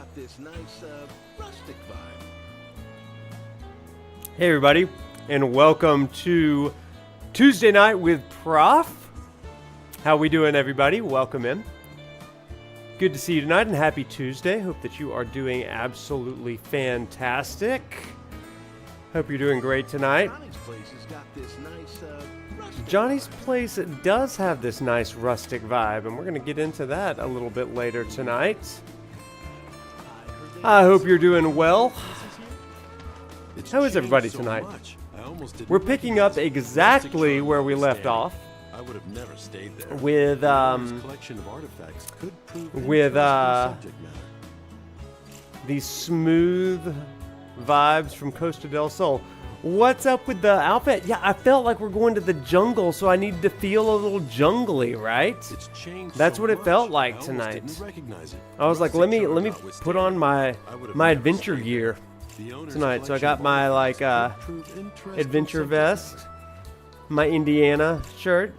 got this nice rustic vibe. Hey everybody, and welcome to Tuesday Night with Prof. How we doing, everybody? Welcome in. Good to see you tonight, and happy Tuesday. Hope that you are doing absolutely fantastic. Hope you're doing great tonight. Johnny's place has got this nice rustic Johnny's vibe. place does have this nice rustic vibe, and we're going to get into that a little bit later tonight. I hope you're doing well. How is everybody tonight? We're picking up exactly where we left off I would have never stayed there. with This collection of artifacts could prove with, interesting subject matter. these smooth vibes from Costa del Sol. What's up with the outfit? Yeah, I felt like we're going to the jungle, so I needed to feel a little jungly, right? It's changed That's so what it much, felt like I almost tonight. didn't recognize it. I was like, let me Rustic put on my I would have my never adventure stayed gear there. The owner's tonight. So I collection got of my like artifacts could prove interesting adventure subject vest, matter. my Indiana shirt,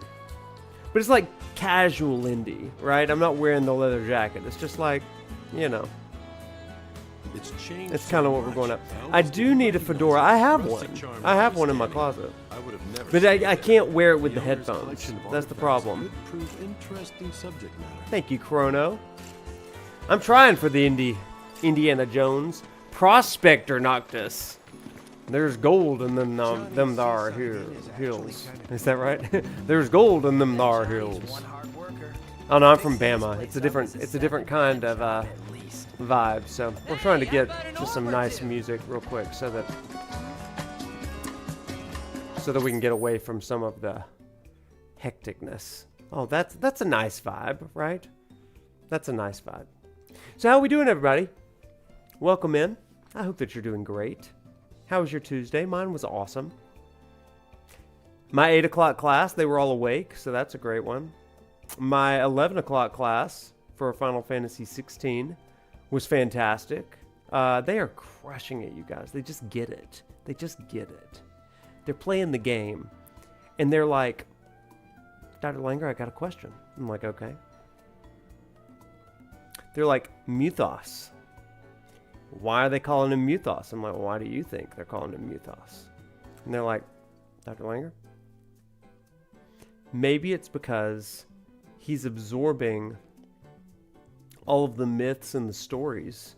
but it's like casual indie, right? I'm not wearing the leather jacket. It's just like, you know, It's changed it's kind of so what we're going much, up. I I almost do didn't need a recognize fedora. it. I have Rustic one. charm I have one in my notwithstanding, closet, I would have never but stayed I there. can't wear it with the The owner's headphones. collection of That's the artifacts problem. could prove interesting subject matter. Thank you, Chrono. I'm trying for the Indiana Jones Prospector Noctis. There's gold in them thar hills. Is that right? There's gold in them thar hills. Oh no, I'm from Bama. It's a different kind of vibe. So we're trying to get to some nice music real quick so that we can get away from some of the hecticness. Oh, that's a nice vibe, right? That's a nice vibe. So how are we doing, everybody? Welcome in. I hope that you're doing great. How was your Tuesday? Mine was awesome. My 8 o'clock class, they were all awake, so that's a great one. My 11 o'clock class for Final Fantasy 16 was fantastic. They are crushing it, you guys. They just get it. They just get it. They're playing the game, and they're like, Dr. Langer, I got a question. I'm like, okay. They're like, Mythos. Why are they calling him Mythos? I'm like, why do you think they're calling him Mythos? And they're like, Dr. Langer? Maybe it's because he's absorbing all of the myths and the stories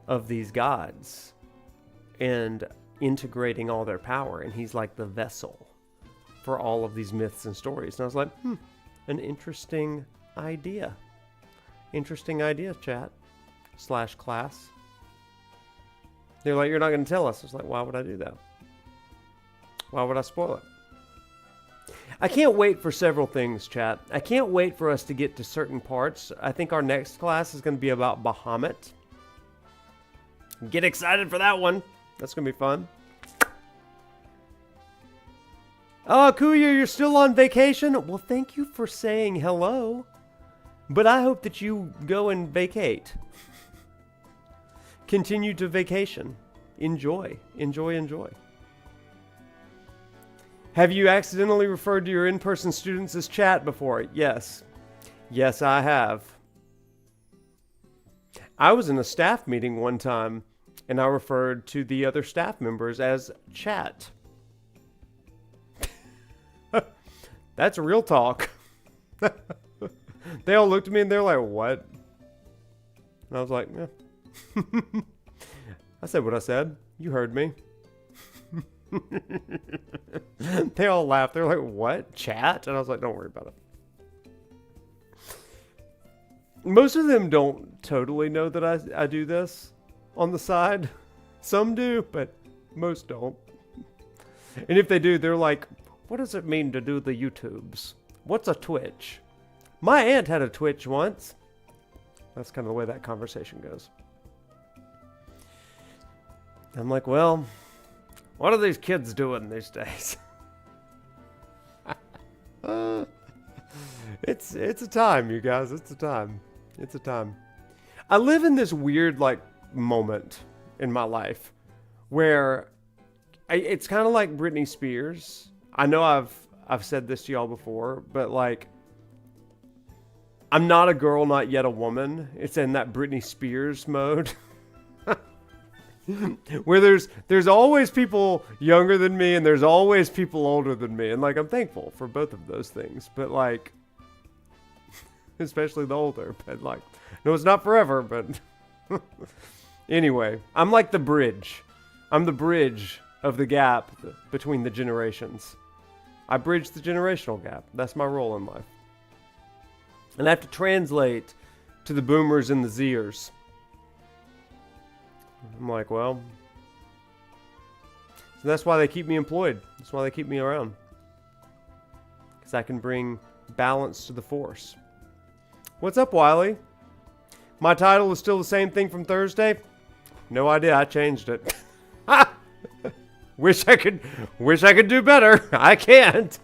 of these gods and integrating all their power. And he's like the vessel for all of these myths and stories. And I was like, an interesting idea. Interesting idea, chat / class. They're like, you're not going to tell us. I was like, why would I do that? Why would I spoil it? I can't wait for several things, chat. I can't wait for us to get to certain parts. I think our next class is going to be about Bahamut. Get excited for that one. That's going to be fun. Oh, Kuya, you're still on vacation? Well, thank you for saying hello. But I hope that you go and vacate. Continue to vacation. Enjoy. Enjoy, enjoy. Have you accidentally referred to your in-person students as chat before? Yes. Yes, I have. I was in a staff meeting one time, and I referred to the other staff members as chat. That's real talk. They all looked at me and they're like, what? And I was like, yeah. I said what I said. You heard me. They all laughed. They're like, what? Chat? And I was like, don't worry about it. Most of them don't totally know that I do this on the side. Some do, but most don't. And if they do, they're like, what does it mean to do the YouTubes? What's a Twitch? My aunt had a Twitch once. That's kind of the way that conversation goes. I'm like, well, what are these kids doing these days? It's a time, you guys. It's a time. It's a time. I live in this weird like moment in my life where it's kind of like Britney Spears. I know I've said this to y'all before, but like I'm not a girl, not yet a woman. It's in that Britney Spears mode. Where there's always people younger than me and there's always people older than me. And like, I'm thankful for both of those things. But like, especially the older. But like, no, it's not forever, but anyway, I'm like the bridge. I'm the bridge of the gap between the generations. I bridge the generational gap. That's my role in life. And I have to translate to the boomers and the Zers. I'm like, well, so that's why they keep me employed. That's why they keep me around. Because I can bring balance to the force. What's up, Wiley? My title is still the same thing from Thursday? No idea, I changed it. Wish I could do better. I can't.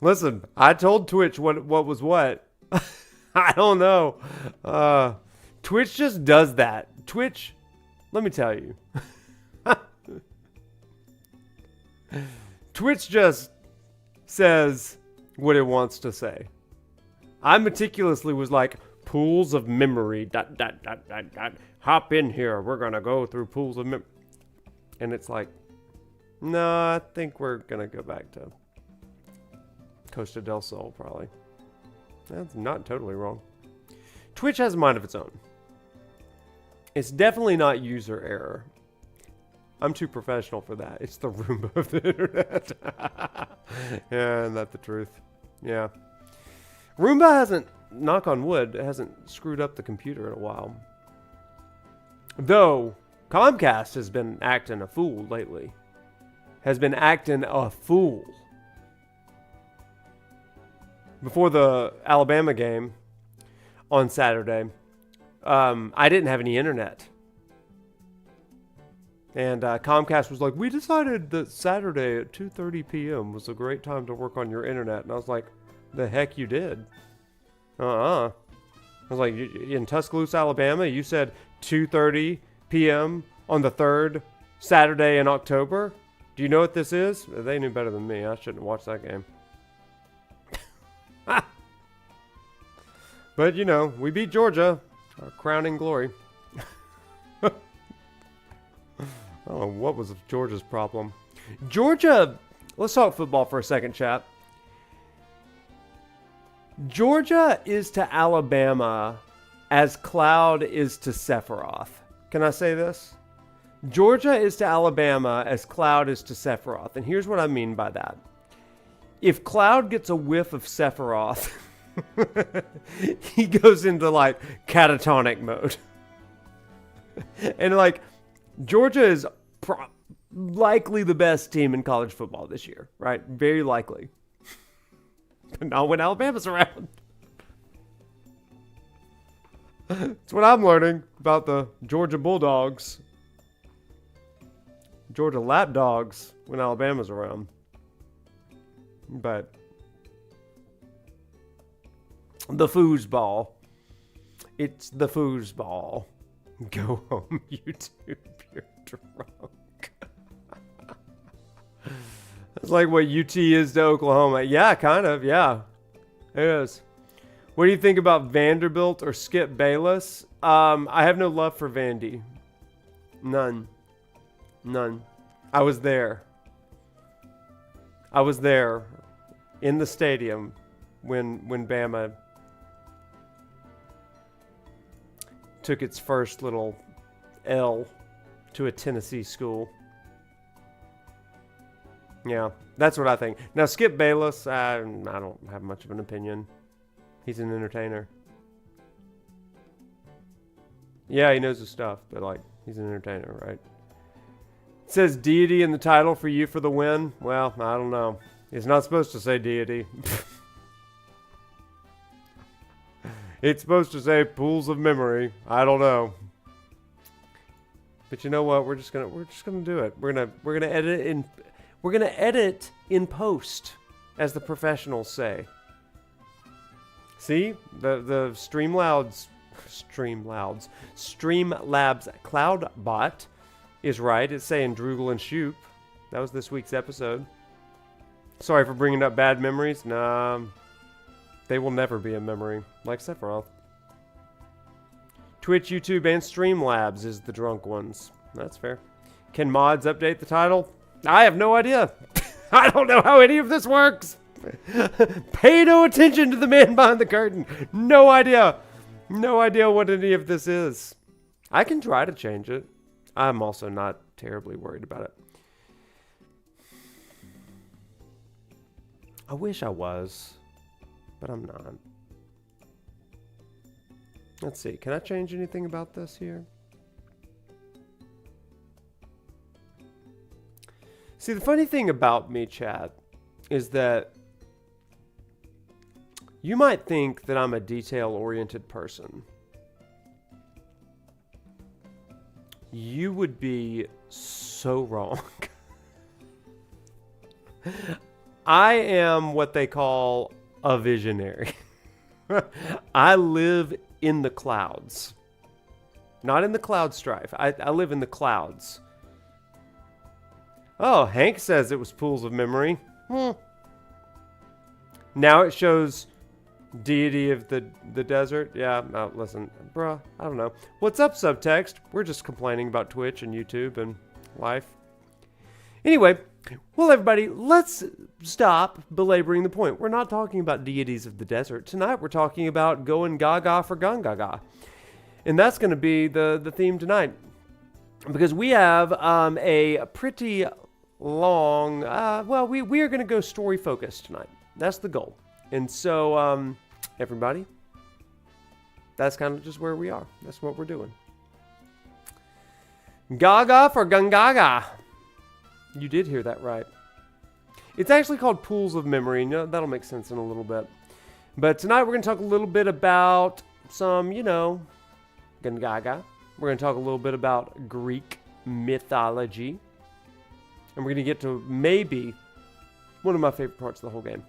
Listen, I told Twitch what was what. I don't know. Twitch just does that. Twitch, let me tell you. Twitch just says what it wants to say. I meticulously was like, pools of memory, ... Hop in here. We're going to go through pools of memory. And it's like, no, I think we're going to go back to Costa del Sol, probably. That's not totally wrong. Twitch has a mind of its own. It's definitely not user error. I'm too professional for that. It's the Roomba of the internet. Yeah, isn't that the truth? Yeah. Roomba hasn't, knock on wood, it hasn't screwed up the computer in a while. Though, Comcast has been acting a fool lately. Has been acting a fool. Before the Alabama game on Saturday, I didn't have any internet. And Comcast was like, we decided that Saturday at 2:30 p.m. was a great time to work on your internet. And I was like, the heck you did? I was like, in Tuscaloosa, Alabama, you said 2:30 p.m. on the 3rd Saturday in October? Do you know what this is? They knew better than me. I shouldn't have watched that game. But, you know, we beat Georgia. Our crowning glory. I don't know what was Georgia's problem. Georgia, let's talk football for a second, chat. Georgia is to Alabama as Cloud is to Sephiroth. Can I say this? Georgia is to Alabama as Cloud is to Sephiroth. And here's what I mean by that. If Cloud gets a whiff of Sephiroth, he goes into like catatonic mode. And like, Georgia is likely the best team in college football this year, right? Very likely. But not when Alabama's around. That's what I'm learning about the Georgia Bulldogs. Georgia Lapdogs when Alabama's around. But the foosball. It's the foosball. Go home, YouTube. You're drunk. It's like what UT is to Oklahoma. Yeah, kind of. Yeah, it is. What do you think about Vanderbilt or Skip Bayless? I have no love for Vandy. None. I was there. In the stadium when Bama took its first little L to a Tennessee school. Yeah, that's what I think. Now, Skip Bayless, I don't have much of an opinion. He's an entertainer. Yeah, he knows his stuff, but like, he's an entertainer, right? It says deity in the title for you for the win. Well, I don't know. It's not supposed to say deity. It's supposed to say pools of memory. I don't know. But you know what? We're just gonna do it. We're gonna edit in post, as the professionals say. See, the Streamlabs Cloud bot is right. It's saying Droogle and Shoop. That was this week's episode. Sorry for bringing up bad memories. Nah, they will never be a memory, like Sephiroth. Twitch, YouTube, and Streamlabs is the drunk ones. That's fair. Can mods update the title? I have no idea. I don't know how any of this works. Pay no attention to the man behind the curtain. No idea. No idea what any of this is. I can try to change it. I'm also not terribly worried about it. I wish I was, but I'm not. Let's see. Can I change anything about this here? See, the funny thing about me, chat, is that you might think that I'm a detail-oriented person. You would be so wrong. I am what they call a visionary. I live in the clouds. Not in the cloud strife. I live in the clouds. Oh, Hank says it was pools of memory. Now it shows deity of the desert. Yeah, no, listen, bruh, I don't know. What's up, subtext? We're just complaining about Twitch and YouTube and life. Anyway, well, everybody, let's stop belaboring the point. We're not talking about deities of the desert. Tonight, we're talking about going gaga for Gongaga. And that's going to be the theme tonight. Because we have a pretty long, well, we are going to go story focused tonight. That's the goal. And so, everybody, that's kind of just where we are. That's what we're doing. Gaga for Gongaga. You did hear that right. It's actually called Pools of Memory, and that'll make sense in a little bit. But tonight we're going to talk a little bit about some, Gongaga. We're going to talk a little bit about Greek mythology. And we're going to get to maybe one of my favorite parts of the whole game.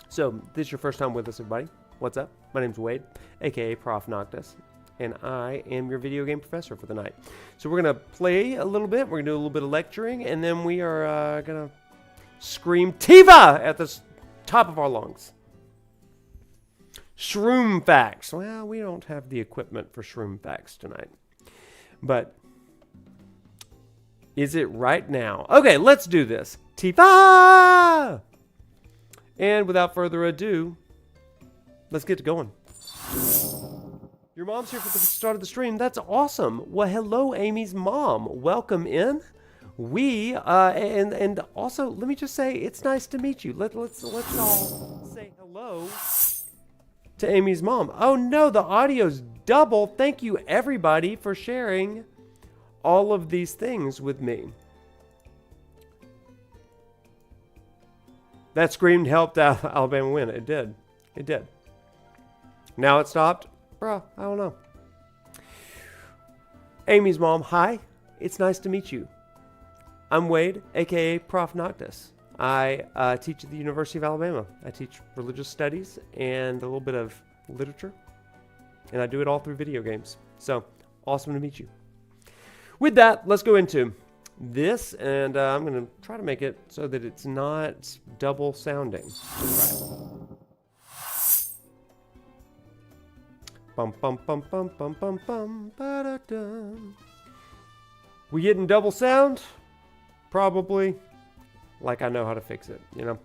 So, this is your first time with us, everybody. What's up? My name's Wade, aka ProfNoctis. And I am your video game professor for the night. So we're going to play a little bit. We're going to do a little bit of lecturing. And then we are going to scream Tifa at the top of our lungs. Shroom facts. Well, we don't have the equipment for shroom facts tonight. But is it right now? Okay, let's do this. Tifa! And without further ado, let's get going. Your mom's here for the start of the stream. That's awesome. Well, hello, Amy's mom. Welcome in. We and also let me just say it's nice to meet you. Let's all say hello to Amy's mom. Oh no, the audio's double. Thank you everybody for sharing all of these things with me. That scream helped Alabama win. It did. It did. Now it stopped. Bro, I don't know. Amy's mom, hi. It's nice to meet you. I'm Wade, aka ProfNoctis. I teach at the University of Alabama. I teach religious studies and a little bit of literature. And I do it all through video games. So, awesome to meet you. With that, let's go into this. And I'm going to try to make it so that it's not double sounding. Right. Bum bum bum bum bum bum bum ba-da-dum. We getting double sound? Probably. Like I know how to fix it, you know?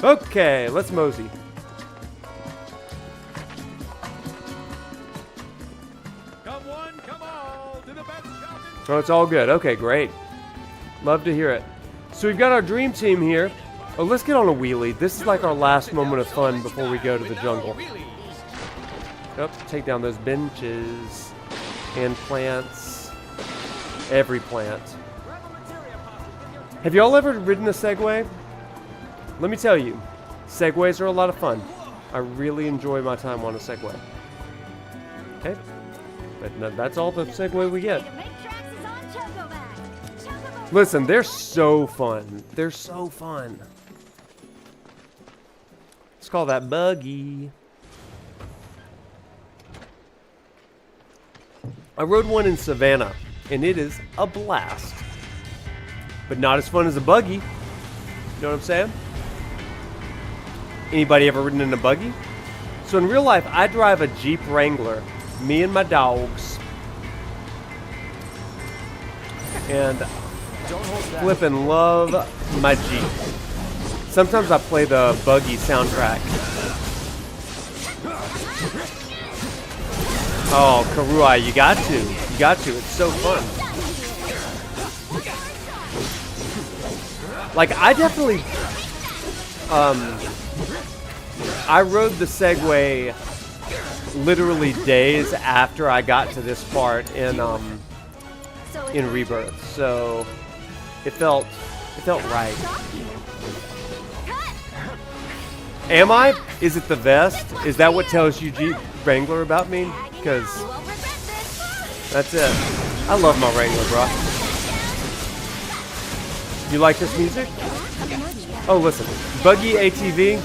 Okay, let's mosey. Come one, come all to the best shop in Oh, it's all good. Okay, great. Love to hear it. So we've got our dream team here. Oh, let's get on a wheelie. This is like our last moment of fun before we go to the jungle. Yep, take down those benches and plants. Every plant. Have y'all ever ridden a Segway? Let me tell you, Segways are a lot of fun. I really enjoy my time on a Segway. Okay, but that's all the Segway we get. Listen, they're so fun. They're so fun. Let's call that buggy. I rode one in Savannah, and it is a blast. But not as fun as a buggy. You know what I'm saying? Anybody ever ridden in a buggy? So in real life, I drive a Jeep Wrangler. Me and my dogs. And flippin' love my Jeep. Sometimes I play the buggy soundtrack. Oh, Karuai, you got to. You got to. It's so fun. Like, I definitely... I rode the Segway literally days after I got to this part in Rebirth, so it felt right. Am I? Is it the vest? Is that what tells you Jeep Wrangler about me? Because that's it. I love my Wrangler, bro. You like this music? Oh, listen, Buggy ATV.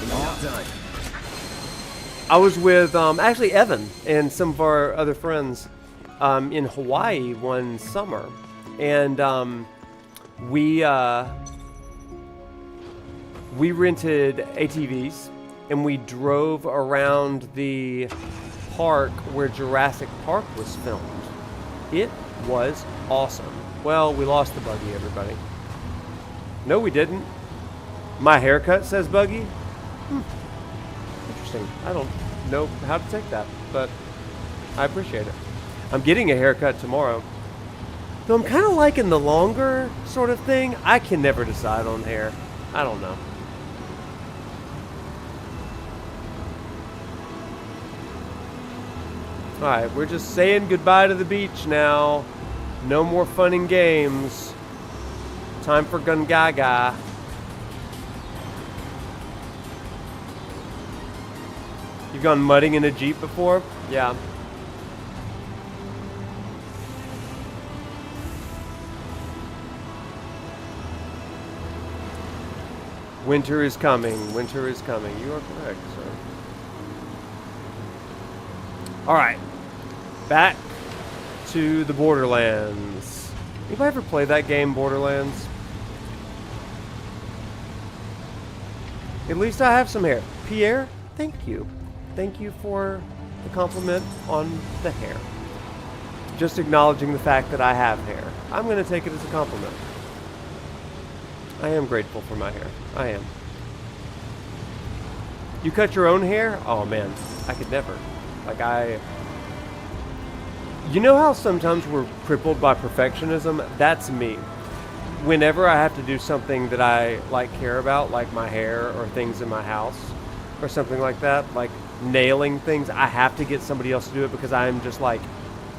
I was with actually Evan and some of our other friends in Hawaii one summer, and we rented ATVs and we drove around the park where Jurassic Park was filmed. It was awesome. Well, we lost the buggy, everybody. No, we didn't. My haircut says buggy. Interesting. I don't know how to take that, but I appreciate it. I'm getting a haircut tomorrow. Though I'm kind of liking the longer sort of thing. I can never decide on hair. I don't know. Alright, we're just saying goodbye to the beach now. No more fun and games. Time for Gongaga. You've gone mudding in a Jeep before? Yeah. Winter is coming. Winter is coming. You are correct, sir. Alright. Back to the Borderlands. Anybody ever play that game, Borderlands? At least I have some hair. Pierre, thank you. Thank you for the compliment on the hair. Just acknowledging the fact that I have hair. I'm going to take it as a compliment. I am grateful for my hair. I am. You cut your own hair? Oh man, I could never. Like you know how sometimes we're crippled by perfectionism? That's me. Whenever I have to do something that I care about, like my hair or things in my house or something like that, like nailing things, I have to get somebody else to do it because I'm just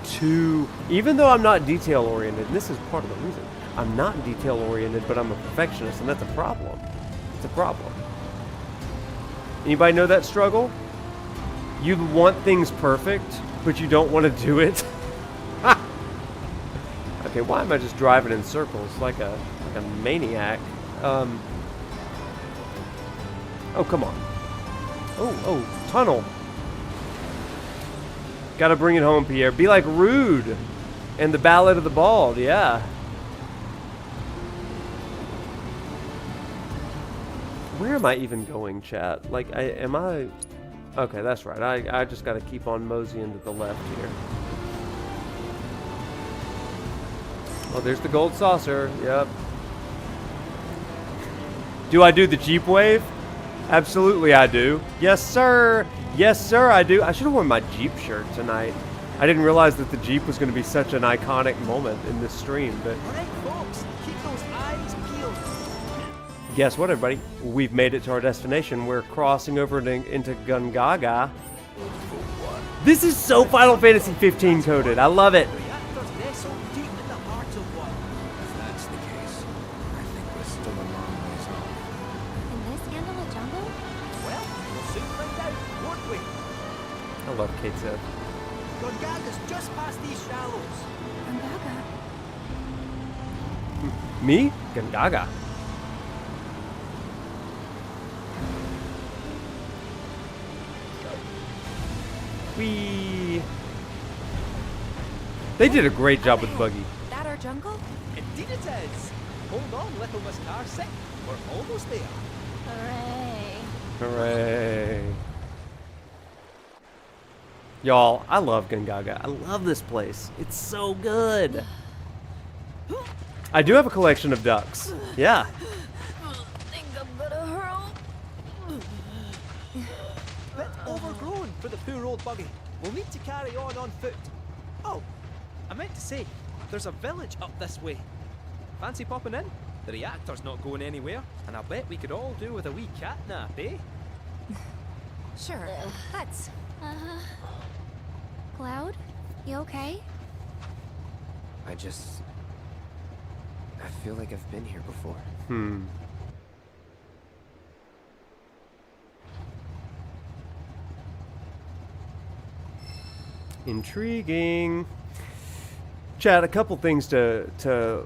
too, even though I'm not detail oriented, and this is part of the reason. I'm not detail oriented, but I'm a perfectionist, and that's a problem. It's a problem. Anybody know that struggle? You want things perfect, but you don't want to do it. Okay, why am I just driving in circles like a maniac? Oh, come on. Oh, tunnel. Gotta bring it home, Pierre. Be like Rude and the Ballad of the Bald, yeah. Where am I even going, chat? Am I... Okay, that's right. I just gotta keep on moseying to the left here. Oh, there's the gold saucer. Yep. Do I do the Jeep wave? Absolutely I do. Yes, sir. Yes, sir, I do. I should have worn my Jeep shirt tonight. I didn't realize that the Jeep was going to be such an iconic moment in this stream, but... Alright, folks, keep those eyes peeled. Guess what, everybody? We've made it to our destination. We're crossing over into Gongaga. This is so Final Fantasy 15 coded. I love it. Reactor's nestled deep in the heart of war. If that's the case, I think we're still a long ways off. Can this handle a jungle? Well, we'll soon find out, won't we? I love Kate Sith. Gongaga's just past these shallows. Gongaga. Me? Gongaga. Whee! They did a great job with Buggy. That our jungle? Indeed it is. Hold on, little Miss Carsick. We're almost there. Hooray. Hooray. Y'all, I love Gongaga. I love this place. It's so good. I do have a collection of ducks. Yeah. Think I'm gonna hurl. Bit overgrown for the poor old buggy. We'll need to carry on foot. Oh, I meant to say, there's a village up this way. Fancy popping in? The reactor's not going anywhere, and I bet we could all do with a wee cat nap, eh? Sure. Let's. Cloud? You okay? I feel like I've been here before. Intriguing. Chad, a couple things to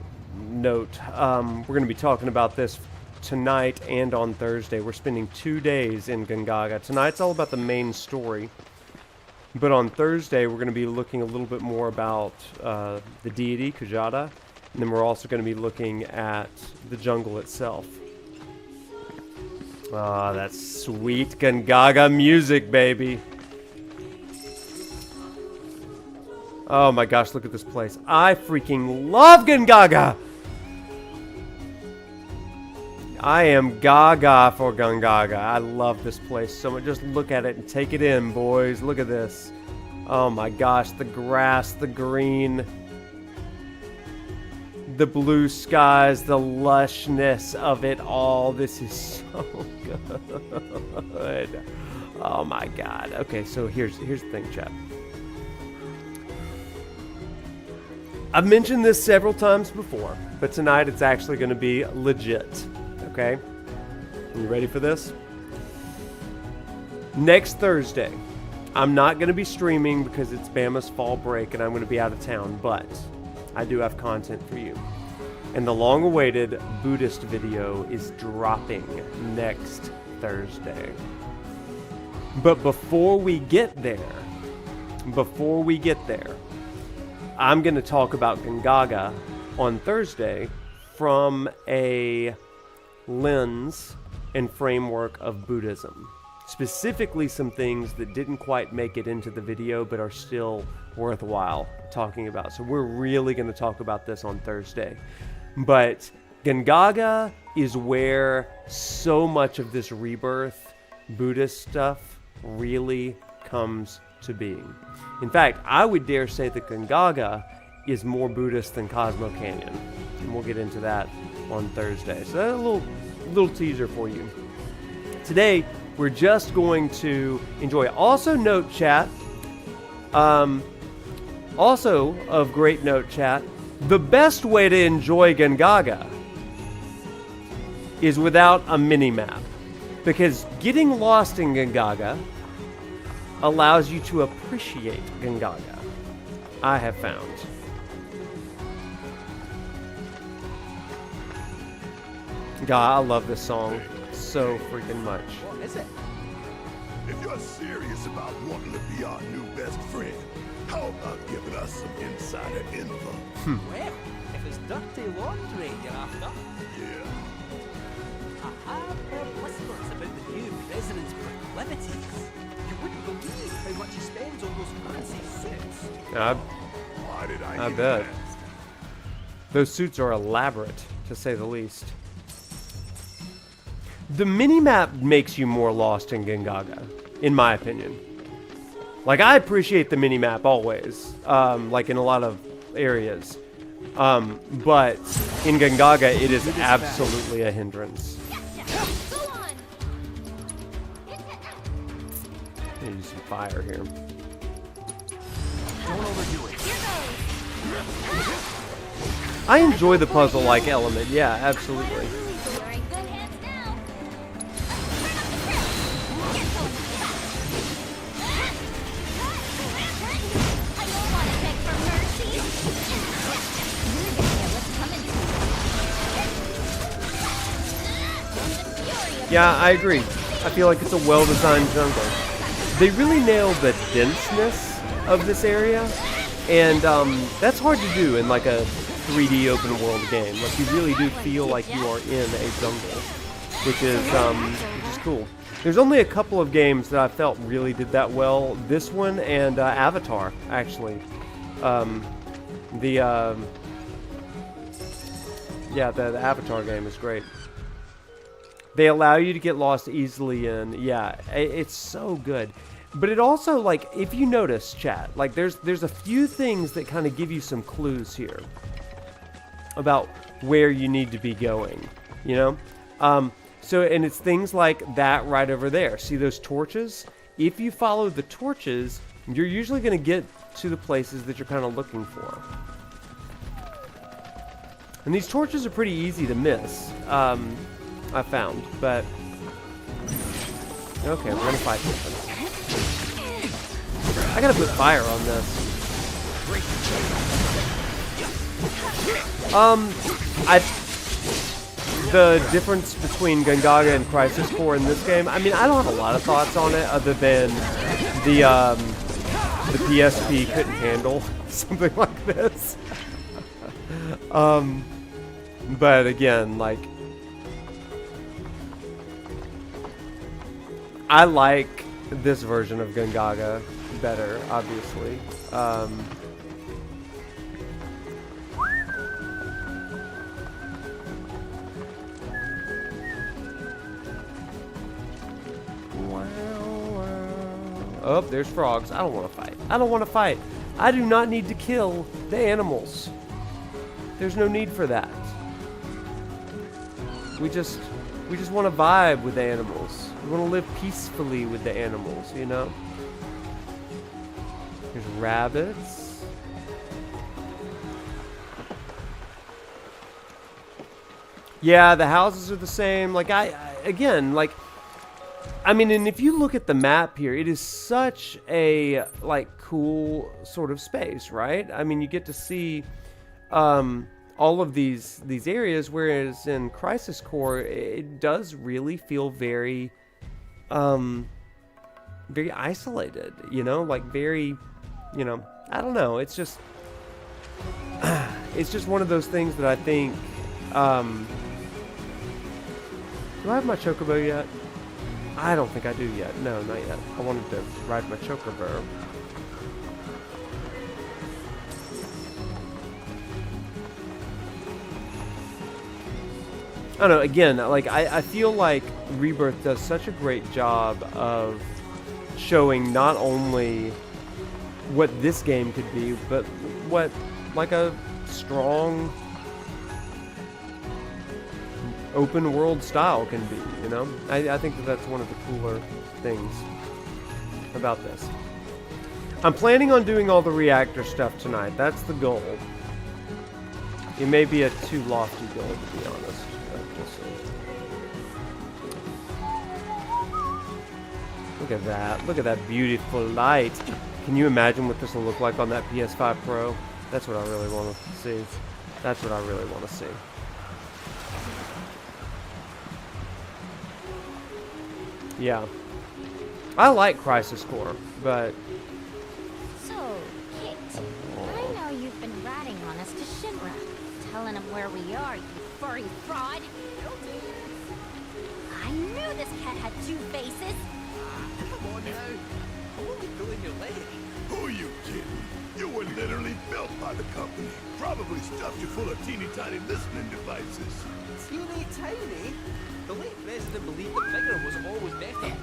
note. We're going to be talking about this tonight and on Thursday. We're spending 2 days in Gongaga. Tonight's all about the main story. But on Thursday, we're going to be looking a little bit more about the deity, Kujata. And then we're also going to be looking at the jungle itself. Ah, that's sweet Gongaga music, baby. Oh my gosh, look at this place. I freaking love Gongaga! I am gaga for Gongaga. I love this place so much. Just look at it and take it in, boys. Look at this. Oh my gosh, the grass, the green, the blue skies, the lushness of it all. This is so good. Oh my god. Okay, so here's the thing, chat. I've mentioned this several times before, but tonight it's actually going to be legit. Okay? You ready for this? Next Thursday, I'm not going to be streaming because it's Bama's fall break and I'm going to be out of town, but I do have content for you. And the long-awaited Buddhist video is dropping next Thursday. But before we get there, I'm going to talk about Gongaga on Thursday from a lens and framework of Buddhism. Specifically some things that didn't quite make it into the video but are still worthwhile talking about. So we're really going to talk about this on Thursday. But Gongaga is where so much of this rebirth Buddhist stuff really comes to being. In fact, I would dare say that Gongaga is more Buddhist than Cosmo Canyon. And we'll get into that on Thursday. So that's a little teaser for you. Today, we're just going to enjoy. Also note, chat, also of great note, chat, the best way to enjoy Gongaga is without a mini-map. Because getting lost in Gongaga allows you to appreciate Gongaga, I have found. God, I love this song so freaking much. What is it? If you're serious about wanting to be our new best friend, how about giving us some insider info? Well, if it's dirty laundry you're after, Yeah. I have heard whispers about the new president's proclivities. You wouldn't believe how much he spends on those fancy suits. Why did I I even bet. ask? Those suits are elaborate, to say the least. The mini-map makes you more lost in Gongaga, in my opinion. Like, I appreciate the mini-map always, like in a lot of areas. But in Gongaga, it is absolutely a hindrance. Go on. Need to use some fire here. Don't overdo it. Here goes. I enjoy the puzzle-like element, yeah, absolutely. You're in good hands now. I don't want to beg for mercy. You're gonna get what's coming to you. Yeah, I agree. I feel like it's a well-designed jungle. They really nailed the denseness of this area, and that's hard to do in like a 3D open world game. Like you really do feel like you are in a jungle, which is cool. There's only a couple of games that I felt really did that well. This one and Avatar, actually. The Avatar game is great. They allow you to get lost easily in. Yeah, it's so good. But it also, like, if you notice, chat, like there's a few things that kind of give you some clues here about where you need to be going, you know? So, and it's things like that right over there. See those torches? If you follow the torches, you're usually going to get to the places that you're kind of looking for. And these torches are pretty easy to miss, I found, but... Okay, we're gonna fight something. I gotta put fire on this. The difference between Gongaga and Crisis Core in this game, I mean, I don't have a lot of thoughts on it other than the PSP couldn't handle something like this. But again, like, I like this version of Gongaga better, obviously. Oh, there's frogs. I don't want to fight. I don't want to fight. I do not need to kill the animals. There's no need for that. We just want to vibe with the animals. We want to live peacefully with the animals, you know? There's rabbits. Yeah, the houses are the same. Like, again, like, I mean, and if you look at the map here, it is such a, like, cool sort of space, right? I mean, you get to see all of these areas, whereas in Crisis Core, it does really feel very, very isolated, you know? Like, very, you know, I don't know. It's just one of those things that I think, do I have my Chocobo yet? I don't think I do yet. No, not yet. I wanted to ride my Chocobo. I don't know, again, like, I feel like Rebirth does such a great job of showing not only what this game could be, but what, like, a strong open world style can be, you know? I think that that's one of the cooler things about this. I'm planning on doing all the Reactor stuff tonight. That's the goal. It may be a too lofty goal, to be honest. Look at that. Look at that beautiful light. Can you imagine what this will look like on that PS5 Pro? That's what I really want to see. That's what I really want to see. Yeah. I like Crisis Core, but... So, Kit, I know you've been ratting on us to Shinra, telling him where we are, you furry fraud. I knew this cat had two faces. Come on now. I'm only pulling your leg. Who are you kidding? You were literally built by the company. Probably stuffed you full of teeny tiny listening devices. Teeny tiny? The late president believed the bigger was always better.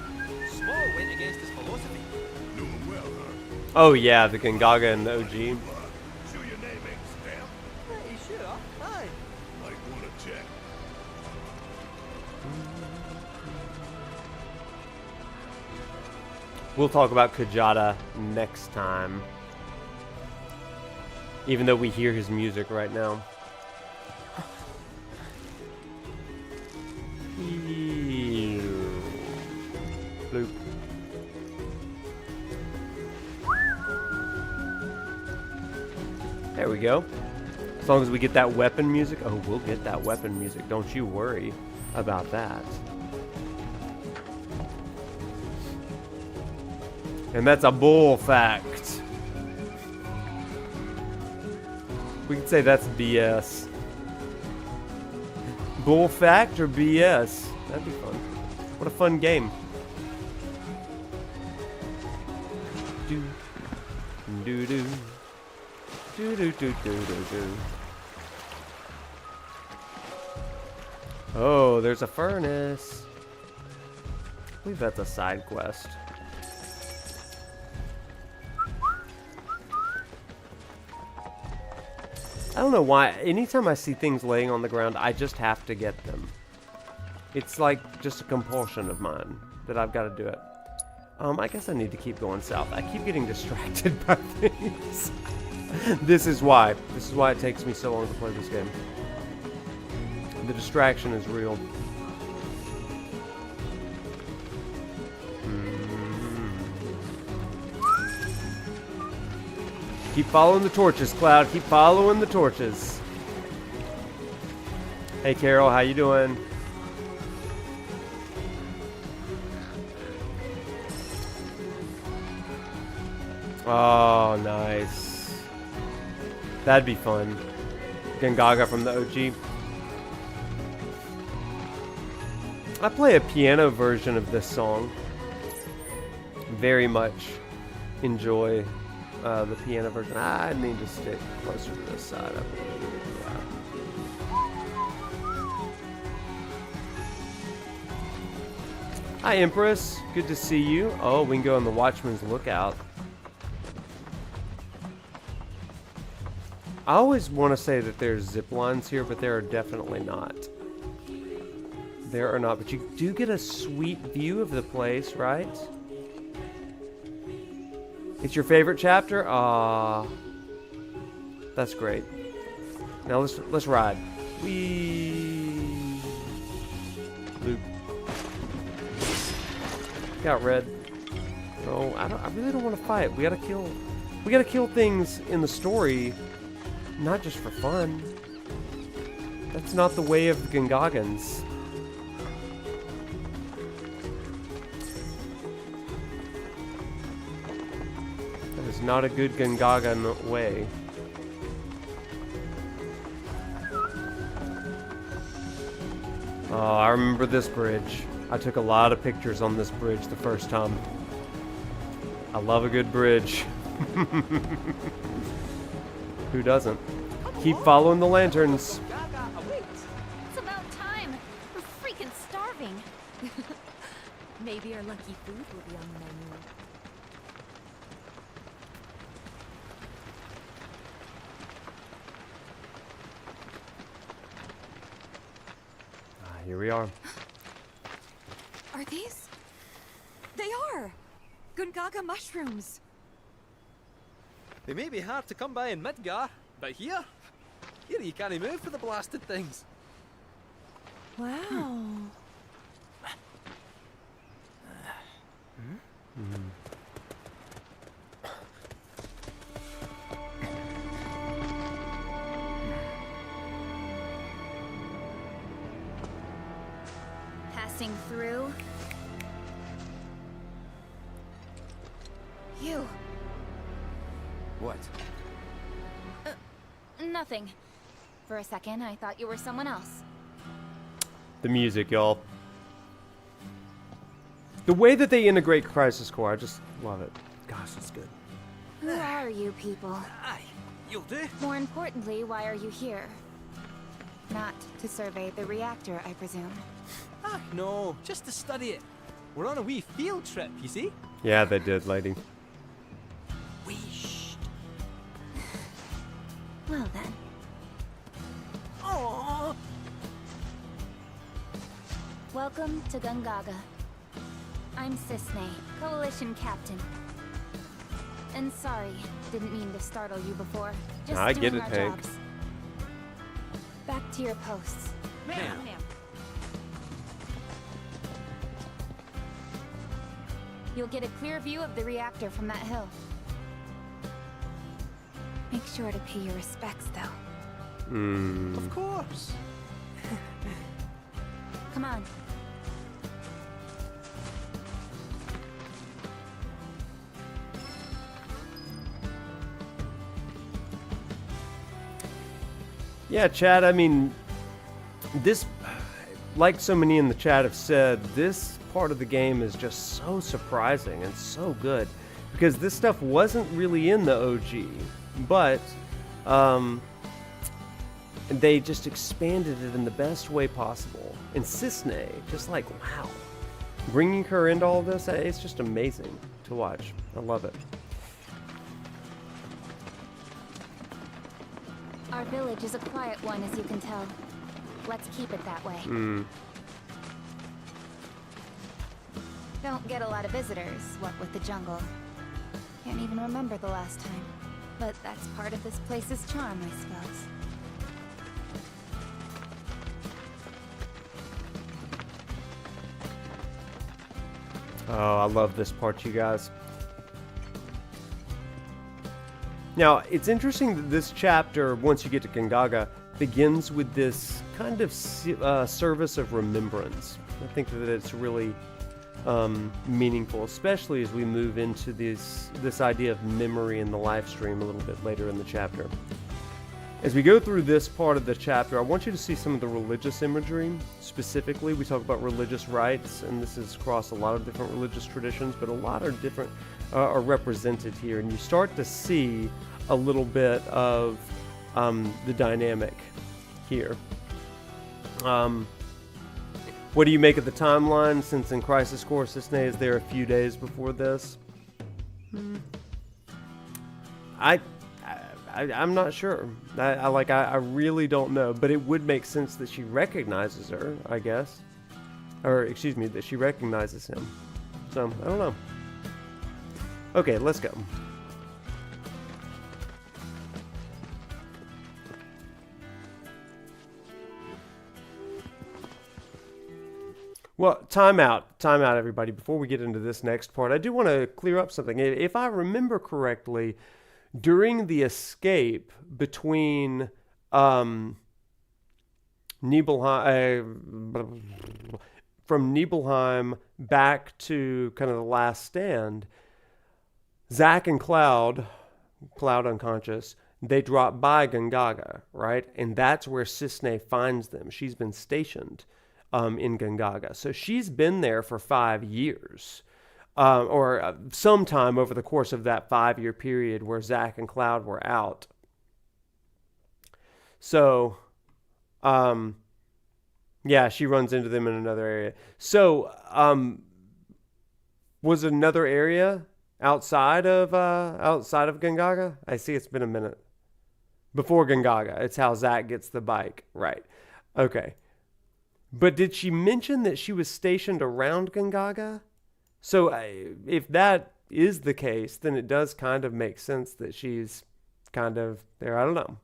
Small went against his philosophy. Knew him well, huh? Oh yeah, the Gongaga and the OG. Sure your name ain't stamped? Pretty sure. Aye. Might wanna check. We'll talk about Kajata next time. Even though we hear his music right now. Bloop. There we go. As long as we get that weapon music. Oh, we'll get that weapon music. Don't you worry about that. And that's a bull fact. We could say that's BS. Bull fact or BS? That'd be fun. What a fun game. Do do do do do do do do. Oh, there's a furnace. I believe that's a side quest. I don't know why. Anytime I see things laying on the ground, I just have to get them. It's like just a compulsion of mine that I've got to do it. I guess I need to keep going south. I keep getting distracted by things. This is why. This is why it takes me so long to play this game. The distraction is real. Keep following the torches, Cloud. Keep following the torches. Hey, Carol, how you doing? Oh, nice. That'd be fun. Gongaga from the OG. I play a piano version of this song. Very much enjoy the piano version. I need to stick closer to this side, I believe. Hi, Empress. Good to see you. Oh, we can go on the Watchman's Lookout. I always want to say that there's zip lines here, but there are definitely not. There are not, but you do get a sweet view of the place, right? It's your favorite chapter? Aww. That's great. Now let's ride. Whee! Loop. Got red. No, I really don't want to fight. We gotta kill things in the story, not just for fun. That's not the way of the Gongagans. That is not a good Gongagan way. Oh, I remember this bridge. I took a lot of pictures on this bridge the first time. I love a good bridge. Who doesn't? Keep following the lanterns. It's about time. We're freaking starving. Maybe our lucky food will be on the menu. Here we are. Are these? They are! Gongaga mushrooms! They may be hard to come by in Midgar, but here you can't move for the blasted things. Wow. Passing through. You. What? Nothing. For a second, I thought you were someone else. The music, y'all. The way that they integrate Crisis Core, I just love it. Gosh, it's good. Who are you people? Aye, you'll do. More importantly, why are you here? Not to survey the reactor, I presume. Ah, no, just to study it. We're on a wee field trip, you see? Yeah, they did, lady. Wee shh. Well then. Aww. Welcome to Gongaga. I'm Cisne, Coalition Captain. And sorry, didn't mean to startle you before. Just I doing get it, our Hank. jobs. Back to your posts. Ma'am. You'll get a clear view of the reactor from that hill. Make sure to pay your respects, though. Of course. Come on. Yeah, chat, I mean, this, like so many in the chat have said, this part of the game is just so surprising and so good. Because this stuff wasn't really in the OG, but they just expanded it in the best way possible. And Cissnei, just like, wow. Bringing her into all this, it's just amazing to watch. I love it. Our village is a quiet one, as you can tell. Let's keep it that way. Don't get a lot of visitors, what with the jungle. Can't even remember the last time. But that's part of this place's charm, I suppose. Oh, I love this part, you guys. Now, it's interesting that this chapter, once you get to Gongaga, begins with this kind of service of remembrance. I think that it's really meaningful, especially as we move into this idea of memory in the Lifestream a little bit later in the chapter. As we go through this part of the chapter, I want you to see some of the religious imagery. Specifically, we talk about religious rites, and this is across a lot of different religious traditions, but a lot are different are represented here, and you start to see a little bit of the dynamic here. What do you make of the timeline? Since in Crisis Core, Cissnei is there a few days before this. I'm not sure. I really don't know, but it would make sense that she recognizes her, I guess. Or, excuse me, that she recognizes him. So, I don't know. Okay, let's go. Well, time out, everybody. Before we get into this next part, I do want to clear up something. If I remember correctly, during the escape between Nibelheim, from Nibelheim back to kind of the last stand, Zack and Cloud unconscious, they drop by Gongaga, right? And that's where Cissnei finds them. She's been stationed in Gongaga. So she's been there for 5 years. Or sometime over the course of that 5-year period where Zack and Cloud were out. So, yeah, she runs into them in another area. So, was it another area outside of Gongaga? I see it's been a minute. Before Gongaga, it's how Zack gets the bike, right? Okay, but did she mention that she was stationed around Gongaga? So if that is the case, then it does kind of make sense that she's kind of there. I don't know.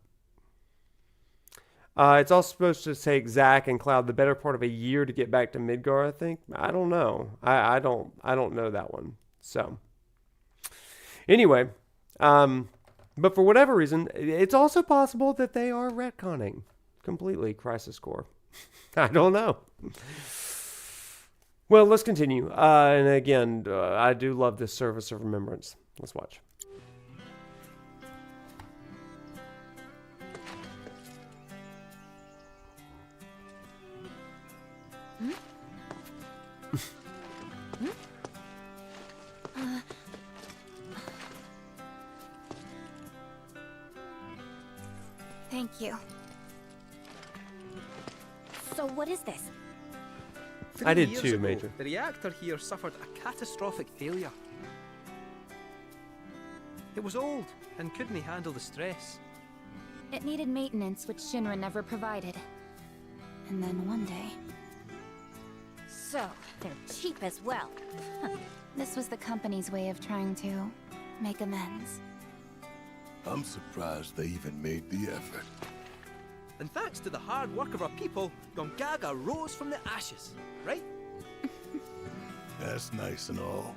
It's also supposed to take Zack and Cloud the better part of a year to get back to Midgar, I think. I don't know. I don't know that one. So anyway, but for whatever reason, it's also possible that they are retconning completely Crisis Core. I don't know. Well, let's continue. And again, I do love this service of remembrance. Let's watch. Thank you. So what is this? I did 3 years too, ago, Major. The reactor here suffered a catastrophic failure. It was old and couldn't handle the stress. It needed maintenance, which Shinra never provided. And then one day... So, they're cheap as well. This was the company's way of trying to make amends. I'm surprised they even made the effort. And thanks to the hard work of our people, Gongaga rose from the ashes, right? That's nice and all,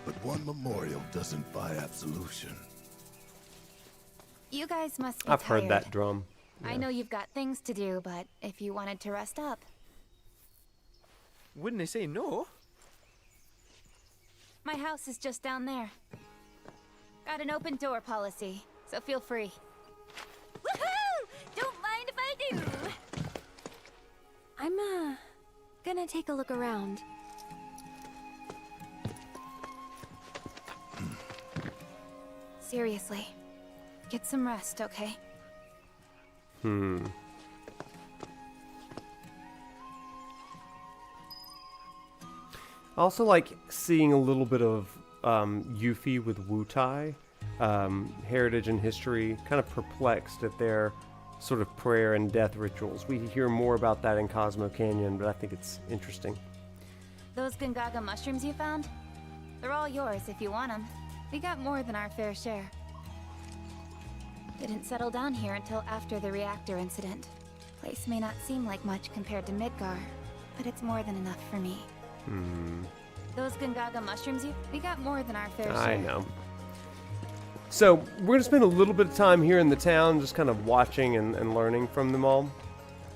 but one memorial doesn't buy absolution. You guys must be I've tired. heard that drum. I know you've got things to do, but if you wanted to rest up... Wouldn't they say no? My house is just down there. Got an open door policy, so feel free. Woohoo! Don't mind if I I'm, gonna take a look around. Seriously. Get some rest, okay? I also like seeing a little bit of Yuffie with Wutai, heritage and history, kind of perplexed at their sort of prayer and death rituals. We hear more about that in Cosmo Canyon, but I think it's interesting. Those Gongaga mushrooms you found? They're all yours if you want them. We got more than our fair share. Didn't settle down here until after the reactor incident. Place may not seem like much compared to Midgar, but it's more than enough for me. Those Gongaga mushrooms we got more than our fair share. I know. So we're going to spend a little bit of time here in the town just kind of watching and learning from them all.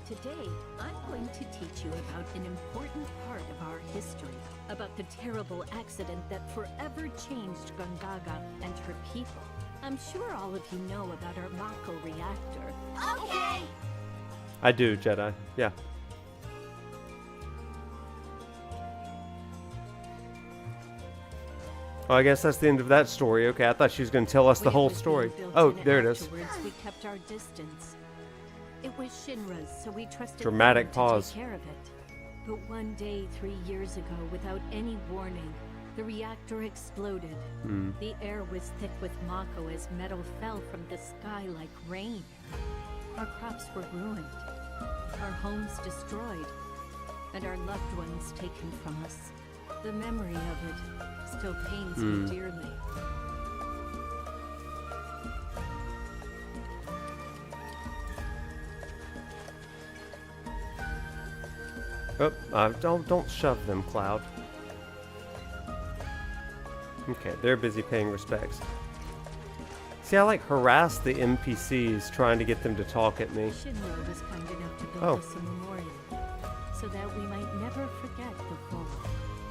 Today, I'm going to teach you about an important part of our history, about the terrible accident that forever changed Gongaga and her people. I'm sure all of you know about our Mako reactor. Okay! I do, Jedi. Yeah. Oh, I guess that's the end of that story. Okay, I thought she was going to tell us the whole story. Oh, there it is. We kept our distance. It was Shinra's, so we trusted Dramatic them pause. to take care of it. But one day, 3 years ago, without any warning, the reactor exploded. The air was thick with Mako as metal fell from the sky like rain. Our crops were ruined, our homes destroyed, and our loved ones taken from us. The memory of it still pains me dearly. Oh, don't shove them, Cloud. Okay, they're busy paying respects. See, I like harass the NPCs trying to get them to talk at me. Shinra was kind enough to build us a memorial, so that we might never forget the fall.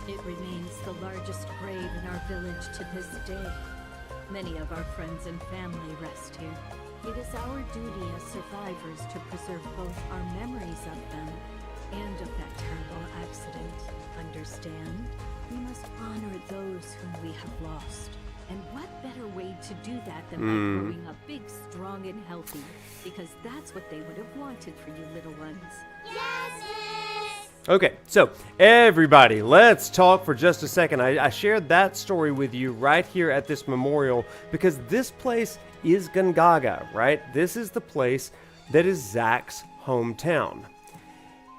It remains the largest grave in our village to this day. Many of our friends and family rest here. It is our duty as survivors to preserve both our memories of them and of that terrible accident. Understand? We must honor those whom we have lost. And what better way to do that than by growing up big, strong, and healthy? Because that's what they would have wanted for you little ones. Okay, so everybody, let's talk for just a second. I shared that story with you right here at this memorial because this place is Gongaga, right? This is the place that is Zack's hometown.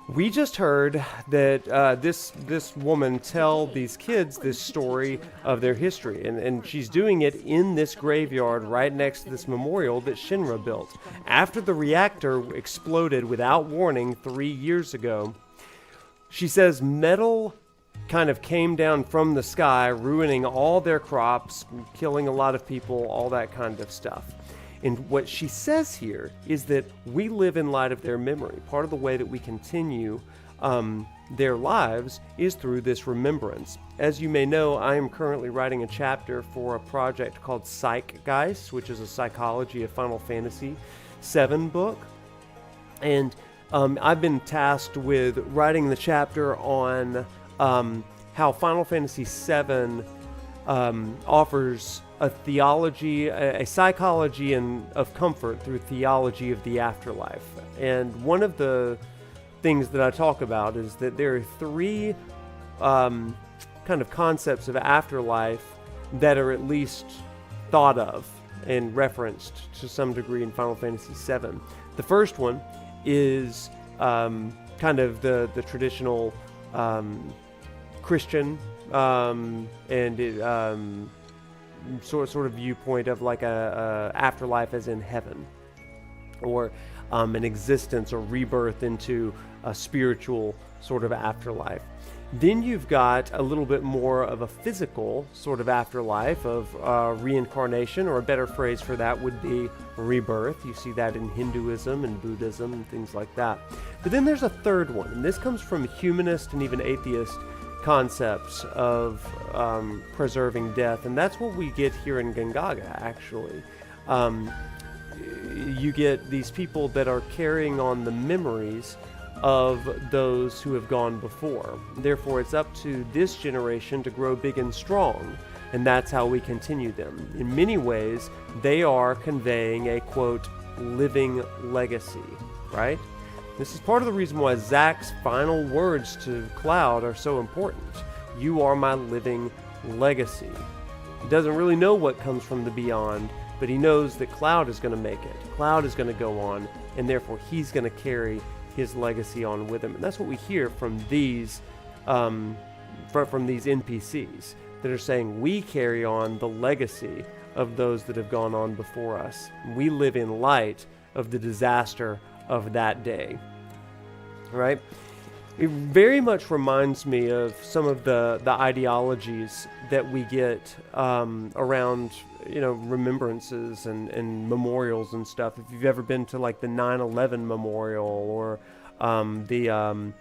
We just heard that this woman tell these kids this story of their history, and she's doing it in this graveyard right next to this memorial that Shinra built. After the reactor exploded without warning 3 years ago, she says metal kind of came down from the sky, ruining all their crops, killing a lot of people, all that kind of stuff. And what she says here is that we live in light of their memory. Part of the way that we continue their lives is through this remembrance. As you may know, I am currently writing a chapter for a project called Zeitgeist, which is a psychology of Final Fantasy VII book. And I've been tasked with writing the chapter on how Final Fantasy VII offers a theology, a psychology of comfort through theology of the afterlife. And one of the things that I talk about is that there are three kind of concepts of afterlife that are at least thought of and referenced to some degree in Final Fantasy VII. The first one is kind of the traditional Christian and sort of viewpoint of like a afterlife as in heaven, or an existence or rebirth into a spiritual sort of afterlife. Then you've got a little bit more of a physical sort of afterlife of reincarnation, or a better phrase for that would be rebirth. You see that in Hinduism and Buddhism and things like that. But then there's a third one, and this comes from humanist and even atheist concepts of preserving death, and that's what we get here in Gongaga, actually. You get these people that are carrying on the memories of those who have gone before. Therefore, it's up to this generation to grow big and strong, and that's how we continue them. In many ways, they are conveying a, quote, living legacy, right? This is part of the reason why Zack's final words to Cloud are so important. You are my living legacy. He doesn't really know what comes from the beyond, but he knows that Cloud is going to make it. Cloud is going to go on, and therefore he's going to carry his legacy on with him. And that's what we hear from these from these NPCs that are saying, we carry on the legacy of those that have gone on before us. We live in light of the disaster of that day. Right? It very much reminds me of some of the ideologies that we get around, remembrances and memorials and stuff. If you've ever been to like the 9/11 memorial or the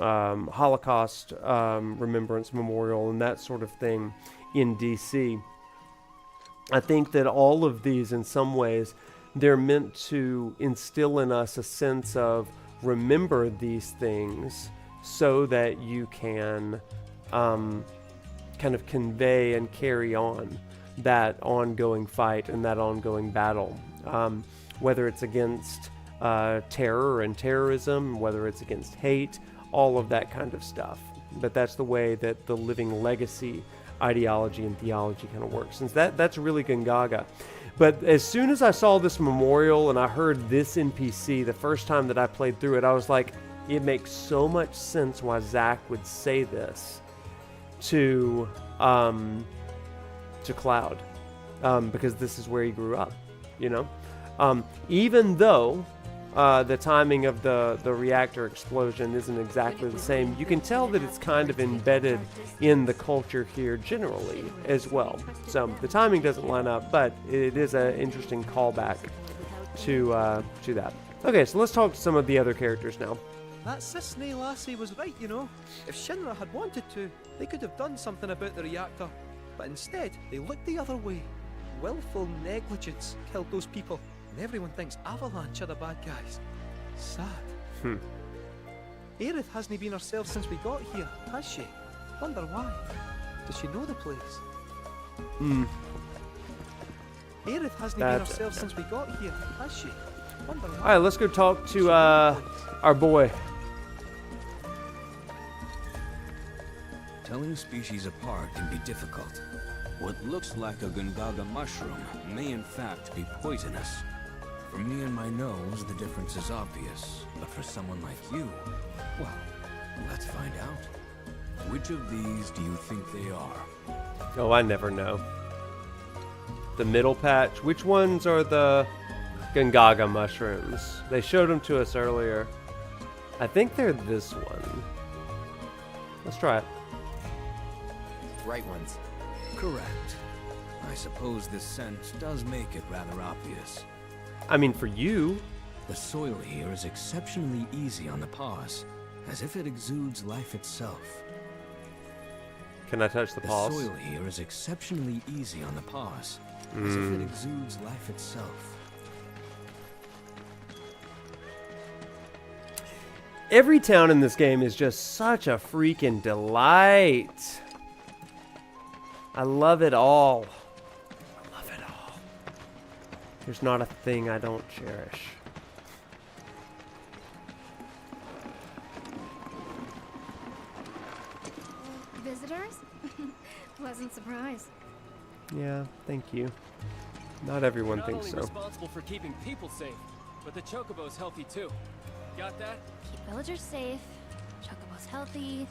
Holocaust remembrance memorial and that sort of thing in DC, I think that all of these, in some ways, they're meant to instill in us a sense of remember these things so that you can kind of convey and carry on that ongoing fight and that ongoing battle. Whether it's against terror and terrorism, whether it's against hate, all of that kind of stuff. But that's the way that the living legacy ideology and theology kind of works. And that's really Gongaga. But as soon as I saw this memorial and I heard this NPC the first time that I played through it, I was like, it makes so much sense why Zack would say this to Cloud, because this is where he grew up, even though the timing of the reactor explosion isn't exactly the same, you can tell that it's kind of embedded in the culture here generally as well. So the timing doesn't line up, but it is an interesting callback to that. Okay, so let's talk to some of the other characters now. That Cisne lassie was right, If Shinra had wanted to, they could have done something about the reactor. But instead, they looked the other way. Willful negligence killed those people, and everyone thinks Avalanche are the bad guys. Sad. Aerith hasn't been herself since we got here, has she? Wonder why. Does she know the place? Aerith hasn't been herself since we got here, has she? Wonder why. Alright, let's go talk to our boy. Telling species apart can be difficult. What looks like a Gongaga mushroom may in fact be poisonous. For me and my nose, the difference is obvious. But for someone like you, well, let's find out. Which of these do you think they are? Oh, I never know. The middle patch. Which ones are the Gongaga mushrooms? They showed them to us earlier. I think they're this one. Let's try it. Right ones. Correct. I suppose this scent does make it rather obvious. I mean, for you. The soil here is exceptionally easy on the paws, as if it exudes life itself. Can I touch the paws? The soil here is exceptionally easy on the paws, as if it exudes life itself. Every town in this game is just such a freaking delight. I love it all. I love it all. There's not a thing I don't cherish. Visitors? Pleasant surprise. Yeah, thank you. Not everyone Not thinks only so. responsible for keeping people safe, but the Chocobo's healthy too. Got that? Keep villagers safe. Chocobo's healthy.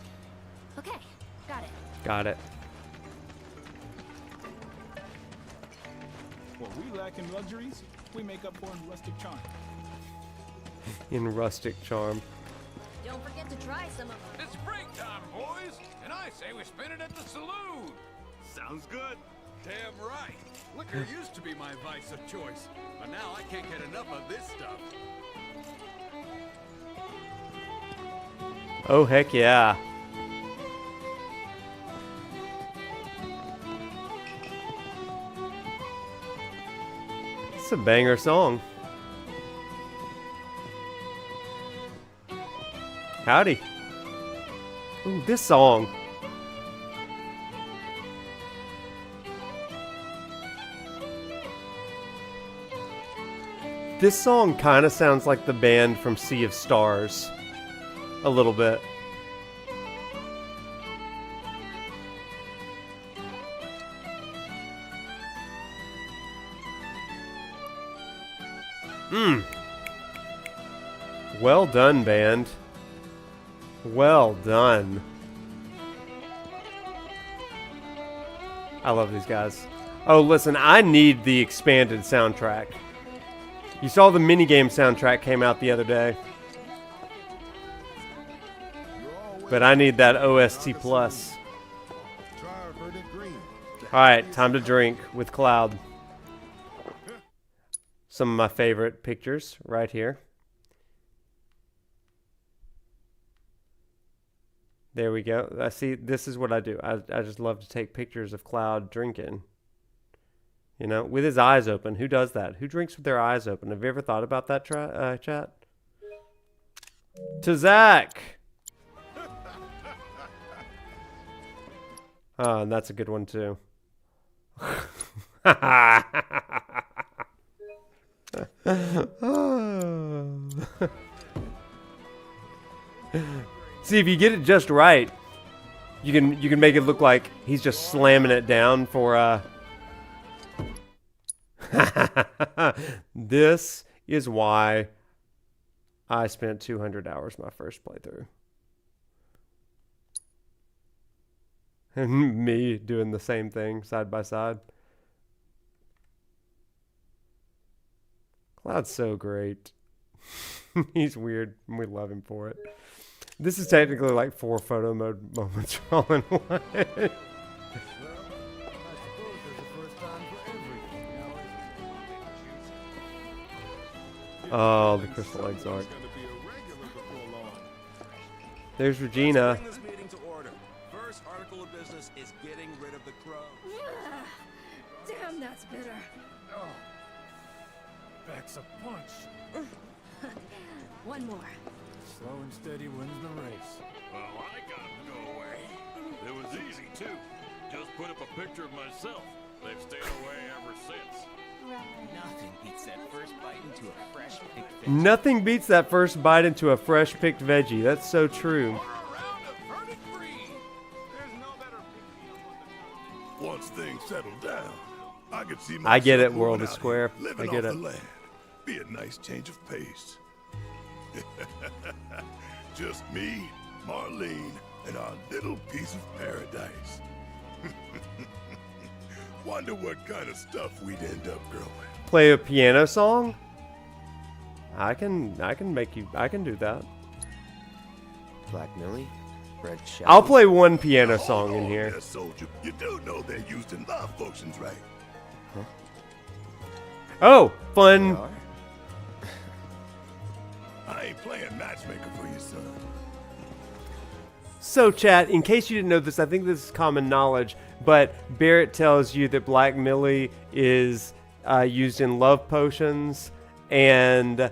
Okay, got it. Got it. What we lack in luxuries, we make up for in rustic charm. In rustic charm. Don't forget to try some of them. It's break time, boys, and I say we spin it at the saloon. Sounds good. Damn right. Liquor used to be my vice of choice, but now I can't get enough of this stuff. Oh, heck yeah. It's a banger song. Howdy. Ooh, this song. This song kind of sounds like the band from Sea of Stars. A little bit. Well done, band. Well done. I love these guys. Oh, listen, I need the expanded soundtrack. You saw the minigame soundtrack came out the other day. But I need that OST plus. Alright, time to drink with Cloud. Some of my favorite pictures right here. There we go. I see, this is what I do. I just love to take pictures of Cloud drinking. You know, with his eyes open. Who does that? Who drinks with their eyes open? Have you ever thought about that, chat? To Zach! Oh, and that's a good one, too. See, if you get it just right, you can make it look like he's just slamming it down for This is why I spent 200 hours my first playthrough. And me doing the same thing side by side. Cloud's so great. He's weird, and we love him for it. This is technically like 4 photo mode moments all in one. Oh, the crystal eggs art. There's Regina. First article of business is getting rid of the crow. Damn, that's bitter. Oh. Backs a punch. One more. Slow and steady wins the race. Well, I got him to go away. It was easy, too. Just put up a picture of myself. They've stayed away ever since. Nothing beats that first bite into a fresh picked veggie. Nothing beats that first bite into a fresh picked veggie. That's so true. Once things settle down, I could see I get it, myself World moving is out Square. here, living I get off it. the land. Be a nice change of pace. Just me, Marlene, and our little piece of paradise. Wonder what kind of stuff we'd end up growing. Play a piano song? I can do that. Black Millie, Red Shadow. I'll play one piano song in here. There, soldier. You do know they're used in love potions, right? Huh? Oh, fun. I ain't playing matchmaker for you, son. So, chat, in case you didn't know this, I think this is common knowledge, but Barrett tells you that Black Millie is used in love potions, and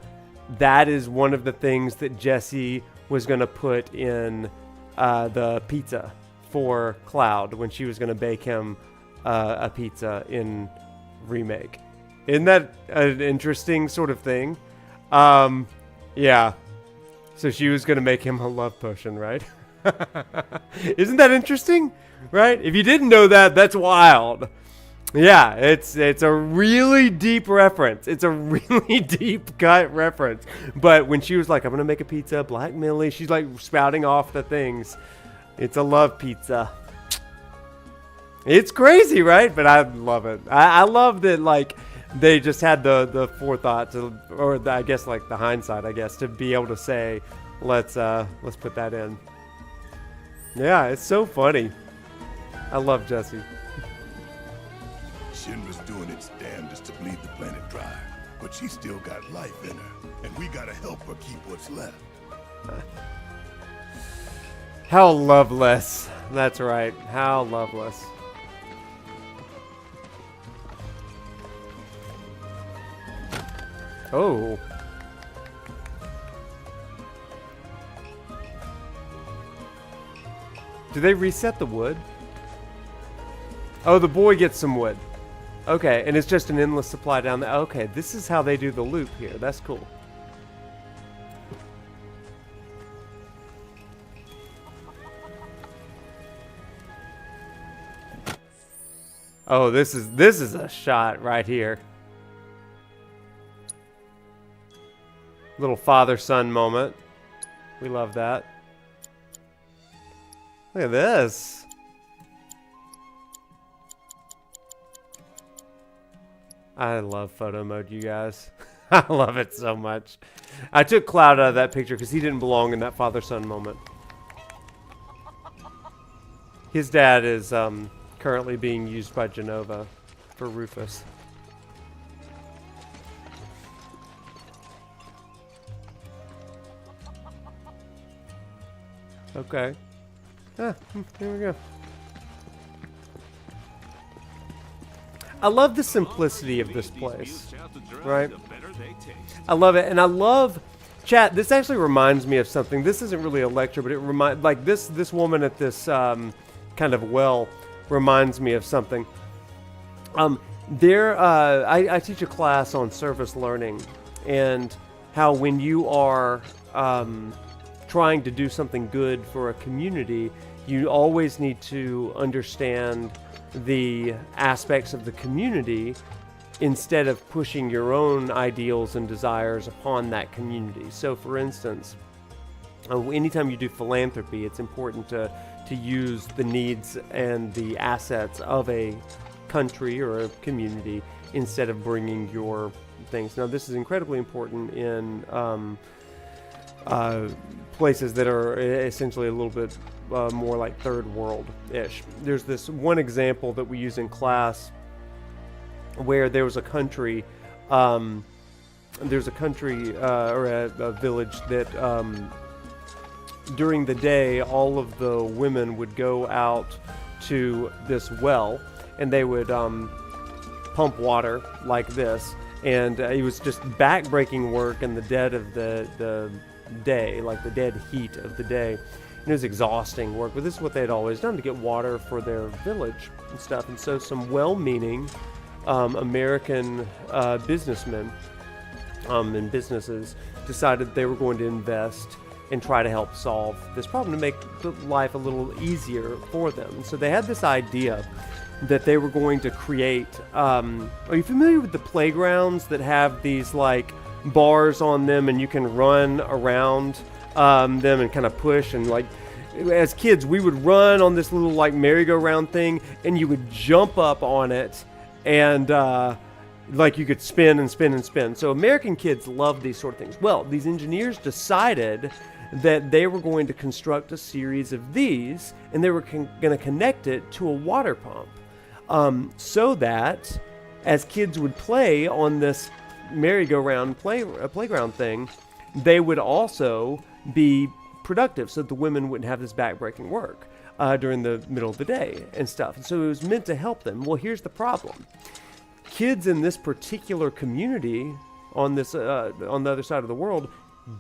that is one of the things that Jessie was going to put in the pizza for Cloud when she was going to bake him a pizza in Remake. Isn't that an interesting sort of thing? Yeah. So she was going to make him a love potion, right? Isn't that interesting? Right? If you didn't know that, that's wild. Yeah, it's a really deep reference. It's a really deep cut reference. But when she was like, I'm going to make a pizza, Black Millie, she's like spouting off the things. It's a love pizza. It's crazy, right? But I love it. I love that, like, they just had the forethought to, or I guess like the hindsight, I guess, to be able to say, let's put that in. Yeah, it's so funny. I love Jessie. Shin was doing its damnedest to bleed the planet dry, but she still got life in her, and we gotta help her keep what's left. How loveless. That's right. How loveless. Oh. Do they reset the wood? Oh, the boy gets some wood. Okay, and it's just an endless supply down there. Okay, this is how they do the loop here. That's cool. Oh, this is a shot right here. Little father-son moment. We love that. Look at this. I love photo mode, you guys. I love it so much. I took Cloud out of that picture because he didn't belong in that father-son moment. His dad is currently being used by Genova for Rufus. Okay. Ah, here we go. I love the simplicity of this place, right? I love it, and I love chat. This actually reminds me of something. This isn't really a lecture, but it reminds like this woman at this kind of well reminds me of something. I teach a class on service learning, and how when you are trying to do something good for a community, you always need to understand the aspects of the community instead of pushing your own ideals and desires upon that community. So for instance, anytime you do philanthropy, it's important to use the needs and the assets of a country or a community instead of bringing your things. Now this is incredibly important in places that are essentially a little bit more like third world-ish. There's this one example that we use in class where there was a country, or a village that during the day all of the women would go out to this well and they would pump water like this, and it was just back-breaking work in the dead of the day, like the dead heat of the day. And it was exhausting work, but this is what they had always done to get water for their village and stuff. And so some well-meaning American businessmen and businesses decided they were going to invest and try to help solve this problem, to make life a little easier for them. And so they had this idea that they were going to create, are you familiar with the playgrounds that have these like bars on them and you can run around them and kind of push, and like as kids we would run on this little like merry-go-round thing and you would jump up on it and like you could spin and spin and spin. So American kids love these sort of things. Well, these engineers decided that they were going to construct a series of these and they were going to connect it to a water pump, so that as kids would play on this merry-go-round playground thing, they would also be productive, so the women wouldn't have this back-breaking work during the middle of the day and stuff. And so it was meant to help them. Well, here's the problem. Kids in this particular community on this on the other side of the world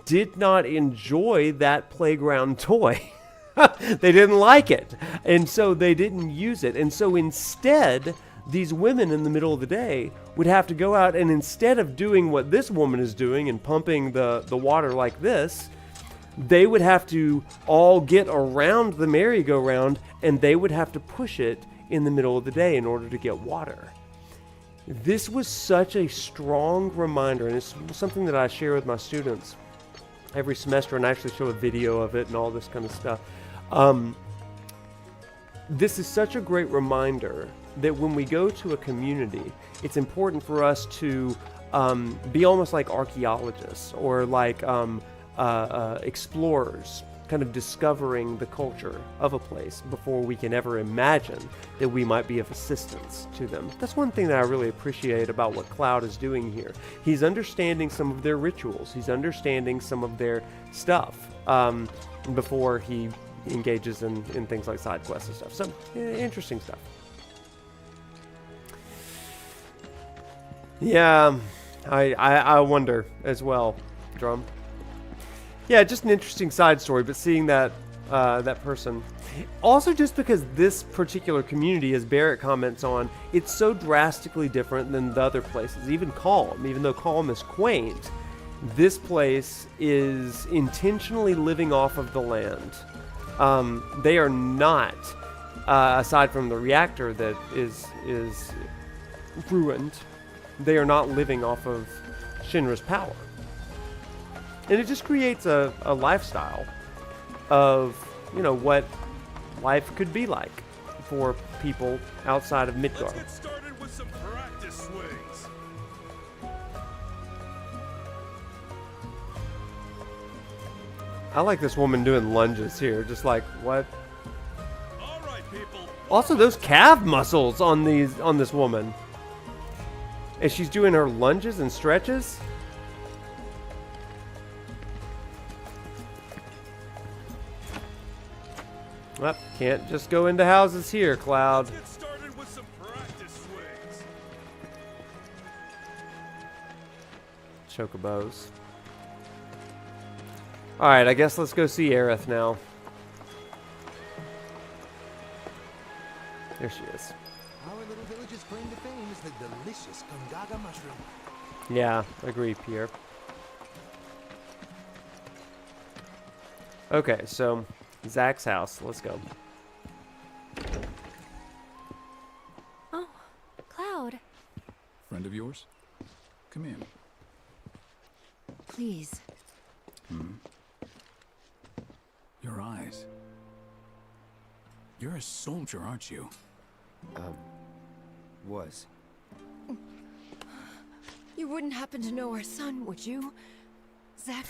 did not enjoy that playground toy. They didn't like it, and so they didn't use it. And so instead, these women in the middle of the day would have to go out, and instead of doing what this woman is doing and pumping the water like this, they would have to all get around the merry-go-round, and they would have to push it in the middle of the day in order to get water. This was such a strong reminder, and it's something that I share with my students every semester, and I actually show a video of it and all this kind of stuff. This is such a great reminder that when we go to a community, it's important for us to be almost like archaeologists or like explorers, kind of discovering the culture of a place before we can ever imagine that we might be of assistance to them. That's one thing that I really appreciate about what Cloud is doing here. He's understanding some of their rituals. He's understanding some of their stuff before he engages in things like side quests and stuff. So, interesting stuff. Yeah, I wonder as well, Drum. Yeah, just an interesting side story, but seeing that that person. Also, just because this particular community, as Barrett comments on, it's so drastically different than the other places. Even Calm, even though Calm is quaint, this place is intentionally living off of the land. They are not, aside from the reactor that is ruined, they are not living off of Shinra's power. And it just creates a lifestyle of, you know, what life could be like for people outside of Midgar. Let's get started with some practice swings. I like this woman doing lunges here, just like, what? All right, people. Also, those calf muscles on this woman. As she's doing her lunges and stretches. Well, can't just go into houses here, Cloud. Let's get started with some practice swings. Chocobos. Alright, I guess let's go see Aerith now. There she is. Our little village's claim to fame is the delicious Gongaga mushroom. Yeah, agree, Pierre. Okay, so Zach's house. Let's go. Oh, Cloud. Friend of yours? Come in. Please. Your eyes. You're a soldier, aren't you? Was. You wouldn't happen to know our son, would you? Zack?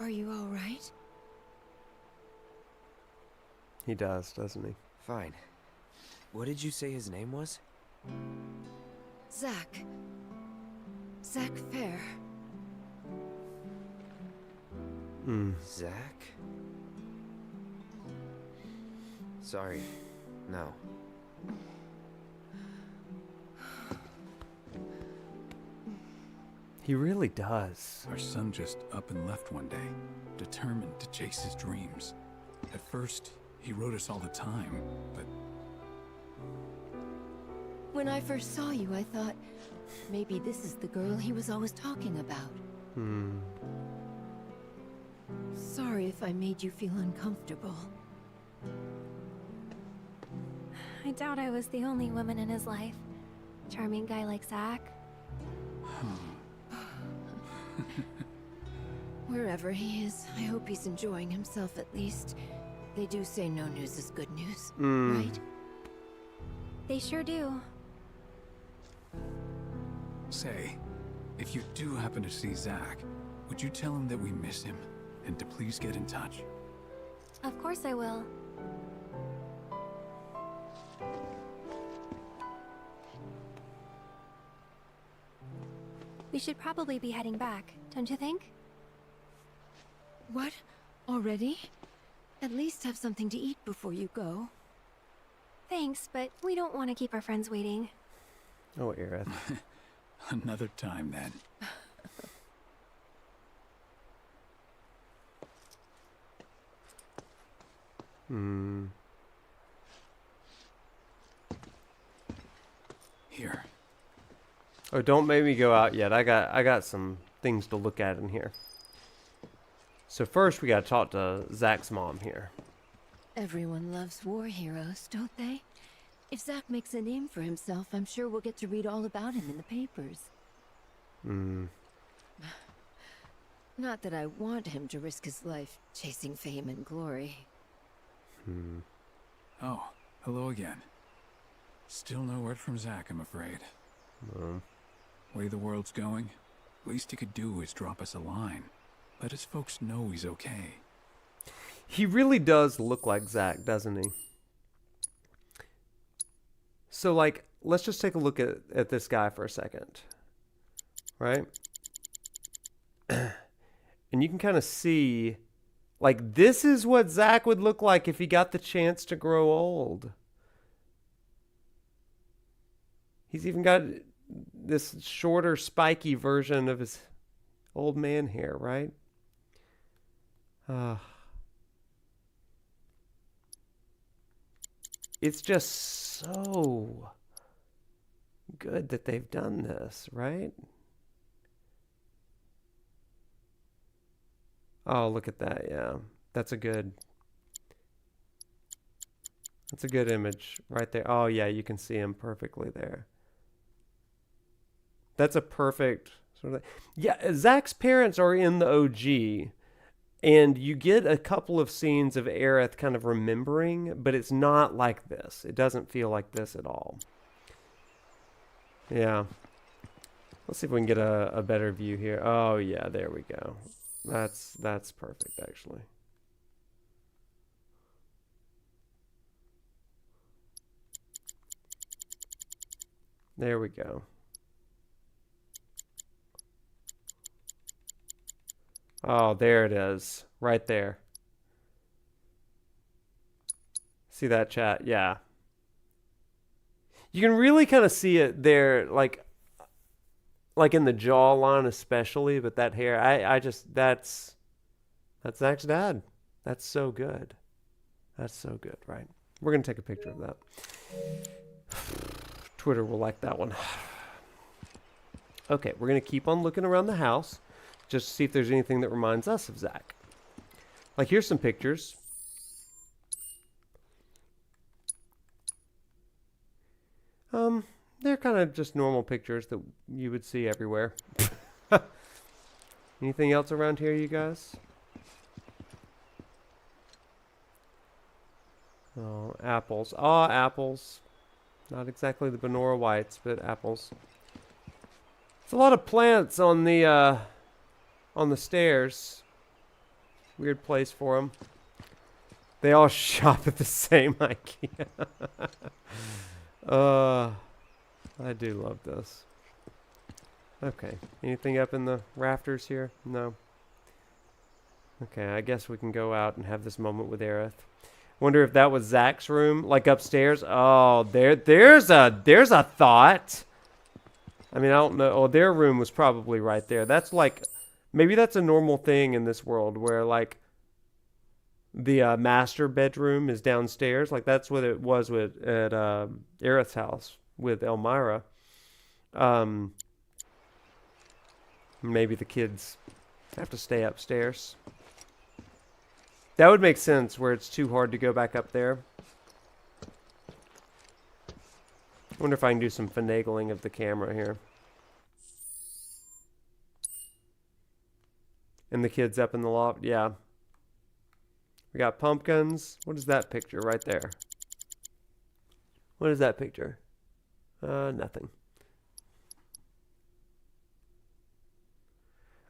Are you all right? He does, doesn't he? Fine. What did you say his name was? Zack. Zack Fair. Zack? Sorry. No. He really does. Our son just up and left one day, determined to chase his dreams. At first, he wrote us all the time, but When I first saw you, I thought maybe this is the girl he was always talking about. Sorry if I made you feel uncomfortable. I doubt I was the only woman in his life. Charming guy like Zack. Wherever he is, I hope he's enjoying himself at least. They do say no news is good news, right? They sure do. say, if you do happen to see Zack, would you tell him that we miss him and to please get in touch? Of course I will. We should probably be heading back, don't you think? What? Already? At least have something to eat before you go. Thanks, but we don't want to keep our friends waiting. Oh, Aerith. Another time, then. Here. Oh, don't make me go out yet. I got some things to look at in here. So first we gotta talk to Zack's mom here. Everyone loves war heroes, don't they? If Zack makes a name for himself, I'm sure we'll get to read all about him in the papers. Not that I want him to risk his life chasing fame and glory. Oh, hello again. Still no word from Zack, I'm afraid. Way the world's going, least he could do is drop us a line. Let his folks know he's okay. He really does look like Zack, doesn't he? So, like, let's just take a look at this guy for a second. Right? And you can kind of see, like, this is what Zack would look like if he got the chance to grow old. He's even got this shorter, spiky version of his old man hair, right? It's just so good that they've done this, right? Oh, look at that. Yeah. That's a good image right there. Oh, yeah, you can see him perfectly there. That's a perfect sort of... Yeah, Zack's parents are in the OG, and you get a couple of scenes of Aerith kind of remembering, but it's not like this. It doesn't feel like this at all. Yeah. Let's see if we can get a better view here. Oh, yeah, there we go. That's perfect, actually. There we go. Oh, there it is. Right there. See that, chat? Yeah. You can really kind of see it there, like in the jawline especially, but that hair, I just, that's Zach's dad. That's so good. That's so good, right? We're going to take a picture of that. Twitter will like that one. Okay, we're going to keep on looking around the house just to see if there's anything that reminds us of Zach. Like, here's some pictures. They're kind of just normal pictures that you would see everywhere. Anything else around here, you guys? Oh, apples. Ah, apples. Not exactly the Benora Whites, but apples. It's a lot of plants on the stairs. Weird place for them. They all shop at the same IKEA. I do love this. Okay. Anything up in the rafters here? No. Okay, I guess we can go out and have this moment with Aerith. Wonder if that was Zach's room, like upstairs. Oh, there's a thought. I mean, I don't know. Oh, their room was probably right there. That's like, maybe that's a normal thing in this world where like the master bedroom is downstairs. Like that's what it was at Aerith's house with Elmira. Maybe the kids have to stay upstairs. That would make sense where it's too hard to go back up there. Wonder if I can do some finagling of the camera here. And the kids up in the loft, yeah. We got pumpkins. What is that picture right there? What is that picture? Nothing.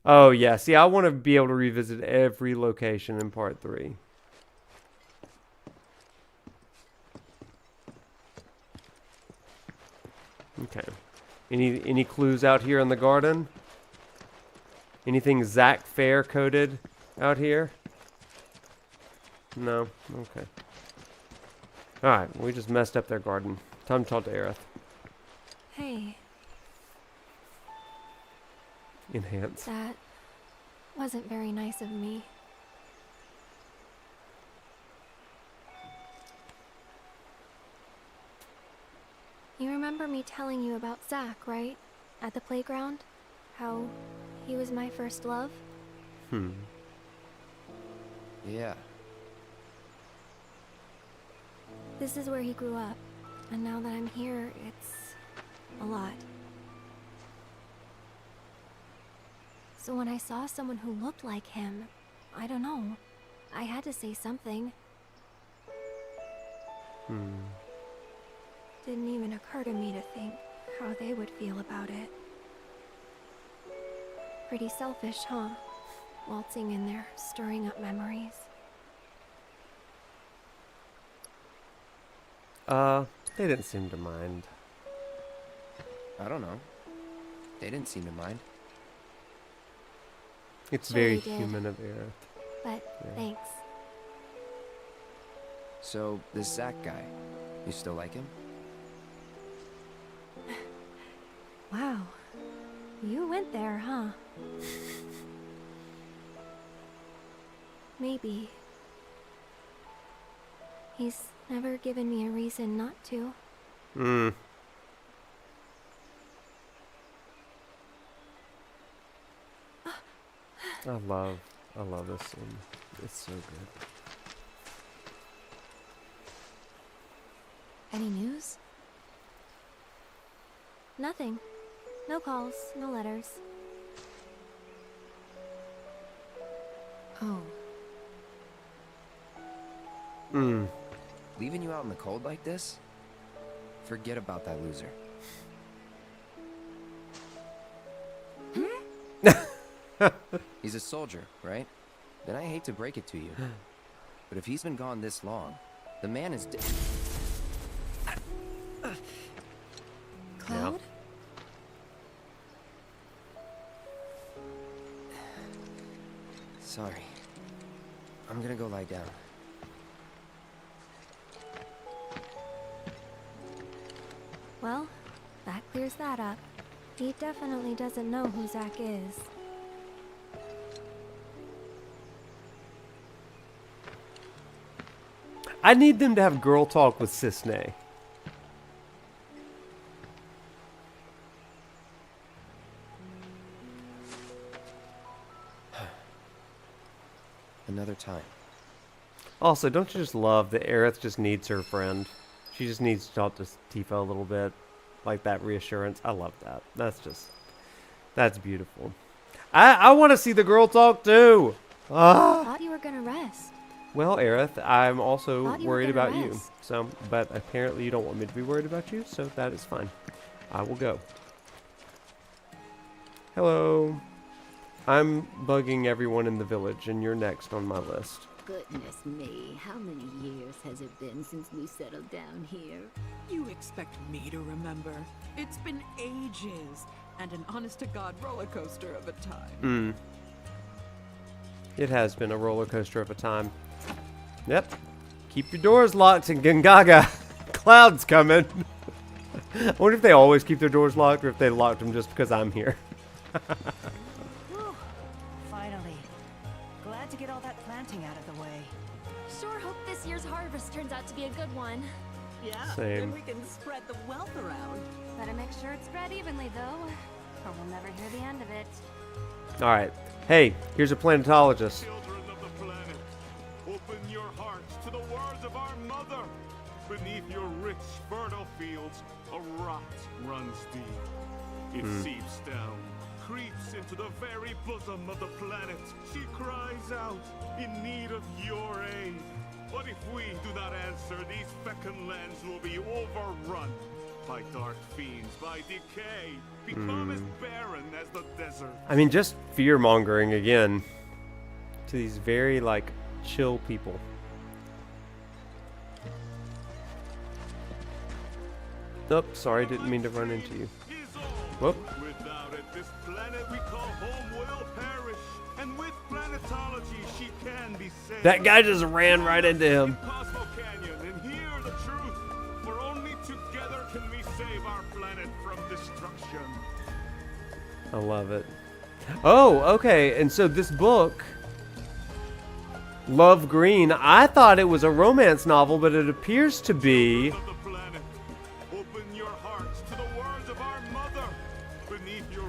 Oh, yeah. See, I want to be able to revisit every location in part 3. Okay. Any clues out here in the garden? Anything Zach Fair coded out here? No? Okay. Alright, we just messed up their garden. Time to talk to Aerith. Hey. Enhance. That wasn't very nice of me. You remember me telling you about Zach, right? At the playground? How he was my first love? Yeah. This is where he grew up, and now that I'm here, it's a lot. So when I saw someone who looked like him, I don't know, I had to say something. Didn't even occur to me to think how they would feel about it. Pretty selfish, huh? Waltzing in there, stirring up memories. They didn't seem to mind. I don't know. They didn't seem to mind. It's Sure very they did. human of Aerith. But Yeah. thanks. So, this Zach guy, you still like him? Wow. You went there, huh? maybe. He's never given me a reason not to. I love this scene. It's so good. Any news? Nothing. No calls, no letters. Oh. Leaving you out in the cold like this? Forget about that loser. He's a soldier, right? Then I hate to break it to you. But if he's been gone this long, the man is dead. Cloud? Sorry. I'm gonna go lie down. Well, that clears that up. He definitely doesn't know who Zack is. I need them to have girl talk with Cisne. Another time. Also, don't you just love that Aerith just needs her friend? She just needs to talk to Tifa a little bit. Like that reassurance. I love that. That's beautiful. I want to see the girl talk too. I thought you were gonna rest. Well, Aerith, I'm also Thought you were worried gonna about you. rest. So, but apparently you don't want me to be worried about you, so that is fine. I will go. Hello. I'm bugging everyone in the village, and you're next on my list. Goodness me, how many years has it been since we settled down here? You expect me to remember? It's been ages, and an honest-to-God roller coaster of a time. It has been a roller coaster of a time. Yep. Keep your doors locked in Gongaga. Cloud's coming. I wonder if they always keep their doors locked or if they locked them just because I'm here. Whew. Finally. Glad to get all that planting out of the way. Sure hope this year's harvest turns out to be a good one. Yeah, Same. then we can spread the wealth around. Better make sure it's spread evenly, though, or we'll never hear the end of it. Alright. Hey, here's a planetologist. Children of the planet, open your hearts to the words of our mother. Beneath your rich, fertile fields, a rot runs deep. It seeps down, creeps into the very bosom of the planet. She cries out in need of your aid. But if we do not answer, these fecund lands will be overrun by dark fiends, by decay, become as barren as the desert. I mean, just fear-mongering again to these very, like, chill people. Nope, sorry, didn't mean to run into you. Whoop. Without it, this planet we call home will perish. And with planetology, she can be saved. That guy just ran right into him. Cosmo Canyon and hear the truth. For only together can we save our planet from destruction. I love it. Oh, okay, and so this book, Love Green, I thought it was a romance novel, but it appears to be...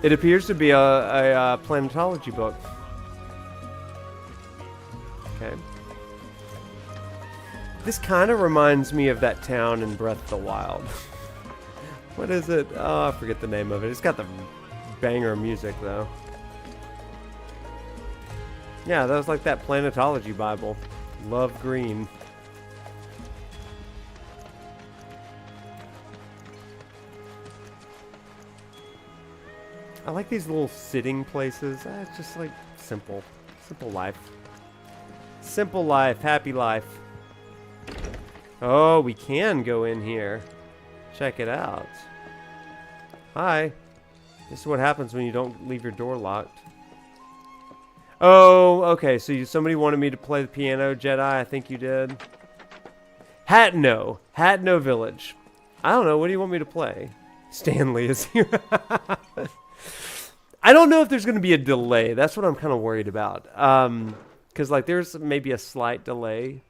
It appears to be a planetology book. Okay. This kind of reminds me of that town in Breath of the Wild. What is it? Oh, I forget the name of it. It's got the banger music, though. Yeah, that was like that planetology Bible. Love Green. I like these little sitting places. It's just like simple. Simple life. Simple life. Happy life. Oh, we can go in here. Check it out. Hi. This is what happens when you don't leave your door locked. Oh, okay. So somebody wanted me to play the piano, Jedi. I think you did. Hatno. Hatno Village. I don't know. What do you want me to play? Stanley is here. I don't know if there's going to be a delay. That's what I'm kind of worried about. Because, like, there's maybe a slight delay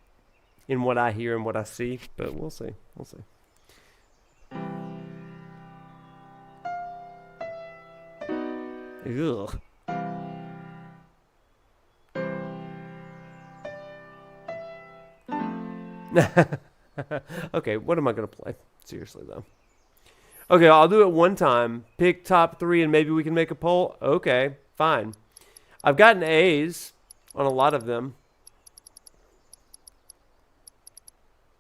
in what I hear and what I see, but we'll see. We'll see. Ugh. Okay, what am I going to play? Seriously, though. Okay, I'll do it one time. Pick top 3 and maybe we can make a poll. Okay, fine. I've gotten A's on a lot of them.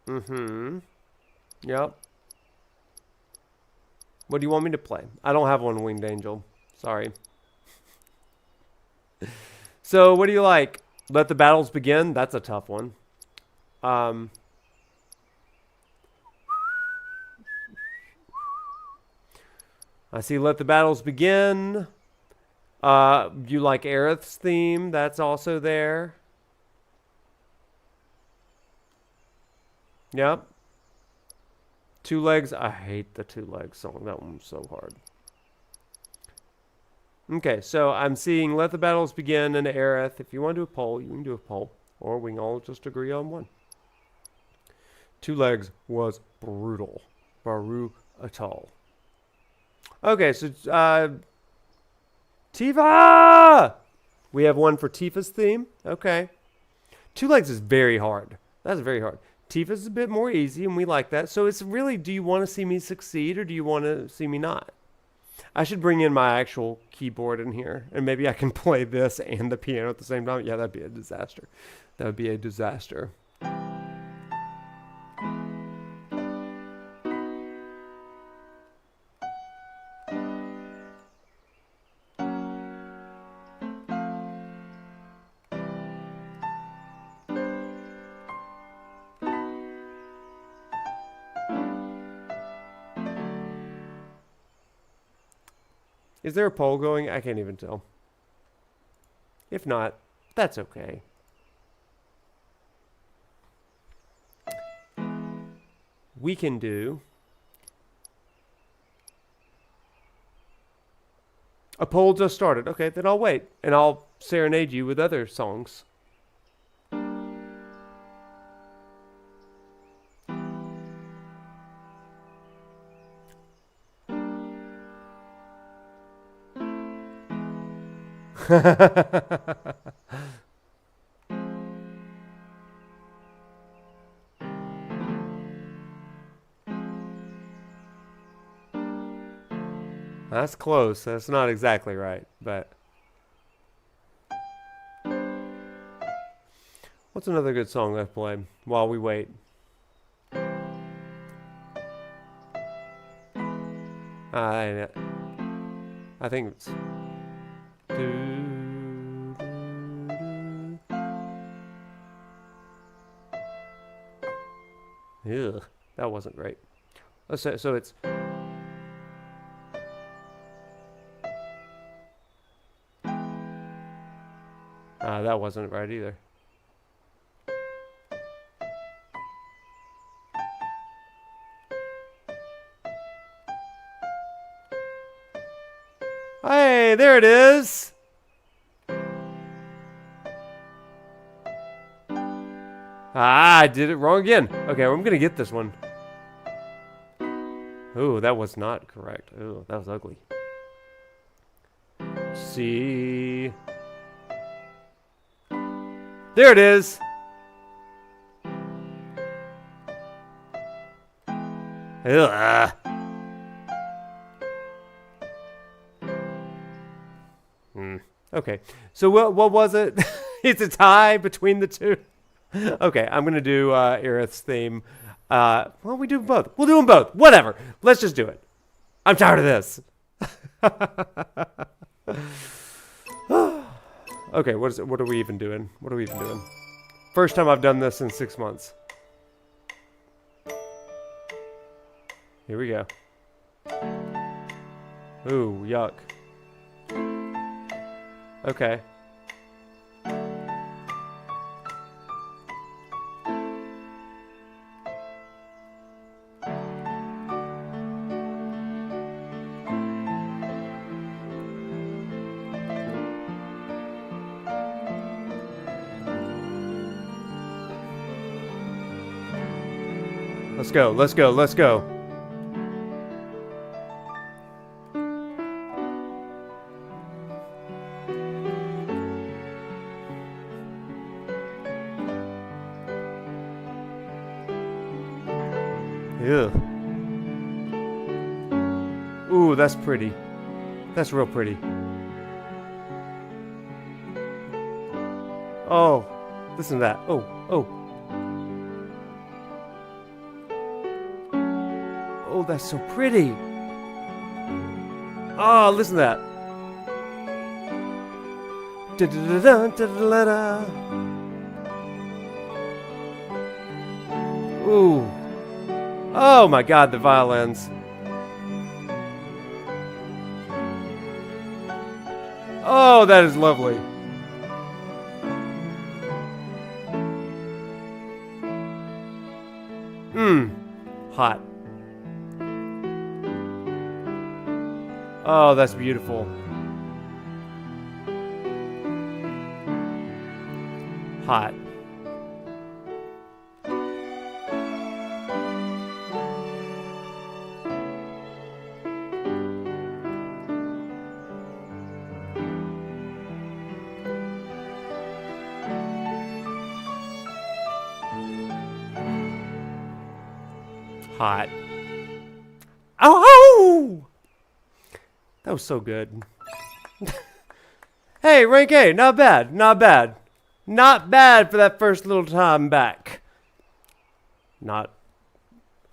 Yep. What do you want me to play? I don't have one, Winged Angel. Sorry. So, what do you like? Let the Battles Begin? That's a tough one. I see Let the Battles Begin. You like Aerith's theme? That's also there. Yep. Two Legs. I hate the Two Legs song. That one's so hard. Okay, so I'm seeing Let the Battles Begin and Aerith. If you want to do a poll, you can do a poll. Or we can all just agree on one. Two Legs was brutal. Brutal. Okay, so Tifa! We have one for Tifa's theme. Okay. Two Legs is very hard. That's very hard. Tifa's a bit more easy, and we like that. So it's really, do you want to see me succeed, or do you want to see me not? I should bring in my actual keyboard in here, and maybe I can play this and the piano at the same time. Yeah, that'd be a disaster. That would be a disaster. Is there a poll going? I can't even tell. If not, that's okay. We can do a poll just started. Okay, then I'll wait and I'll serenade you with other songs. That's close. That's not exactly right, but what's another good song I've played while we wait? I think it's Ew, that wasn't great. So it's that wasn't right either. Hey, there it is. I did it wrong again. Okay, I'm gonna get this one. Ooh, that was not correct. Ooh, that was ugly. C. There it is. Ugh. Okay, so what was it? It's a tie between the two. Okay, I'm going to do Aerith's theme. Well, we do both. We'll do them both. Whatever. Let's just do it. I'm tired of this. Okay, what are we even doing? What are we even doing? First time I've done this in 6 months. Here we go. Ooh, yuck. Okay. Let's go, let's go, let's go. Ew. Ooh, that's pretty. That's real pretty. Oh, listen to that. Oh, oh. Oh, that's so pretty. Oh, listen to that. Da-da-da-da-da-da-da. Ooh. Oh my God, the violins. Oh, that is lovely. Hot. Oh, that's beautiful. Hot. Hot. Oh! That was so good. Hey, rank A, not bad, not bad. Not bad for that first little time back. Not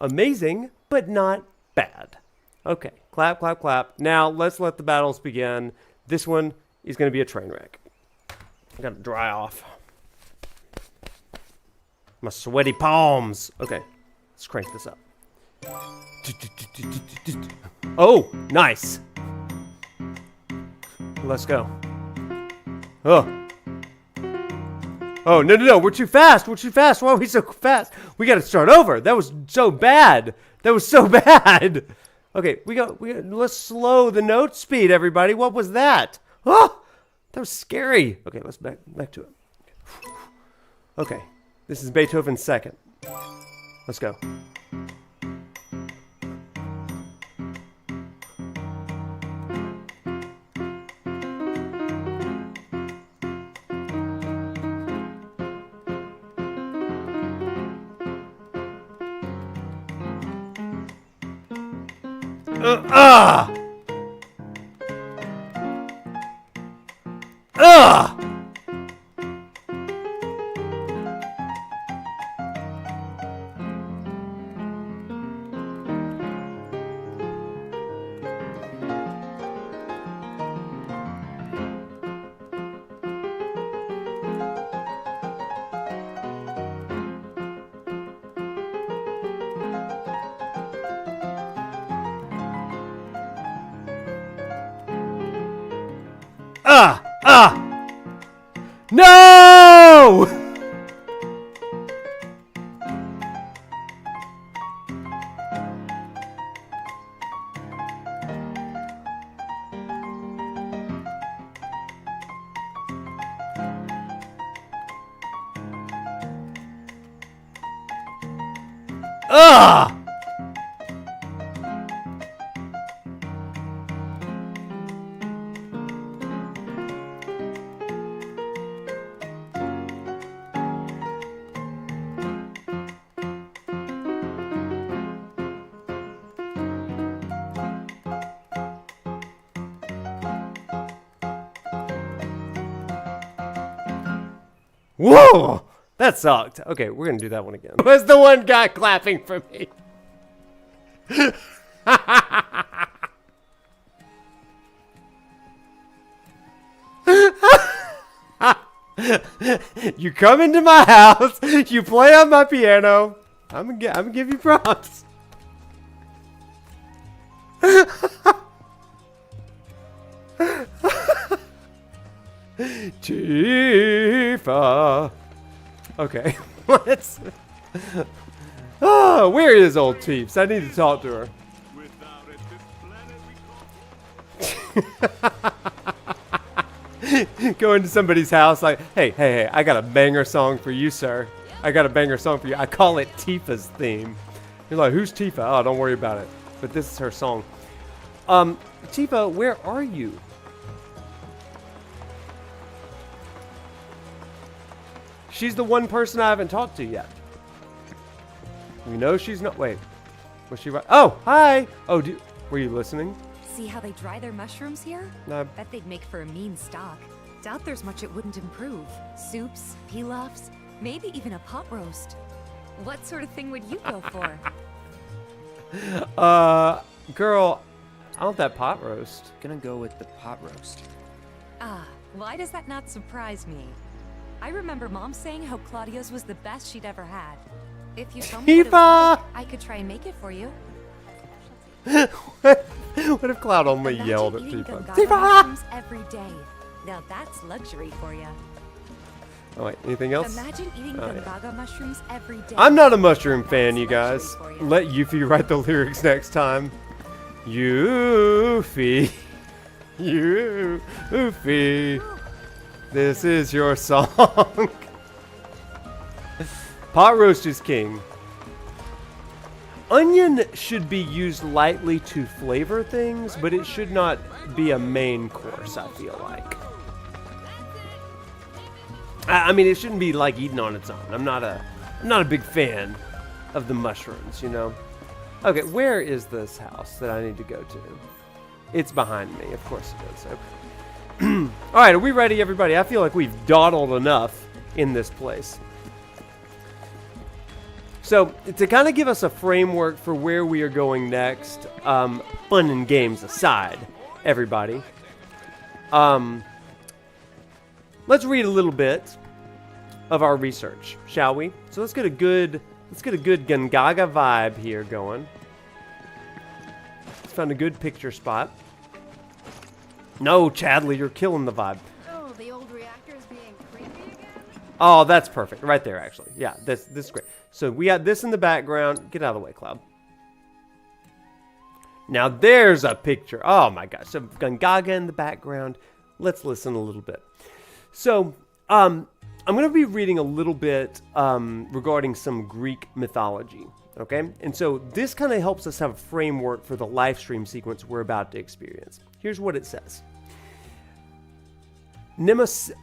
amazing, but not bad. Okay, clap, clap, clap. Now, let's let the battles begin. This one is going to be a train wreck. I got to dry off my sweaty palms. Okay, let's crank this up. Oh, nice. Let's go. Oh. Oh, no, no, no. We're too fast. We're too fast. Why are we so fast? We got to start over. That was so bad. That was so bad. Okay, let's slow the note speed, everybody. What was that? Oh, that was scary. Okay, let's back to it. Okay, this is Beethoven's second. Let's go. Ah! No! Whoa! That sucked. Okay, we're gonna do that one again. Was the one guy clapping for me? You come into my house, you play on my piano. I'm gonna give you props. Tifa. Okay, let's. Oh, where is old Teeps? I need to talk to her. Go into somebody's house like, hey, I got a banger song for you, sir. I got a banger song for you. I call it Tifa's theme. You're like, who's Tifa? Oh, don't worry about it. But this is her song. Tifa, where are you? She's the one person I haven't talked to yet. You know she's not. Wait, was she right? Oh, hi. Oh, were you listening? See how they dry their mushrooms here? No. Bet they'd make for a mean stock. Doubt there's much it wouldn't improve. Soups, pilafs, maybe even a pot roast. What sort of thing would you go for? Girl, I want that pot roast. Gonna go with the pot roast. Ah, why does that not surprise me? I remember Mom saying how Claudio's was the best she'd ever had. If you told me what it was like, I could try and make it for you. What if Cloud only yelled at Tifa? Tifa! Every day. Now that's luxury for you. Oh wait, anything else? Imagine eating Gongaga mushrooms every day. I'm not a mushroom fan, you guys. Let Yuffie write the lyrics next time. Yuffie. Yuffie. This is your song. Pot roast is king. Onion should be used lightly to flavor things, but it should not be a main course, I feel like. I mean, it shouldn't be like eaten on its own. I'm not a big fan of the mushrooms, you know. Okay, where is this house that I need to go to? It's behind me, of course it is. Okay. All right, are we ready, everybody? I feel like we've dawdled enough in this place. So, to kind of give us a framework for where we are going next, fun and games aside, everybody, let's read a little bit of our research, shall we? So let's get a good Gongaga vibe here going. Let's find a good picture spot. No, Chadley, you're killing the vibe. Oh, the old reactor is being creepy again? Oh, that's perfect. Right there, actually. Yeah, this is great. So we got this in the background. Get out of the way, Cloud. Now there's a picture. Oh my gosh. So Gongaga in the background. Let's listen a little bit. So, I'm going to be reading a little bit regarding some Greek mythology. Okay? And so this kind of helps us have a framework for the live stream sequence we're about to experience. Here's what it says. Mnemosyne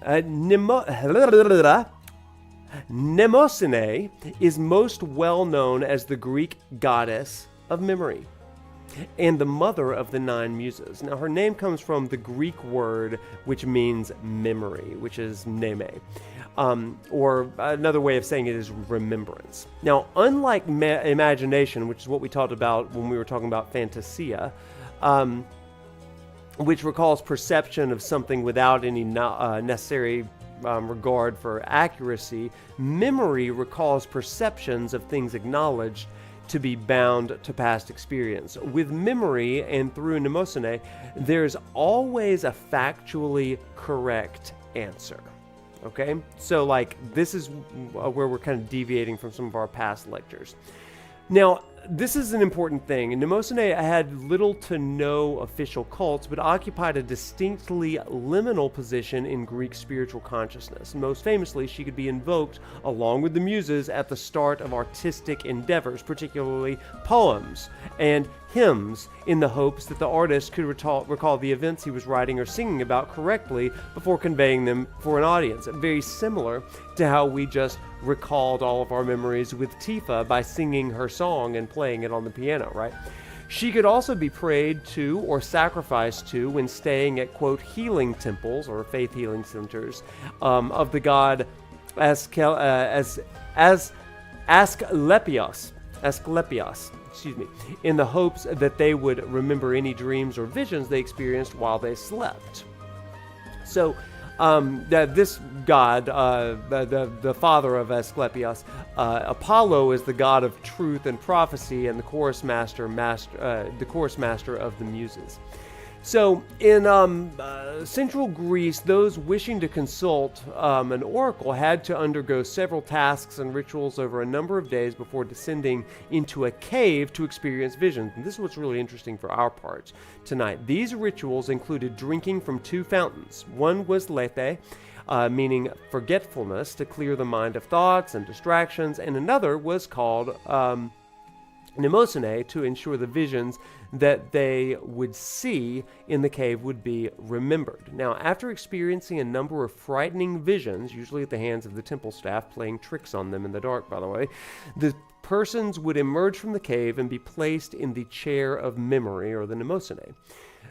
is most well known as the Greek goddess of memory and the mother of the 9 muses. Now, her name comes from the Greek word which means memory, which is mneme. Or another way of saying it is remembrance. Now, unlike imagination, which is what we talked about when we were talking about Fantasia, which recalls perception of something without any necessary regard for accuracy, memory recalls perceptions of things acknowledged to be bound to past experience. With memory and through mnemosyne, there's always a factually correct answer. Okay? So, like, this is where we're kind of deviating from some of our past lectures. Now, this is an important thing. Mnemosyne had little to no official cults, but occupied a distinctly liminal position in Greek spiritual consciousness. Most famously, she could be invoked along with the muses at the start of artistic endeavors, particularly poems and hymns, in the hopes that the artist could recall the events he was writing or singing about correctly before conveying them for an audience. Very similar to how we just recalled all of our memories with Tifa by singing her song and playing it on the piano, right? She could also be prayed to or sacrificed to when staying at, quote, healing temples or faith healing centers of the god Asclepios, in the hopes that they would remember any dreams or visions they experienced while they slept. So, this god, the father of Asclepios, Apollo, is the god of truth and prophecy, and the chorus master of the muses. So, in central Greece, those wishing to consult an oracle had to undergo several tasks and rituals over a number of days before descending into a cave to experience visions. And this is what's really interesting for our part tonight. These rituals included drinking from 2 fountains. One was lethe, meaning forgetfulness, to clear the mind of thoughts and distractions, and another was called Mnemosyne to ensure the visions that they would see in the cave would be remembered. Now, after experiencing a number of frightening visions, usually at the hands of the temple staff playing tricks on them in the dark, by the way, the persons would emerge from the cave and be placed in the chair of memory, or the Mnemosyne.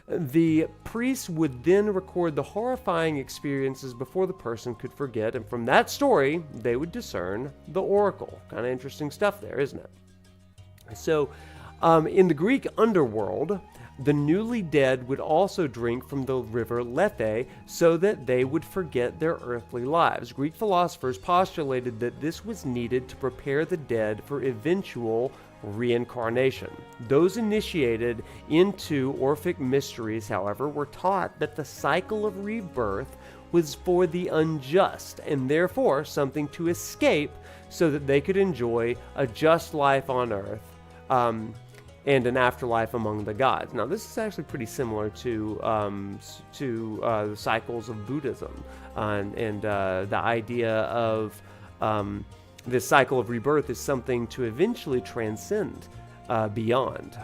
The priests would then record the horrifying experiences before the person could forget, and from that story, they would discern the oracle. Kind of interesting stuff there, isn't it? So, in the Greek underworld, the newly dead would also drink from the river Lethe so that they would forget their earthly lives. Greek philosophers postulated that this was needed to prepare the dead for eventual reincarnation. Those initiated into Orphic mysteries, however, were taught that the cycle of rebirth was for the unjust, and therefore something to escape so that they could enjoy a just life on earth, and an afterlife among the gods. Now, this is actually pretty similar to the cycles of Buddhism, and the idea of this cycle of rebirth is something to eventually transcend beyond.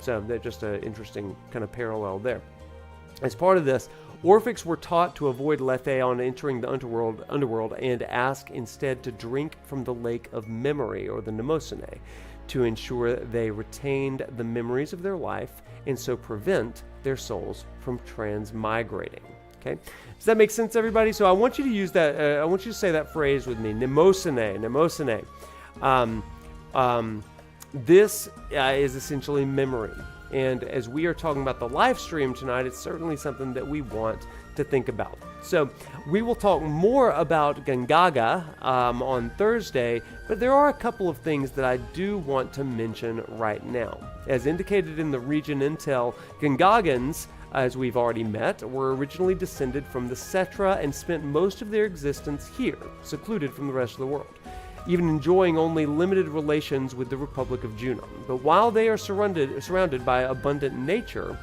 So that's just an interesting kind of parallel there. As part of this, Orphics were taught to avoid Lethe on entering the underworld and ask instead to drink from the lake of memory, or the Mnemosyne, to ensure they retained the memories of their life and so prevent their souls from transmigrating. Okay, does that make sense, everybody? So I want you to use that. I want you to say that phrase with me: Mnemosyne, Mnemosyne. This is essentially memory. And as we are talking about the live stream tonight, it's certainly something that we want to think about. So we will talk more about Gongaga on Thursday, but there are a couple of things that I do want to mention right now. As indicated in the region intel, Gongagans, as we've already met, were originally descended from the Cetra and spent most of their existence here, secluded from the rest of the world, even enjoying only limited relations with the Republic of Junon. But while they are surrounded by abundant nature,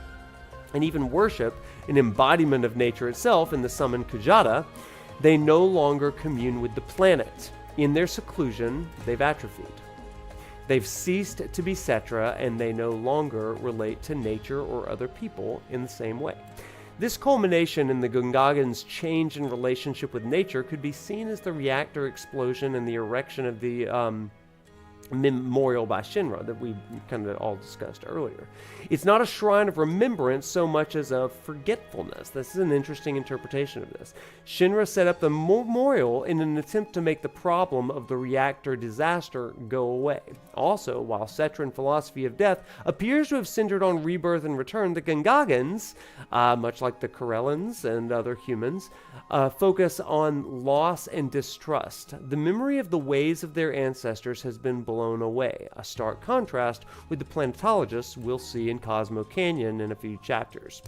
and even worship an embodiment of nature itself in the summon Kujata, they no longer commune with the planet. In their seclusion, they've atrophied. They've ceased to be Cetra, and they no longer relate to nature or other people in the same way. This culmination in the Gongagans' change in relationship with nature could be seen as the reactor explosion and the erection of the memorial by Shinra that we kind of all discussed earlier. It's not a shrine of remembrance so much as of forgetfulness. This is an interesting interpretation of this. Shinra set up the memorial in an attempt to make the problem of the reactor disaster go away. Also, while Cetran philosophy of death appears to have centered on rebirth and return, the Gongagans, much like the Corellans and other humans, focus on loss and distrust. The memory of the ways of their ancestors has been blown away, a stark contrast with the planetologists we'll see in Cosmo Canyon in a few chapters.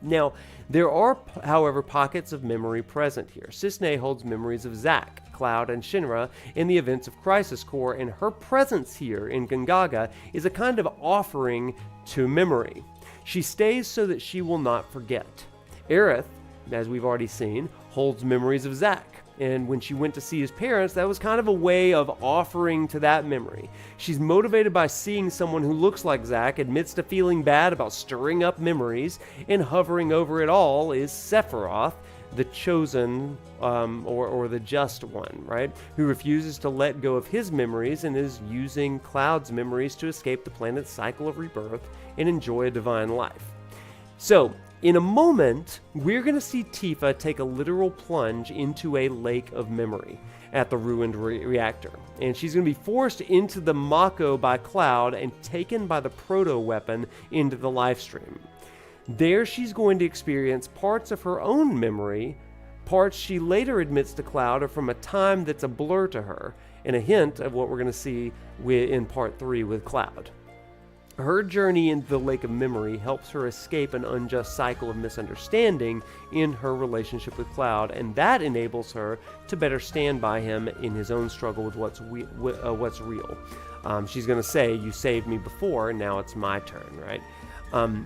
Now, there are, however, pockets of memory present here. Cisne holds memories of Zack, Cloud, and Shinra in the events of Crisis Core, and her presence here in Gongaga is a kind of offering to memory. She stays so that she will not forget. Aerith, as we've already seen, holds memories of Zack. And when she went to see his parents, that was kind of a way of offering to that memory. She's motivated by seeing someone who looks like Zack, admits to feeling bad about stirring up memories, and hovering over it all is Sephiroth, the chosen, or the just one, right? Who refuses to let go of his memories and is using Cloud's memories to escape the planet's cycle of rebirth and enjoy a divine life. So, in a moment, we're going to see Tifa take a literal plunge into a lake of memory at the ruined reactor. And she's going to be forced into the Mako by Cloud and taken by the proto-weapon into the Lifestream. There she's going to experience parts of her own memory, parts she later admits to Cloud are from a time that's a blur to her, and a hint of what we're going to see in Part 3 with Cloud. Her journey into the Lake of Memory helps her escape an unjust cycle of misunderstanding in her relationship with Cloud, and that enables her to better stand by him in his own struggle with what's real. She's going to say, "You saved me before, now it's my turn," right?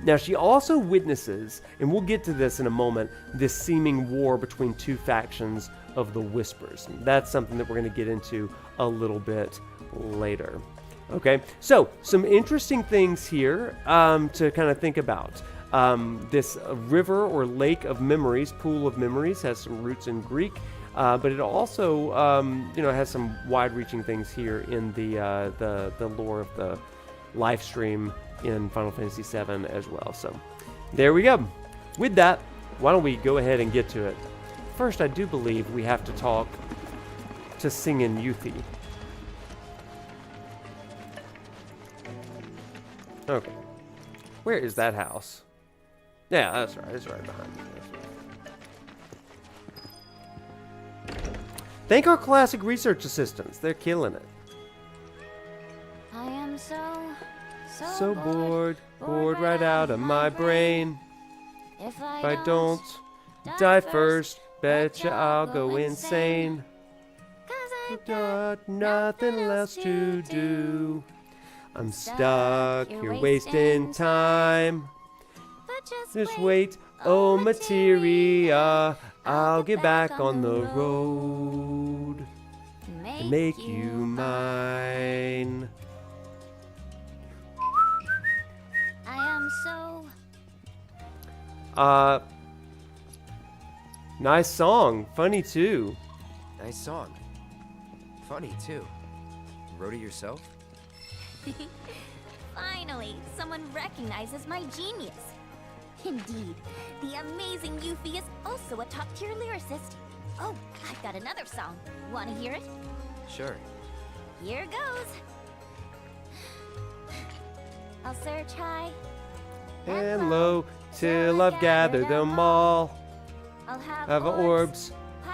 Now she also witnesses, and we'll get to this in a moment, this seeming war between two factions of the Whispers. That's something that we're going to get into a little bit later. Okay, so some interesting things here to kind of think about. This river or lake of memories, pool of memories, has some roots in Greek, but it also, has some wide-reaching things here in the lore of the Lifestream in Final Fantasy VII as well. So there we go. With that, why don't we go ahead and get to it? First, I do believe we have to talk to Singin' Yuffie. Okay. Where is that house? Yeah, that's right. It's right behind me. Thank our classic research assistants. They're killing it. I am So bored right out of my brain. If I don't die first, betcha I'll go insane. I've got nothing else to do. I'm stuck here wasting time. Just wait, oh materia, I'll get back on the road and make you mine. I am so... Nice song. Funny too. Nice song. Funny too. Wrote it yourself? Finally, someone recognizes my genius. Indeed, the amazing Yuffie is also a top-tier lyricist. Oh, I've got another song. Want to hear it? Sure. Here goes. I'll search high And low till I've gathered them all. I'll Have orbs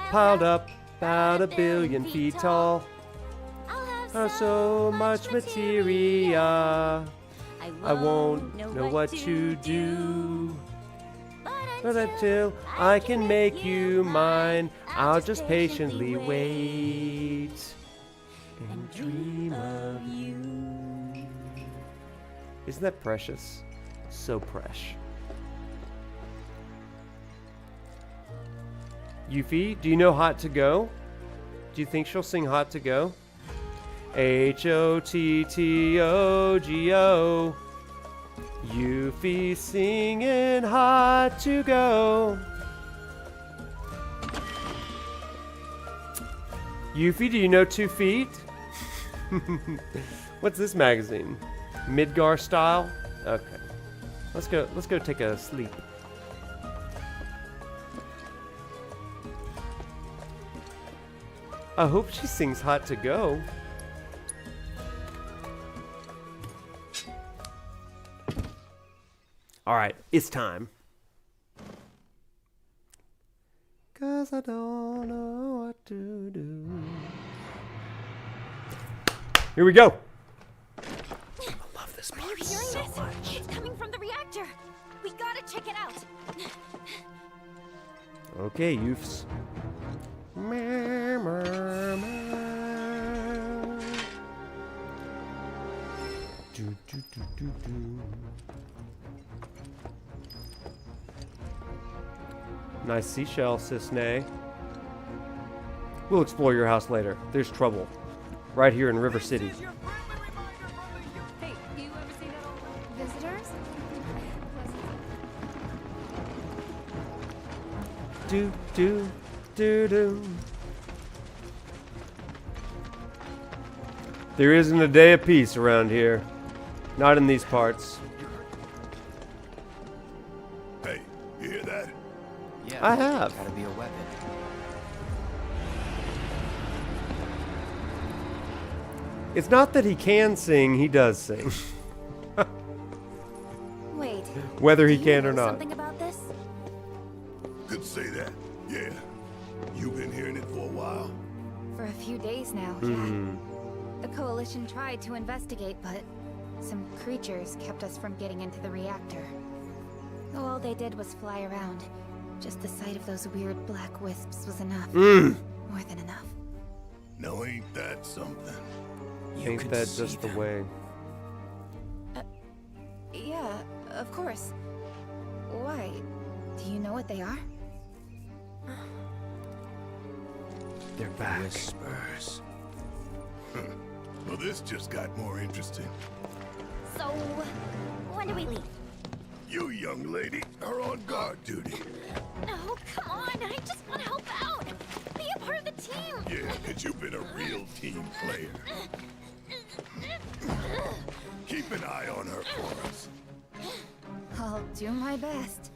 piled up about 1 billion feet tall. Have so much materia, I won't know what to do. But until I can make you mine, I'll just patiently wait and dream of you. Isn't that precious? So fresh. Yuffie, do you know Hot to Go? Do you think she'll sing Hot to Go? Hottogo. Yuffie singing Hot to Go. Yuffie, do you know 2 feet? What's this magazine? Midgar style? Okay. Let's go take a sleep. I hope she sings Hot to Go. Alright, it's time. 'Cause I don't know what to do. Here we go. I love this part so much. It's coming from the reactor. We gotta check it out. Okay, youths. Nice seashell, Cisne. We'll explore your house later. There's trouble. Right here in River City. Hey, you ever see that old visitors? Do. There isn't a day of peace around here. Not in these parts. Hey, you hear that? Yeah, I have. Gotta be a weapon. It's not that he can sing, he does sing. Wait. Whether he do you can or know not. Something about this? Could say that. Yeah. You've been hearing it for a while. For a few days now, Hmm. The Coalition tried to investigate, but some creatures kept us from getting into the reactor. All they did was fly around. Just the sight of those weird black wisps was enough. Mm. More than enough. No, ain't that something? Ain't that just the way? Yeah, of course. Why? Do you know what they are? They're back. Whispers. Well, this just got more interesting. So, when do we leave? You, young lady, are on guard duty. Oh, come on. I just want to help out. Be a part of the team. Yeah, because you've been a real team player. Keep an eye on her for us. I'll do my best.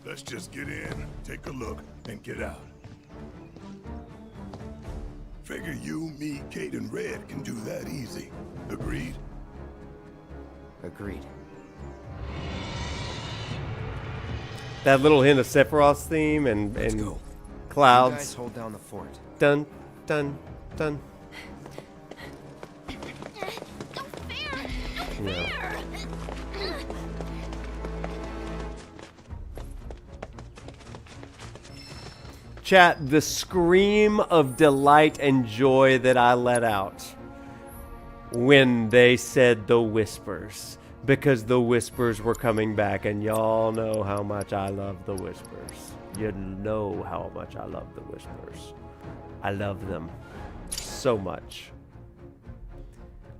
Let's just get in, take a look, and get out. Figure you, me, Kate, and Red can do that easy. Agreed? Agreed. That little hint of Sephiroth's theme and clouds. You guys hold down the fort. Dun, dun, dun. Yeah. Chat, the scream of delight and joy that I let out when they said the whispers, because the whispers were coming back, and y'all know how much I love the whispers. You know how much I love the whispers. I love them so much.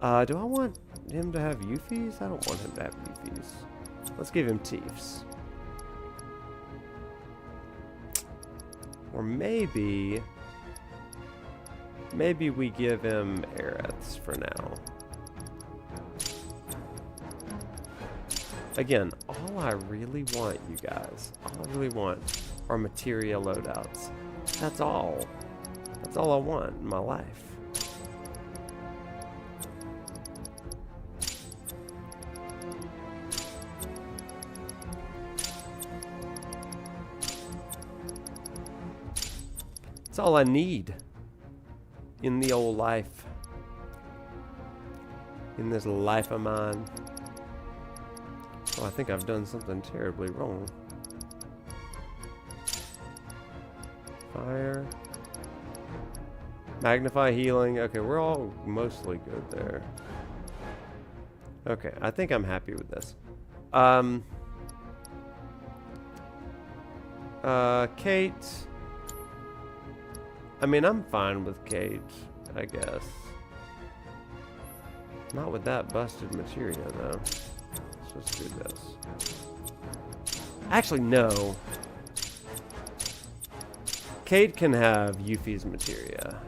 Do I want him to have Euphies? I don't want him to have Euphies. Let's give him Tiefs. Or maybe we give him Aeriths for now. Again, all I really want, you guys, all I really want are materia loadouts. That's all. That's all I want in my life. That's all I need in the old life. In this life of mine. Oh, I think I've done something terribly wrong. Fire. Magnify healing. Okay, we're all mostly good there. Okay, I think I'm happy with this. Kate. I mean, I'm fine with Kate, I guess. Not with that busted materia, though. Let's just do this. Actually, no. Kate can have Yuffie's materia.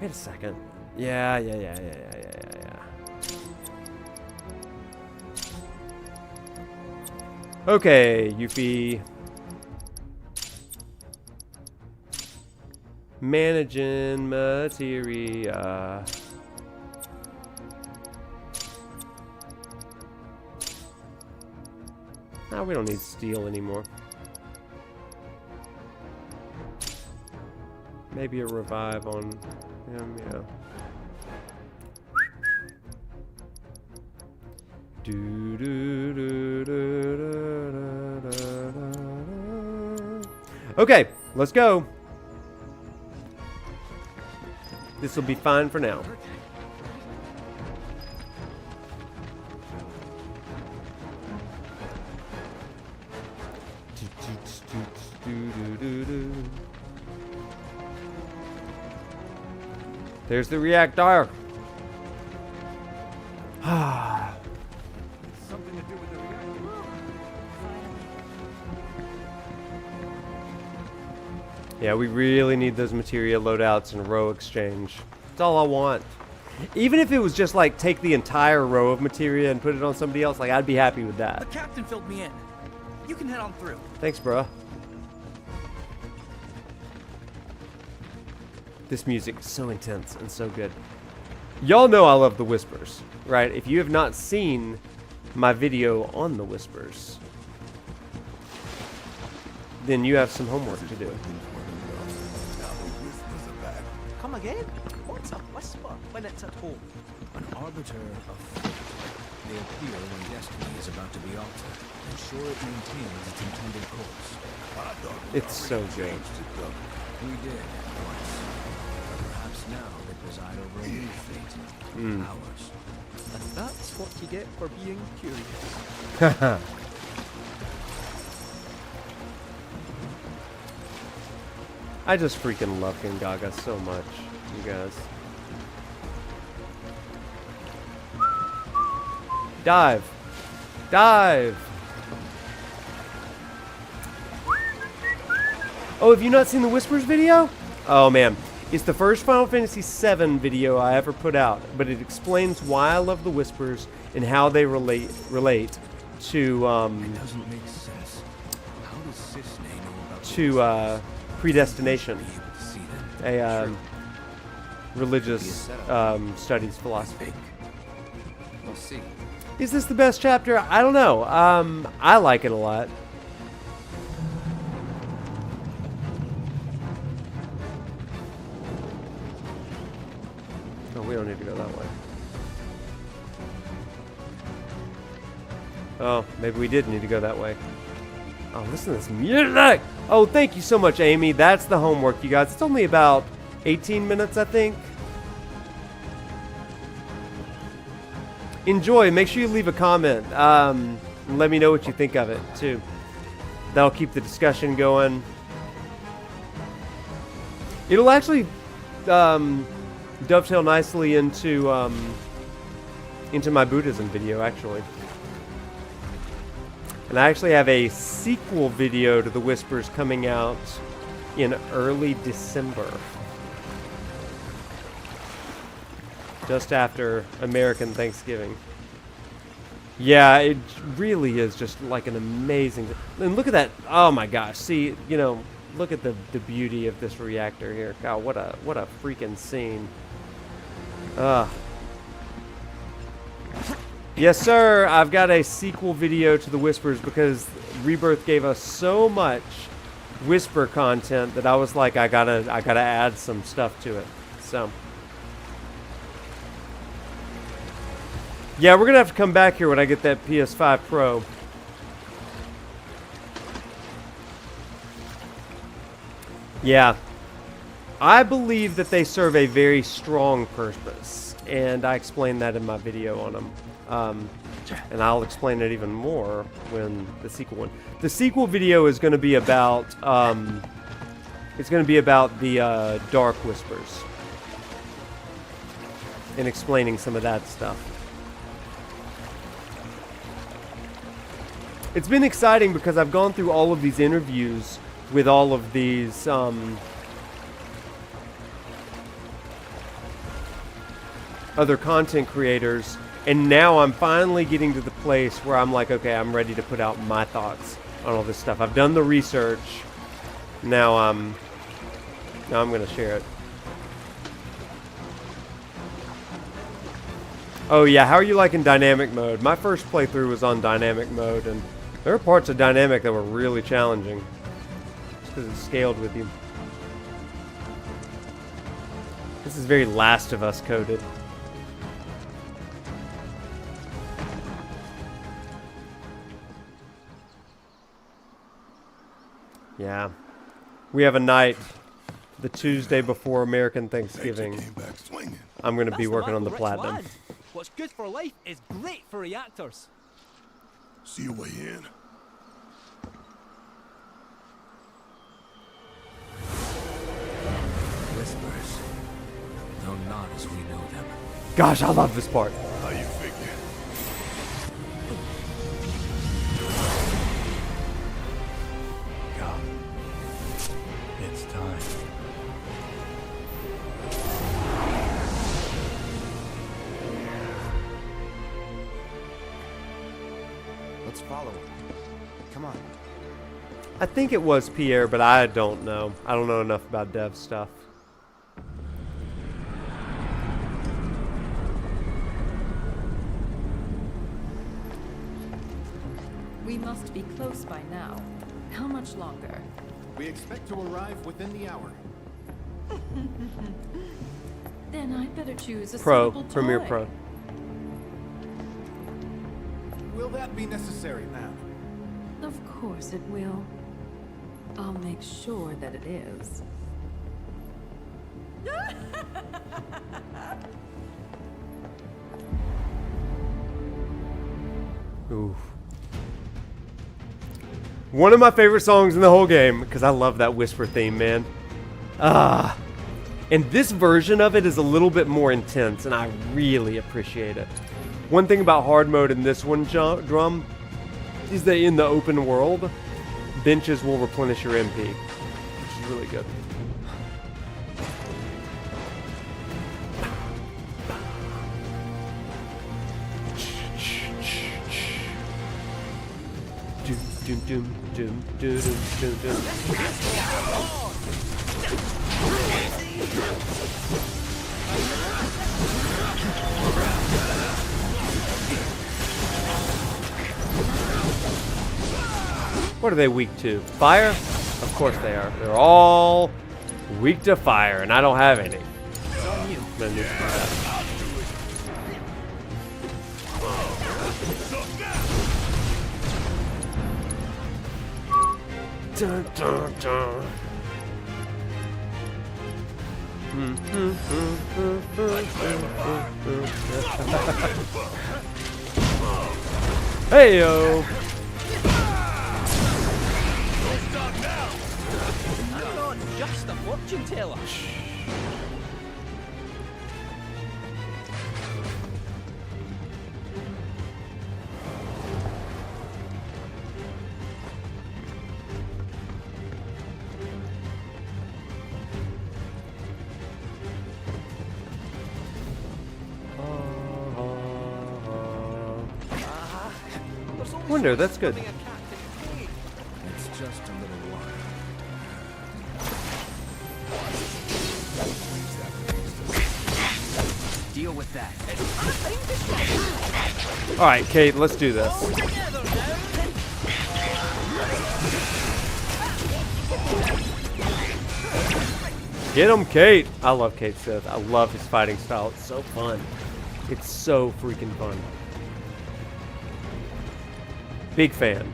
Wait a second. Yeah. Okay, Yuffie. Managing materia. Nah, we don't need steel anymore. Maybe a revive on him, yeah. Okay, let's go. This will be fine for now. There's the reactor. Something to do with the reactor. Yeah, we really need those materia loadouts and row exchange. That's all I want. Even if it was just like take the entire row of materia and put it on somebody else, like I'd be happy with that. The captain filled me in. You can head on through. Thanks, bruh. This music is so intense and so good. Y'all know I love the whispers, right? If you have not seen my video on the whispers, then you have some homework to do. Come again? What's a whisper when it's at home? An arbiter of fate. They appear when destiny is about to be altered, ensure it maintains its intended course. It's so good. We did once. But perhaps now they preside over a new fate. Ours. And that's what you get for being curious. I just freaking love Gongaga so much, you guys. Dive! Dive! Oh, have you not seen the Whispers video? Oh man, it's the first Final Fantasy VII video I ever put out, but it explains why I love the Whispers and how they relate to It doesn't make sense. How does Cisne know about to Predestination, a religious studies philosophy. We'll see. Is this the best chapter? I don't know. I like it a lot. Oh, we don't need to go that way. Oh, maybe we did need to go that way. Oh, listen to this music! Oh, thank you so much, Amy. That's the homework, you guys. It's only about 18 minutes, I think. Enjoy. Make sure you leave a comment. Let me know what you think of it, too. That'll keep the discussion going. It'll actually dovetail nicely into my Buddhism video, actually. And I actually have a sequel video to The Whispers coming out in early December. Just after American Thanksgiving. Yeah, it really is just like an amazing... And look at that. Oh my gosh. See, you know, look at the beauty of this reactor here. God, what a freaking scene. Yes, sir. I've got a sequel video to The Whispers because Rebirth gave us so much Whisper content that I was like, I gotta add some stuff to it. So, yeah, we're gonna have to come back here when I get that PS5 Pro. Yeah, I believe that they serve a very strong purpose, and I explained that in my video on them. And I'll explain it even more when the sequel one. The sequel video is going to be about it's going to be about the Dark Whispers and explaining some of that stuff. It's been exciting because I've gone through all of these interviews with all of these other content creators. And now I'm finally getting to the place where I'm like, okay, I'm ready to put out my thoughts on all this stuff. I've done the research. Now I'm going to share it. Oh yeah, how are you liking dynamic mode? My first playthrough was on dynamic mode, and there were parts of dynamic that were really challenging. Just because it scaled with you. This is very Last of Us coded. Yeah. We have a night, the Tuesday before American Thanksgiving. I'm going to be working on the platinum. What's good for life is great for reactors. See your way in. Whispers, though not as we know them. Gosh, I love this part. How you figure? It's time. Let's follow him. Come on. I think it was Pierre, but I don't know. I don't know enough about dev stuff. We must be close by now. How much longer? We expect to arrive within the hour. Then I'd better choose a Pro, suitable Premiere toy. Pro. Will that be necessary, ma'am? Of course it will. I'll make sure that it is. Ooh. One of my favorite songs in the whole game, because I love that Whisper theme, man. And this version of it is a little bit more intense, and I really appreciate it. One thing about hard mode in this one, Drum, is that in the open world, benches will replenish your MP, which is really good. Doom, doom, doom, doom, doom, doom, doom. What are they weak to? Fire? Of course they are. They're all weak to fire, and I don't have any. It's on you. I'm gonna need to do that. Dun, dun, dun. Hey yo! I'm not just a fortune teller. Wonder, that's good. It's just a little while. Deal with that. All right, Kate, let's do this. Get him, Kate. I love Kate Sith. I love his fighting style. It's so fun. It's so freaking fun. Big fan.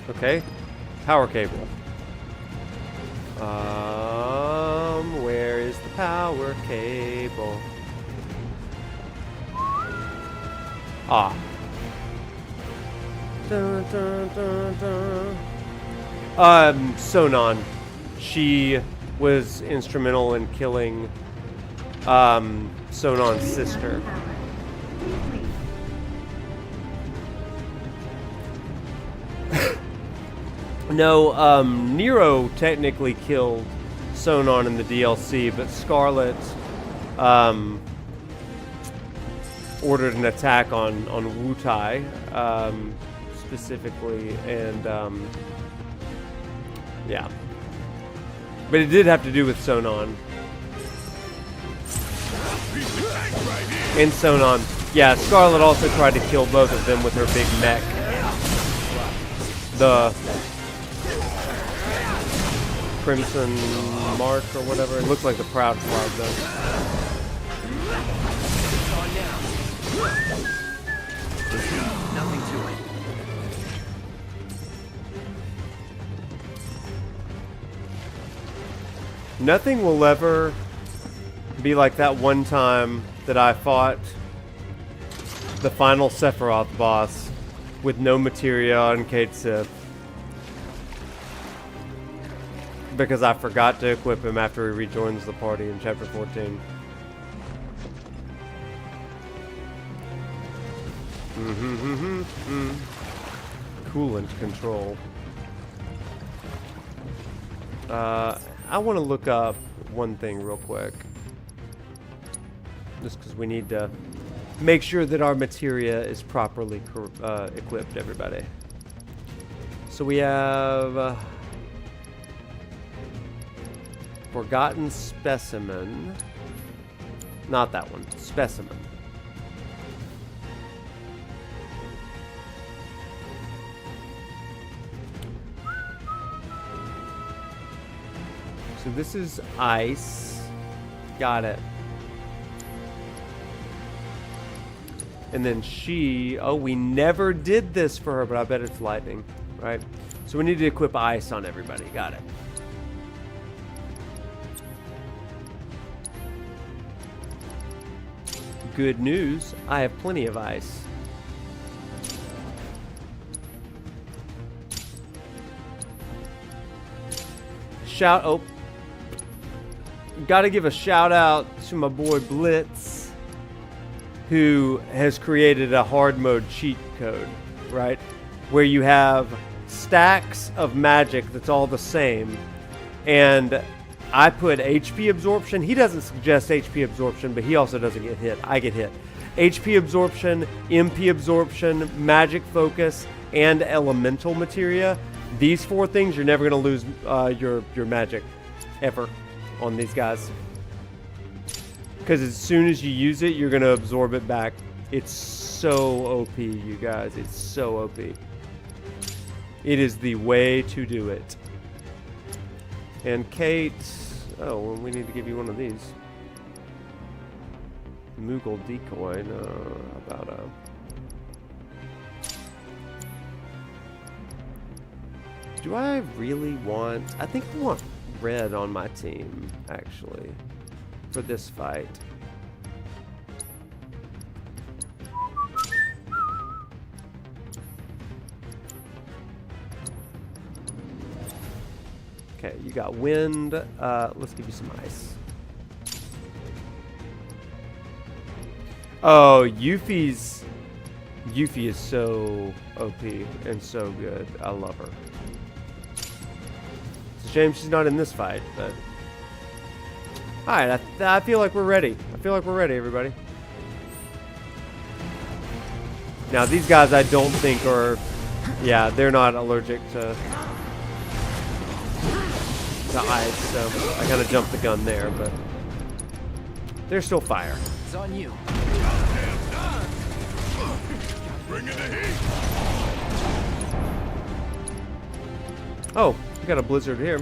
Okay. Power cable. Where is the power cable? Ah. Dun, dun, dun, dun. Sonon. She was instrumental in killing Sonon's sister. No, Nero technically killed Sonon in the DLC, but Scarlet ordered an attack on Wutai specifically, and yeah. But it did have to do with Sonon. And Sonon. Yeah, Scarlet also tried to kill both of them with her big mech. The Crimson Mark or whatever. It looks like the Proud Cloud though. Nothing to it. Nothing will ever be like that one time that I fought the final Sephiroth boss with no materia on Kate Sith. Because I forgot to equip him after he rejoins the party in chapter 14. Coolant control. I want to look up one thing real quick. Just because we need to make sure that our materia is properly equipped, everybody. So we have Forgotten Specimen. Not that one. Specimen. So this is ice. Got it. And then she... Oh, we never did this for her, but I bet it's lightning. Right? So we need to equip ice on everybody. Got it. Good news. I have plenty of ice. shout. Oh, got to give a shout out to my boy Blitz, who has created a hard mode cheat code, right? Where you have stacks of magic that's all the same, and I put HP absorption. He doesn't suggest HP absorption, but he also doesn't get hit. I get hit. HP absorption, MP absorption, magic focus, and elemental materia. These 4 things, you're never going to lose your magic ever on these guys. Because as soon as you use it, you're going to absorb it back. It's so OP, you guys. It's so OP. It is the way to do it. And Kate... Oh, well, we need to give you one of these. Moogle decoy. No, about do I really want... I think I want red on my team, actually, for this fight. Okay, you got wind. Let's give you some ice. Oh, Yuffie is so OP and so good. I love her. It's a shame she's not in this fight, but... Alright, I feel like we're ready. I feel like we're ready, everybody. Now, these guys I don't think are... Yeah, they're not allergic to ice, so I kind of jumped the gun there, but... They're still fire. It's on you. Bring in the heat. Oh, we got a blizzard here.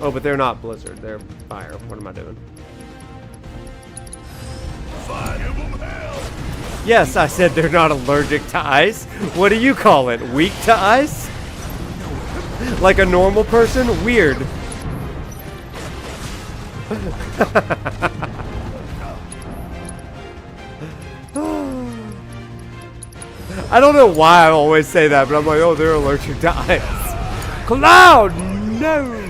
Oh, but they're not blizzard. They're fire. What am I doing? Yes, I said they're not allergic to ice. What do you call it? Weak to ice? Like a normal person? Weird. I don't know why I always say that, but I'm like, oh, they're allergic to ice. Cloud, no!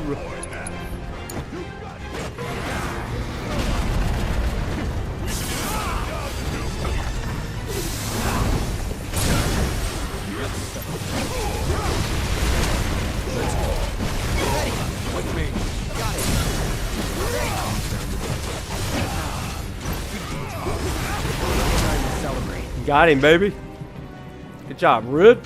Got him, baby. Good job, Rude.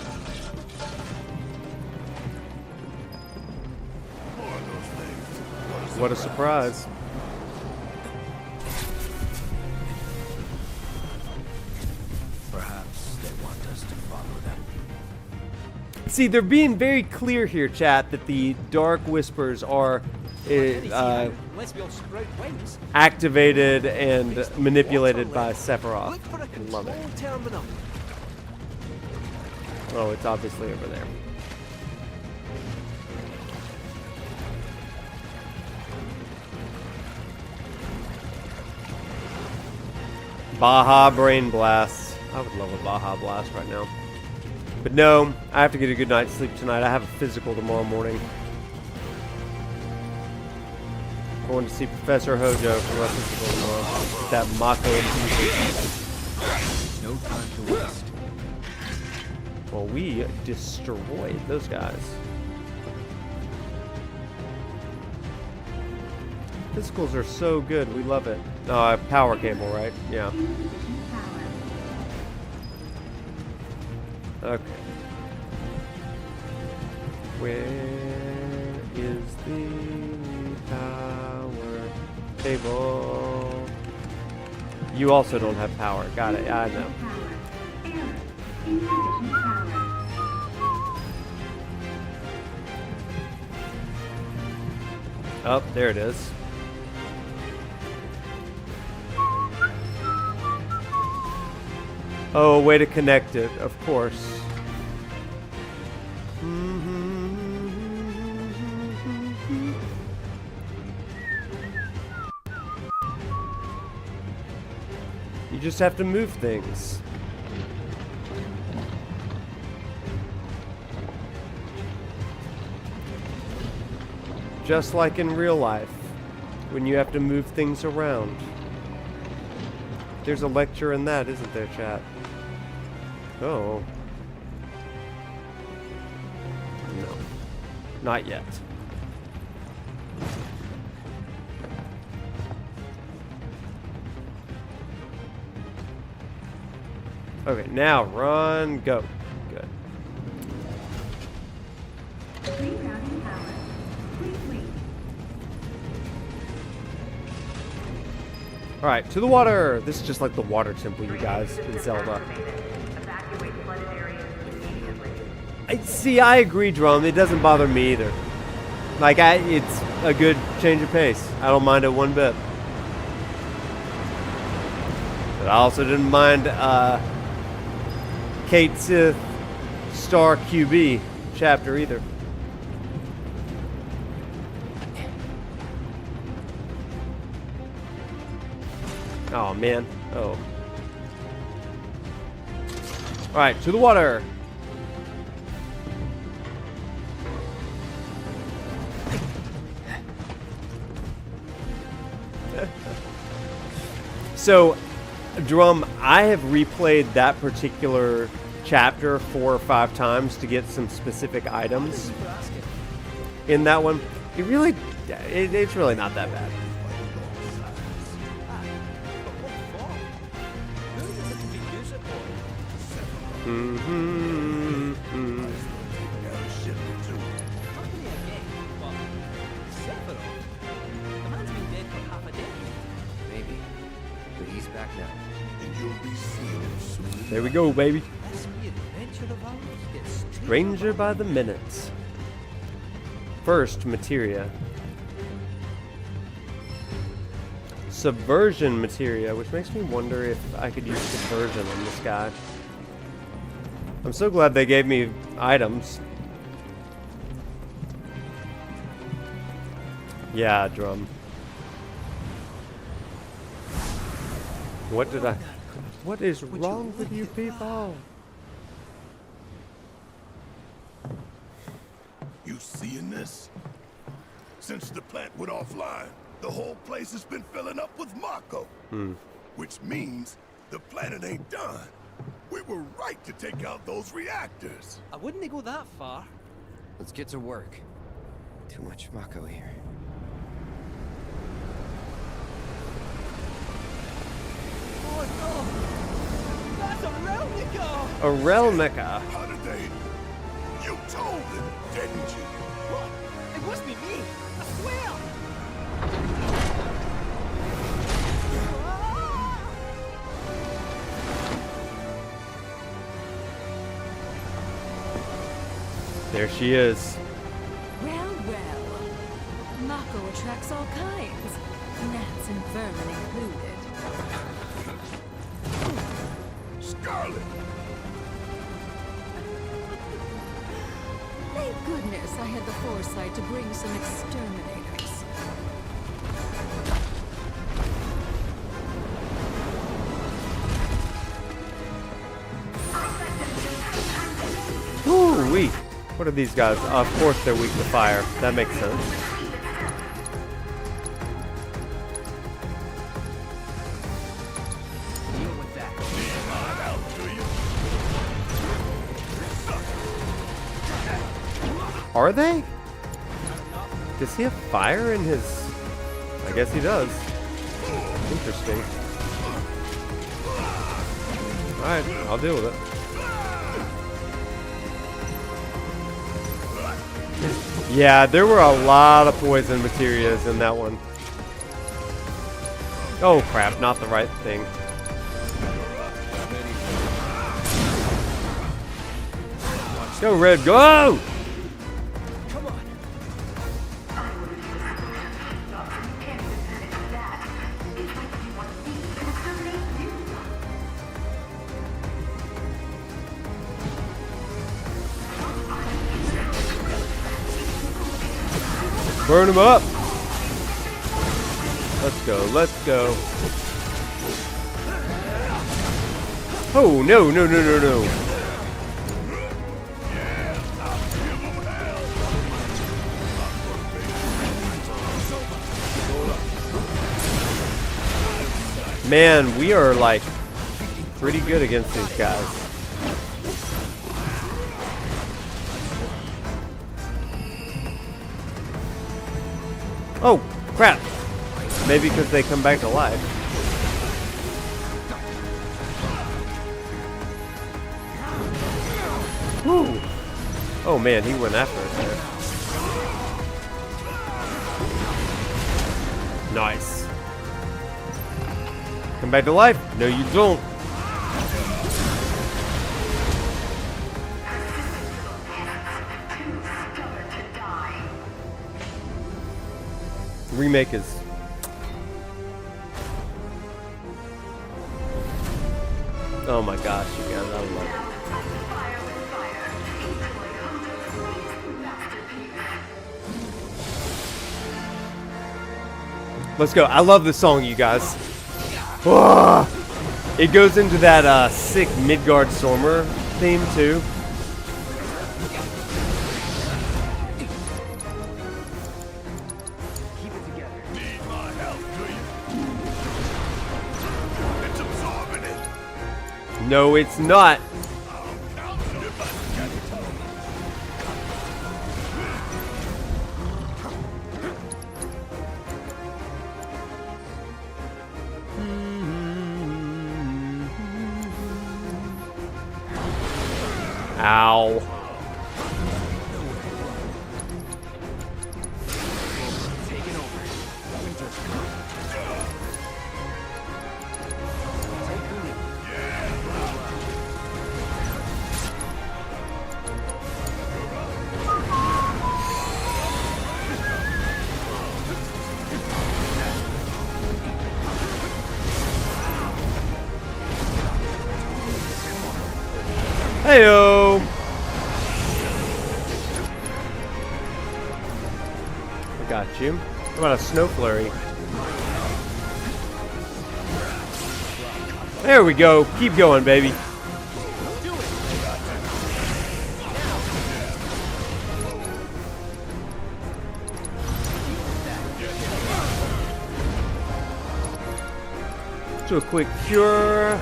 What a surprise. Perhaps they want us to follow them. See, they're being very clear here, chat, that the Dark Whispers are activated and manipulated by Sephiroth. Love it. Oh, it's obviously over there. Baja Brain Blast. I would love a Baja Blast right now. But no, I have to get a good night's sleep tonight. I have a physical tomorrow morning. Going to see Professor Hojo for my physical tomorrow. Get that Mako infusion. No time to waste. Well, we destroyed those guys. Physicals are so good. We love it. Power cable, right? Yeah. Okay. Where is the power cable? You also don't have power. Got it. I know. Oh, there it is. Oh, a way to connect it, of course. You just have to move things. just like in real life, when you have to move things around. There's a lecture in that, isn't there, chat? Oh. No. Not yet. Okay, now run, go. Good. Alright, to the water! This is just like the water temple, you guys, in Zelda. I agree, Drum. It doesn't bother me either. Like, it's a good change of pace. I don't mind it one bit. But I also didn't mind, Kate Sith Star QB chapter either. Oh man. Oh. Alright, to the water. So, Drum, I have replayed that particular chapter 4 or 5 times to get some specific items in that one. It's really not that bad. Maybe. But he's back now. And you'll be seeing him soon. There we go, baby. Stranger by the minutes. First, materia. Subversion materia, which makes me wonder if I could use subversion on this guy. I'm so glad they gave me items. Yeah, Drum. What is wrong with you people? You seeing this? Since the plant went offline, the whole place has been filling up with Mako. Which means the planet ain't done. We were right to take out those reactors. I wouldn't go that far. Let's get to work. Too much Mako here. Oh no! That's a Relnica! A Relnica. How did they? You told them, didn't you? What? It wasn't me! I swear! There she is. Well, Mako attracts all kinds. Gnats and vermin included. Scarlet! Thank goodness I had the foresight to bring some exterminators. Ooh-wee. What are these guys? Of course they're weak to fire. That makes sense. Are they? Does he have fire in his... I guess he does. Interesting. Alright, I'll deal with it. Yeah, there were a lot of poison materias in that one. Oh crap, not the right thing. Go Red, go! Burn him up! Let's go, let's go. Oh, no, no, no, no, no. Man, we are like pretty good against these guys. Oh, crap. Maybe because they come back to life. Woo. Oh man, he went after us there. Nice. Come back to life? No, you don't. Remake is... Oh my gosh, you guys, I love it. Let's go. I love this song, you guys. Whoa. It goes into that sick Midgard Stormer theme, too. No, it's not. Ow. Heyo! I got you. How about a snow flurry? There we go. Keep going, baby. Let's do a quick cure.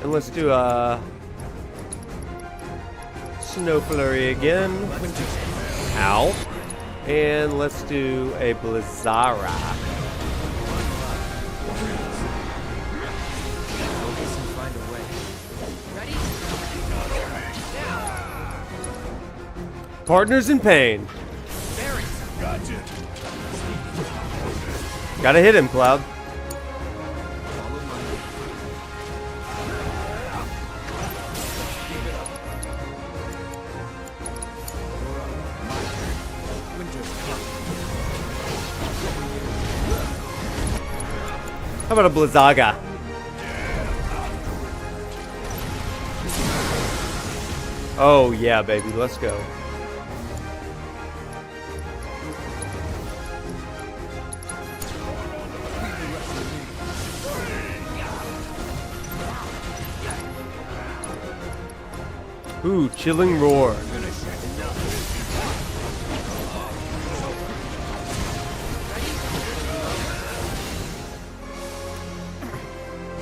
And let's do a snow flurry again. Ow. And let's do a Blizzara. Partners in pain. Gotcha. Gotta hit him, Cloud. How about a Blizzaga? Oh yeah, baby, let's go. Ooh, chilling roar.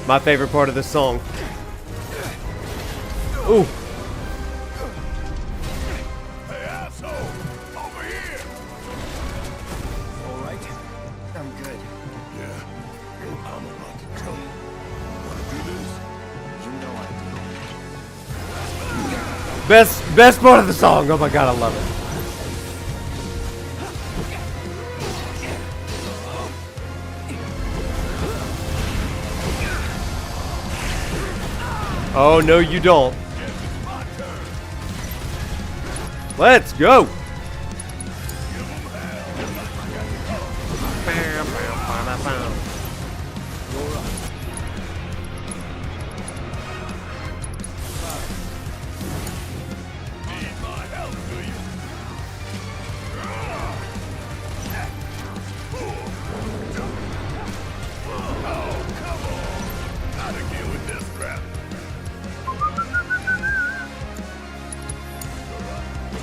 My favorite part of the song. Ooh. Hey, asshole! Over here! All right. I'm good. Yeah. I'm about to tell you. Wanna do this? You know I do. Best part of the song. Oh my god, I love it. Oh, no, you don't. Let's go.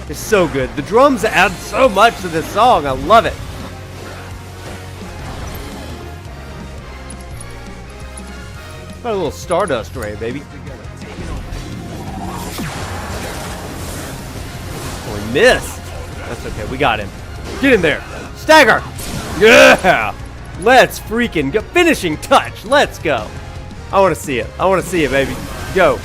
It's so good. The drums add so much to this song. I love it. Got a little Stardust Ray, baby. Oh, he missed. That's okay. We got him. Get in there. Stagger. Yeah. Let's freaking go. Finishing touch. Let's go. I want to see it. I want to see it, baby. Go.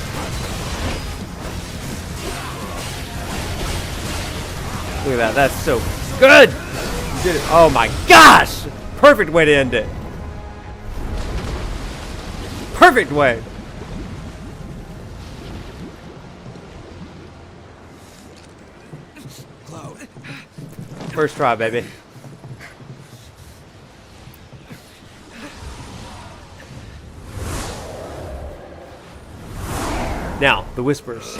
Look at that. That's so good. You did it. Oh my gosh. Perfect way to end it. Perfect way. First try, baby. Now, the whispers.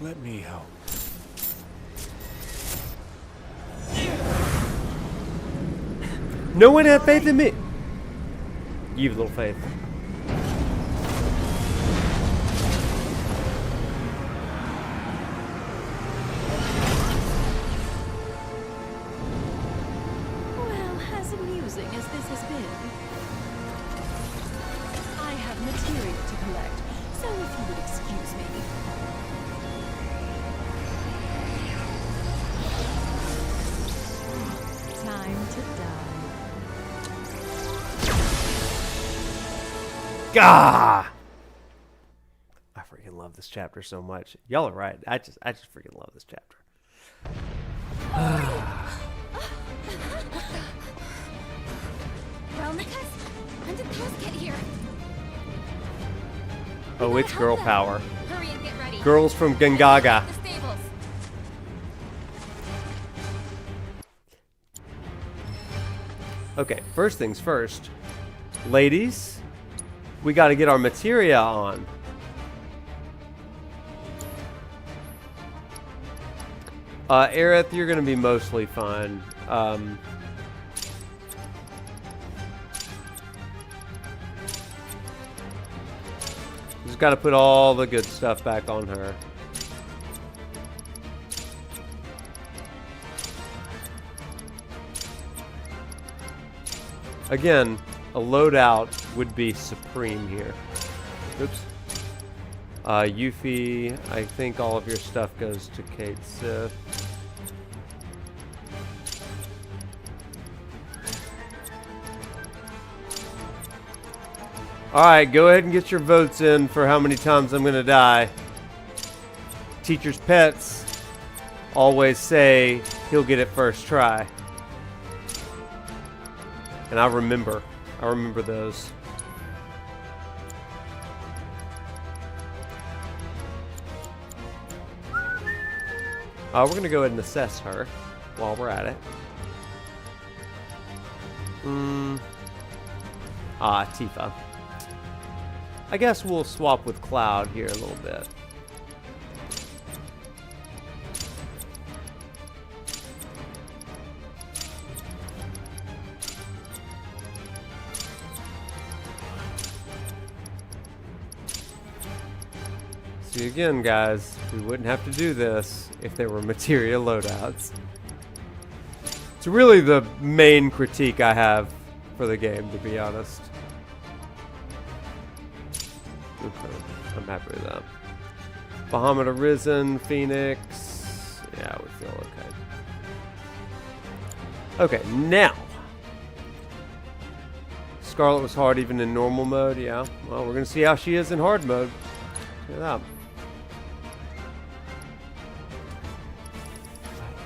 Let me help. No one had faith in me. You have little faith. Well, as amusing as this has been, I have material to collect, so if you would excuse me. Time to die. Gah! I freaking love this chapter so much. Y'all are right. I just freaking love this chapter. Well, Nikas, when did those get here? Oh, it's girl power. Hurry and get ready. Girls from Gongaga. The stables. Okay, first things first. Ladies, we got to get our materia on. Aerith, you're going to be mostly fine. Just got to put all the good stuff back on her. Again, a loadout would be supreme here. Oops. Yuffie, I think all of your stuff goes to Kate Sith. Alright, go ahead and get your votes in for how many times I'm gonna die. Teacher's pets always say he'll get it first try. And I remember those. We're gonna go ahead and assess her while we're at it. Tifa. I guess we'll swap with Cloud here a little bit. See, again, guys, we wouldn't have to do this if there were materia loadouts. It's really the main critique I have for the game, to be honest. Okay, I'm happy with that. Bahamut Arisen, Phoenix. Yeah, we feel okay. Okay, now. Scarlet was hard even in normal mode, yeah. Well, we're going to see how she is in hard mode. Check it out.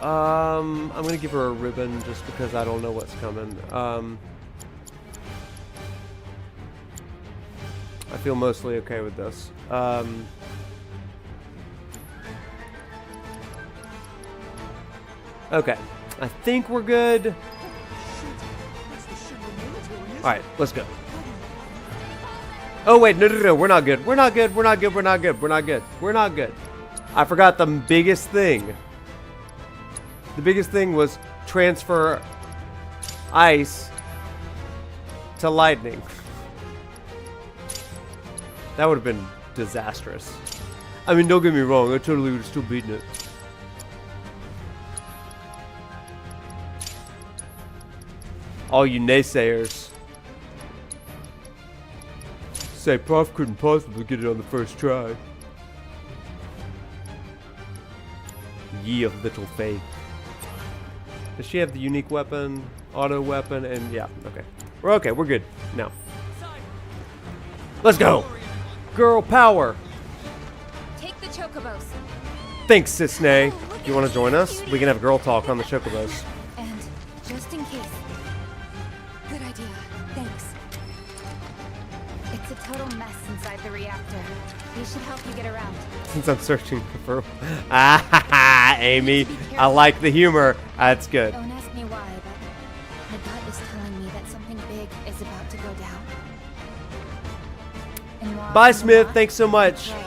I'm going to give her a ribbon just because I don't know what's coming. I feel mostly okay with this. Okay, I think we're good. Alright, let's go. Oh wait, no, we're not good. We're not good. I forgot the biggest thing. The biggest thing was transfer ice to lightning. That would have been disastrous. I mean, don't get me wrong, I totally would have still beaten it. All you naysayers. Say Prof couldn't possibly get it on the first try. Ye of little faith. Does she have the unique weapon, auto weapon, and yeah, okay. We're okay, we're good now. Let's go! Girl power! Take the chocobos. Thanks, Sisney. You want to join us? We can have girl talk on the chocobos. And just in case. Good idea. Thanks. It's a total mess inside the reactor. We should help you get around. Since I'm searching for ah ha ha, Amy. I like the humor. That's good. Don't ask me why, but my gut is telling me that something big is about to go down. And while Bye, I'm Smith. not, Thanks so much. right.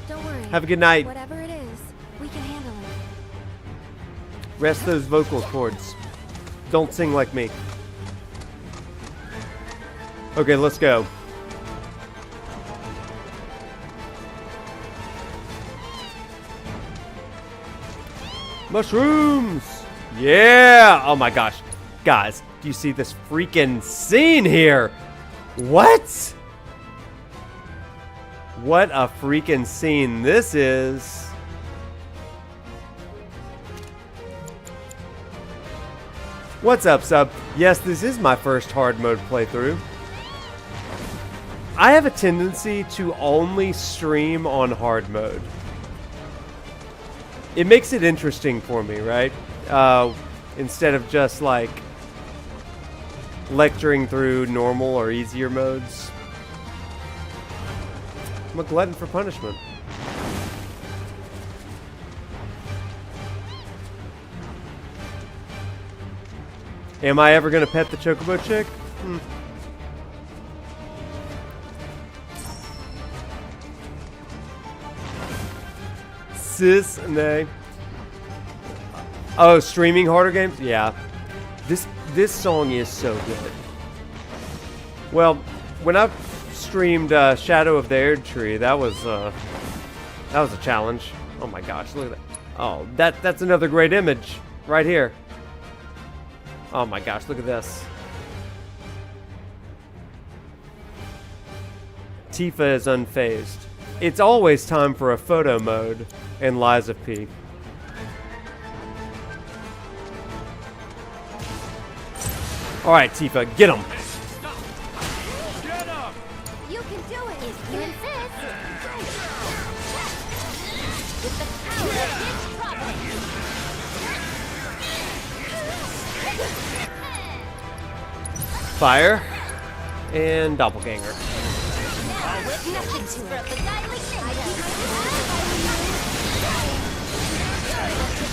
Don't worry. Have a good night. Whatever it is, we can handle it. Rest those vocal cords. Don't sing like me. Okay, let's go. Mushrooms! Yeah! Oh my gosh. Guys, do you see this freaking scene here? What? What a freaking scene this is. What's up, sub? Yes, this is my first hard mode playthrough. I have a tendency to only stream on hard mode. It makes it interesting for me, right? Instead of just like lecturing through normal or easier modes. I'm a glutton for punishment. Am I ever gonna pet the chocobo chick? Sis, nay. Oh, streaming harder games? Yeah. This song is so good. Well, when I streamed Shadow of the Erdtree, that was a challenge. Oh my gosh, look at that. Oh, that's another great image right here. Oh my gosh, look at this. Tifa is unfazed. It's always time for a photo mode in Lies of P. Alright, Tifa, get him! You can do it if you insist. With the power of this providence. Fire and doppelganger.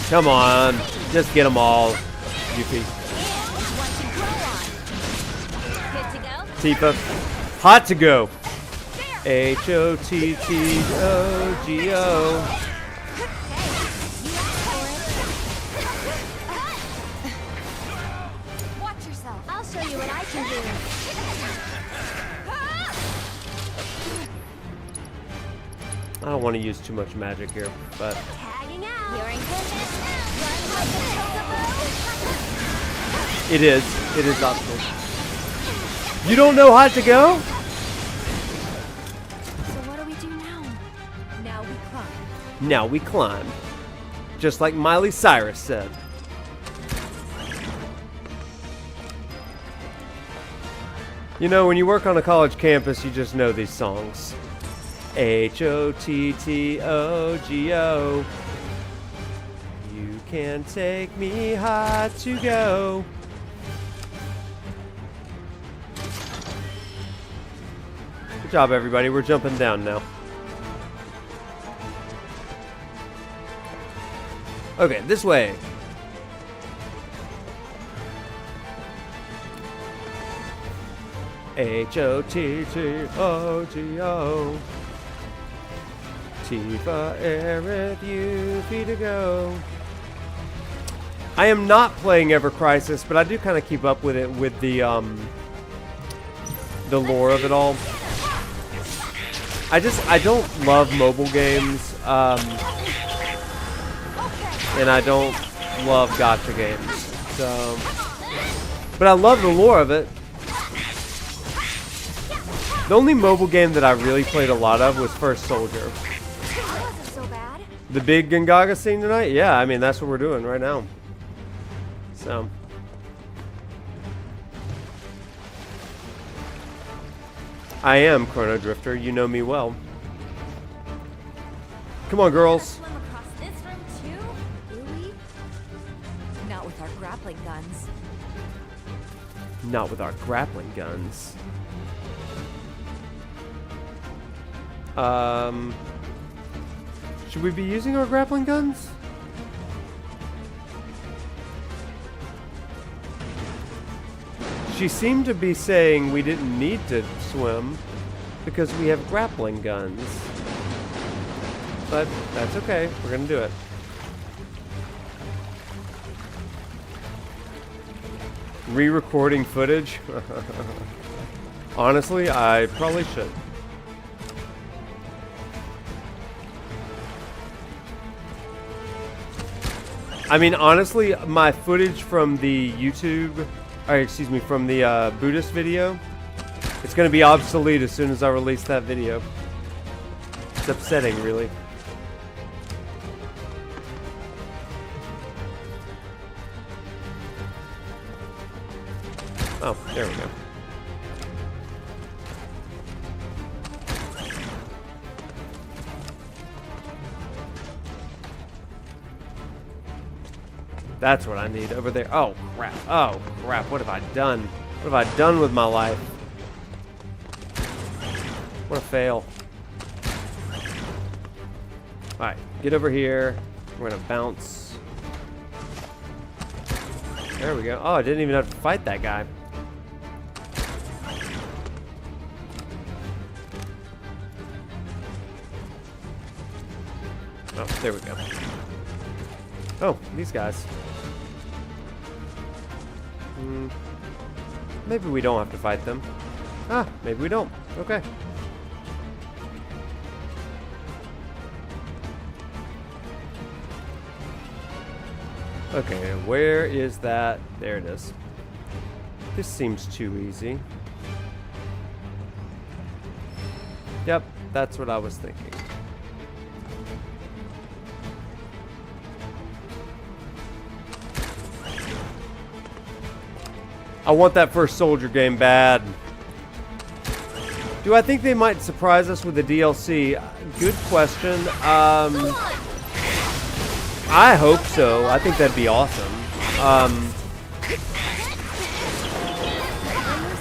Come on, just get them all, Yuffie. Tifa, hot to go. H-O-T-T-O-G-O. Watch yourself. I'll show you what I can do. I don't want to use too much magic here, but Tagging out. You're in goodness. it is optional. You don't know how to go? So what do we do now? Now we climb. Now we climb. Just like Miley Cyrus said. You know, when you work on a college campus, you just know these songs. H-O-T-T-O-G-O. You can take me high to go. Good job, everybody. We're jumping down now. Okay, this way. H-O-T-T-O-G-O. Tifa, Aerith, Yuffie to go. I am not playing Ever Crisis, but I do kind of keep up with it with the lore of it all. I don't love mobile games, and I don't love gacha games. So But I love the lore of it. The only mobile game that I really played a lot of was First Soldier. The big Gongaga scene tonight? Yeah, I mean, that's what we're doing right now. So. I am Chrono Drifter. You know me well. Come on, girls. Not with our grappling guns. Not with our grappling guns. Should we be using our grappling guns? She seemed to be saying we didn't need to swim because we have grappling guns. But that's okay. We're gonna do it. Re-recording footage? Honestly, I probably should. I mean, honestly, my footage from the YouTube, or excuse me, from the Buddhist video, it's going to be obsolete as soon as I release that video. It's upsetting, really. Oh, there we go. That's what I need over there. Oh, crap. Oh, crap. What have I done? What have I done with my life? What a fail. Alright, get over here. We're gonna bounce. There we go. Oh, I didn't even have to fight that guy. Oh, there we go. Oh, these guys. Maybe we don't have to fight them. Ah, maybe we don't. Okay. Okay, where is that? There it is. This seems too easy. Yep, that's what I was thinking. I want that First Soldier game bad. Do I think they might surprise us with the DLC? Good question. I hope so. I think that'd be awesome.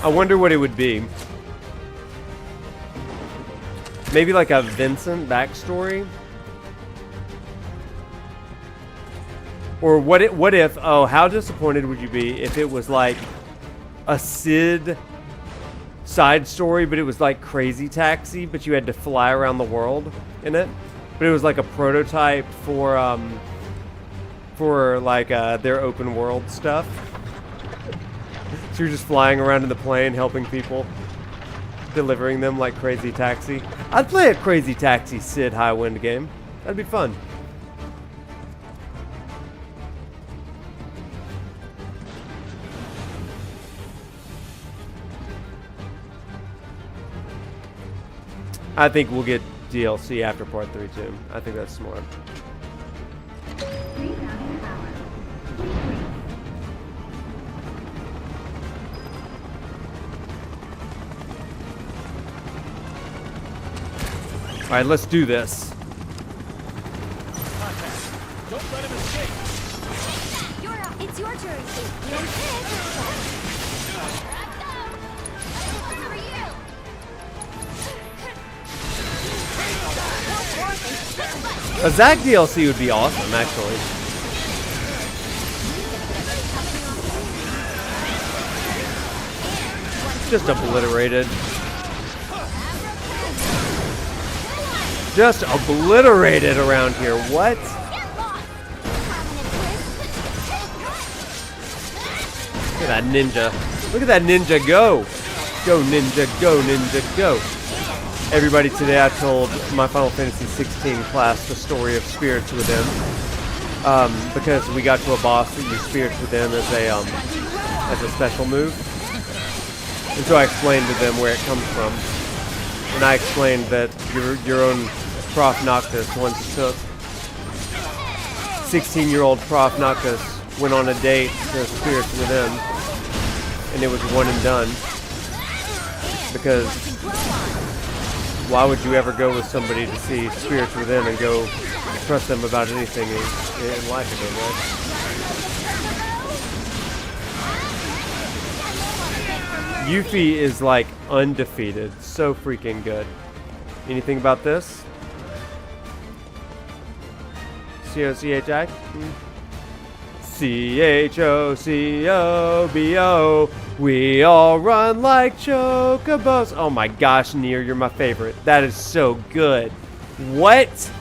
I wonder what it would be. Maybe like a Vincent backstory? Or what if, oh, how disappointed would you be if it was like a Sid side story, but it was like Crazy Taxi, but you had to fly around the world in it? But it was like a prototype for like their open world stuff. So you're just flying around in the plane helping people, delivering them like Crazy Taxi. I'd play a Crazy Taxi Sid Highwind game. That'd be fun. I think we'll get DLC after Part 3 too. I think that's smart. Alright, let's do this. Don't let him escape. You're up. It's your turn. You're A Zack DLC would be awesome, actually. Just obliterated. Just obliterated around here. What? Look at that ninja. Look at that ninja go. Go ninja, go ninja, go. Everybody, today I told my Final Fantasy 16 class the story of Spirits Within. Because we got to a boss that used Spirits Within as as a special move. And so I explained to them where it comes from. And I explained that your own ProfNoctis once took 16-year-old ProfNoctis went on a date to Spirits Within, and it was one and done. Because why would you ever go with somebody to see Spirits Within and go trust them about anything in life again, right? Yuffie is like undefeated. So freaking good. Anything about this? C-O-C-H-I? C-H-O-C-O-B-O. We all run like chocobos. Oh my gosh, Nier, you're my favorite. That is so good. What?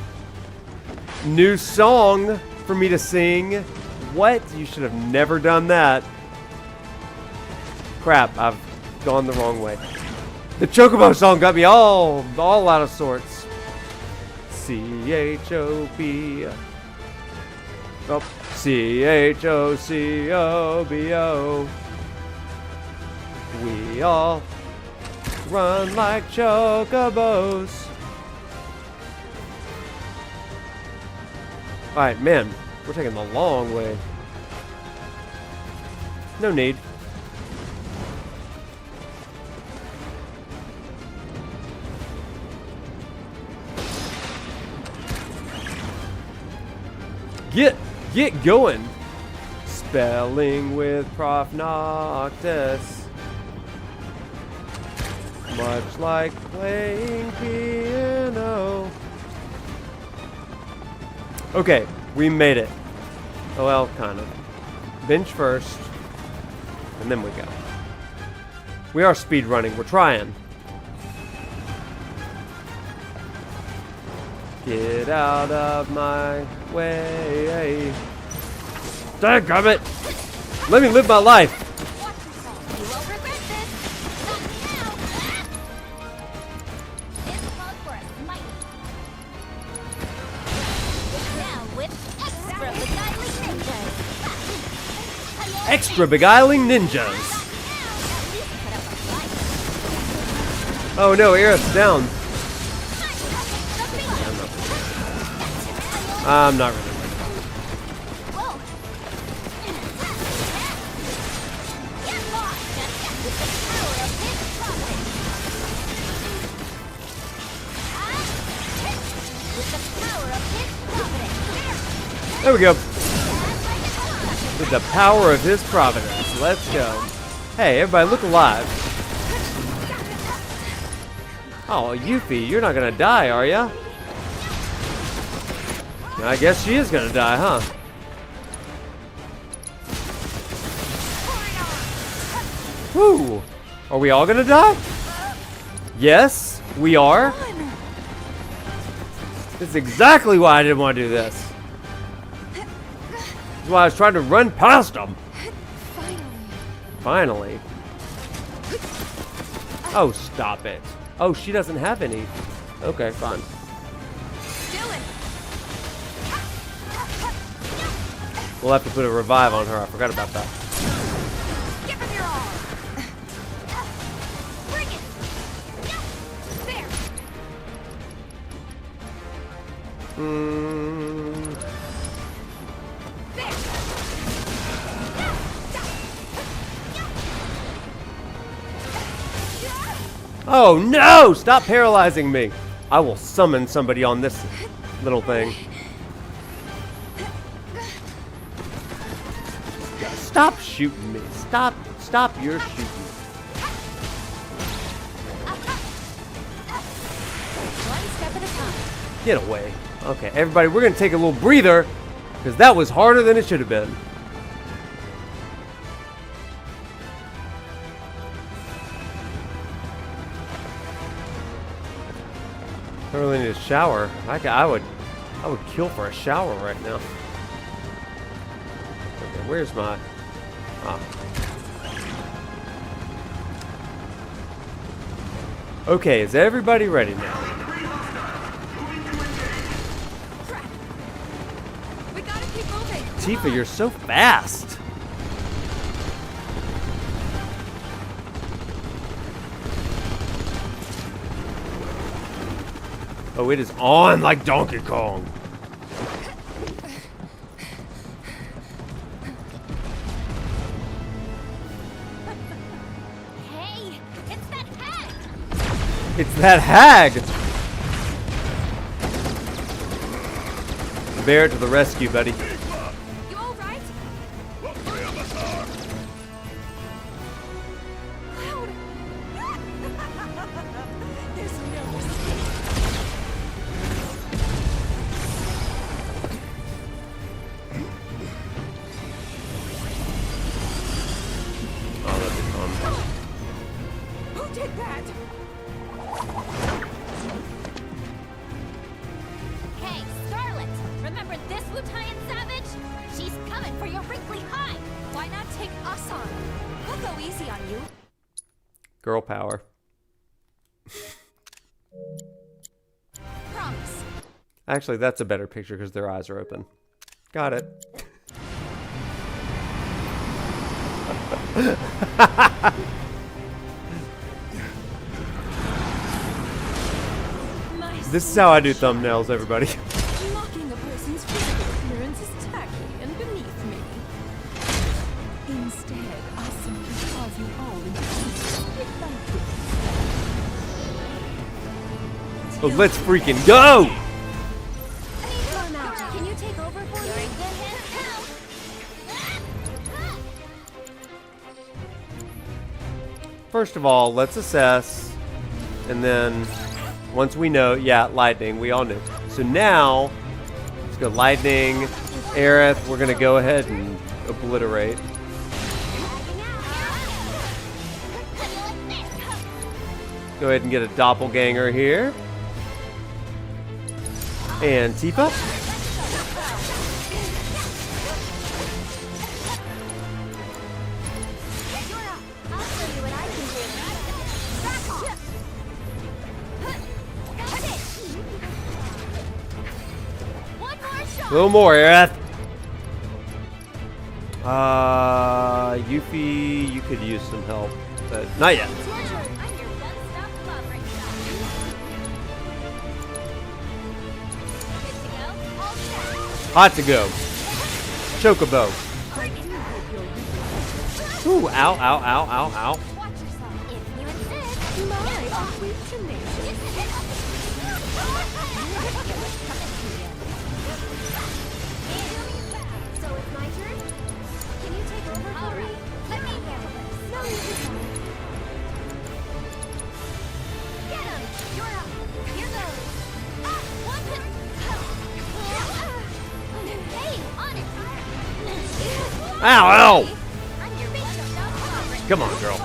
New song for me to sing? What? You should have never done that. Crap, I've gone the wrong way. The Chocobo song got me all out of sorts. C-H-O-B. Oh, C-H-O-C-O-B-O. We all run like chocobos. Alright, man. We're taking the long way. No need. Get going. Spelling with ProfNoctis. Much like playing piano. Okay, we made it. Oh, well, kind of. Bench first, and then we go. We are speed running. We're trying. Get out of my way. Dadgummit! Let me live my life. Extra beguiling ninjas. Oh no, Aerith's down. I'm not really worried about it. There we go. With the power of his providence. Let's go. Hey, everybody, look alive. Oh, Yuffie, you're not gonna die, are ya? I guess she is gonna die, huh? Woo! Are we all gonna die? Yes, we are. This is exactly why I didn't want to do this. That's why I was trying to run past them. Finally. Oh, stop it. Oh, she doesn't have any. Okay, fine. We'll have to put a revive on her. I forgot about that. Give him your all. Bring it. There. There. Oh no! Stop paralyzing me. I will summon somebody on this little thing. Stop shooting me. Stop your shooting. One step at a time. Get away. Okay, everybody, we're going to take a little breather because that was harder than it should have been. I really need a shower. I would kill for a shower right now. Okay, where's my... Okay, is everybody ready now? We gotta keep moving. Tifa, you're so fast. Oh, it is on like Donkey Kong. Hey, it's that hag! It's that hag! Bear to the rescue, buddy. You alright? What three of us are? Cloud! There's no escape. Oh, that'd be fun. Who did that? Hey, Scarlet! Remember this Wutaian savage? She's coming for your wrinkly hide! Why not take us on? We'll go easy on you. Girl power. Promise. Actually, that's a better picture because their eyes are open. Got it. This is how I do thumbnails, everybody. Mocking a person's physical appearance is tacky and beneath me. Instead, I'll simply cause you all into Oh, let's freaking go! Can you take over for me? First of all, let's assess, and then once we know, yeah, lightning, we all knew. So now, let's go lightning, Aerith, we're gonna go ahead and obliterate. Go ahead and get a doppelganger here. And Tifa. A little more, Aerith. Yuffie, you could use some help, but not yet. Hot to go. Chocobo. Ooh, ow, ow, ow, ow, ow. So it's my turn? Can you take over for me? Let me handle this. No, you can't. Get him! You're up. Here goes. One hit. Hey, on it. Ow, ow! I'm your big shot. Come on, girl.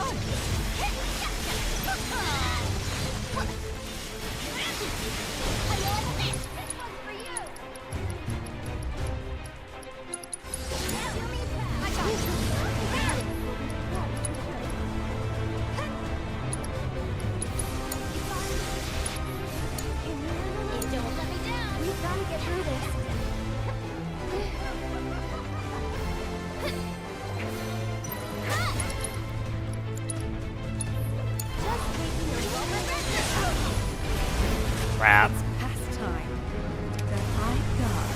Don't let me down. We've got to get through this. Crap. Pastime that I got.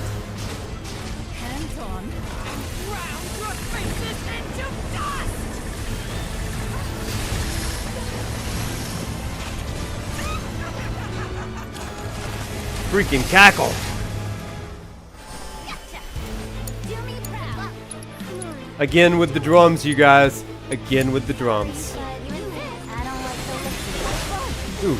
Hands on and ground your faces into dust! Freaking cackle. Again with the drums, you guys. Again with the drums. Ooh.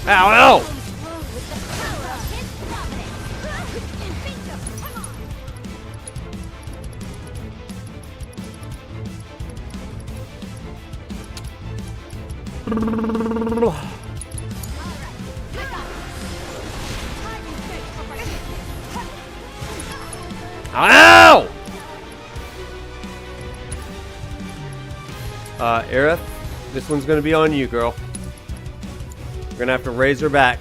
Ow, ow! Ow! Aerith, this one's gonna be on you, girl. We're gonna have to raise her back.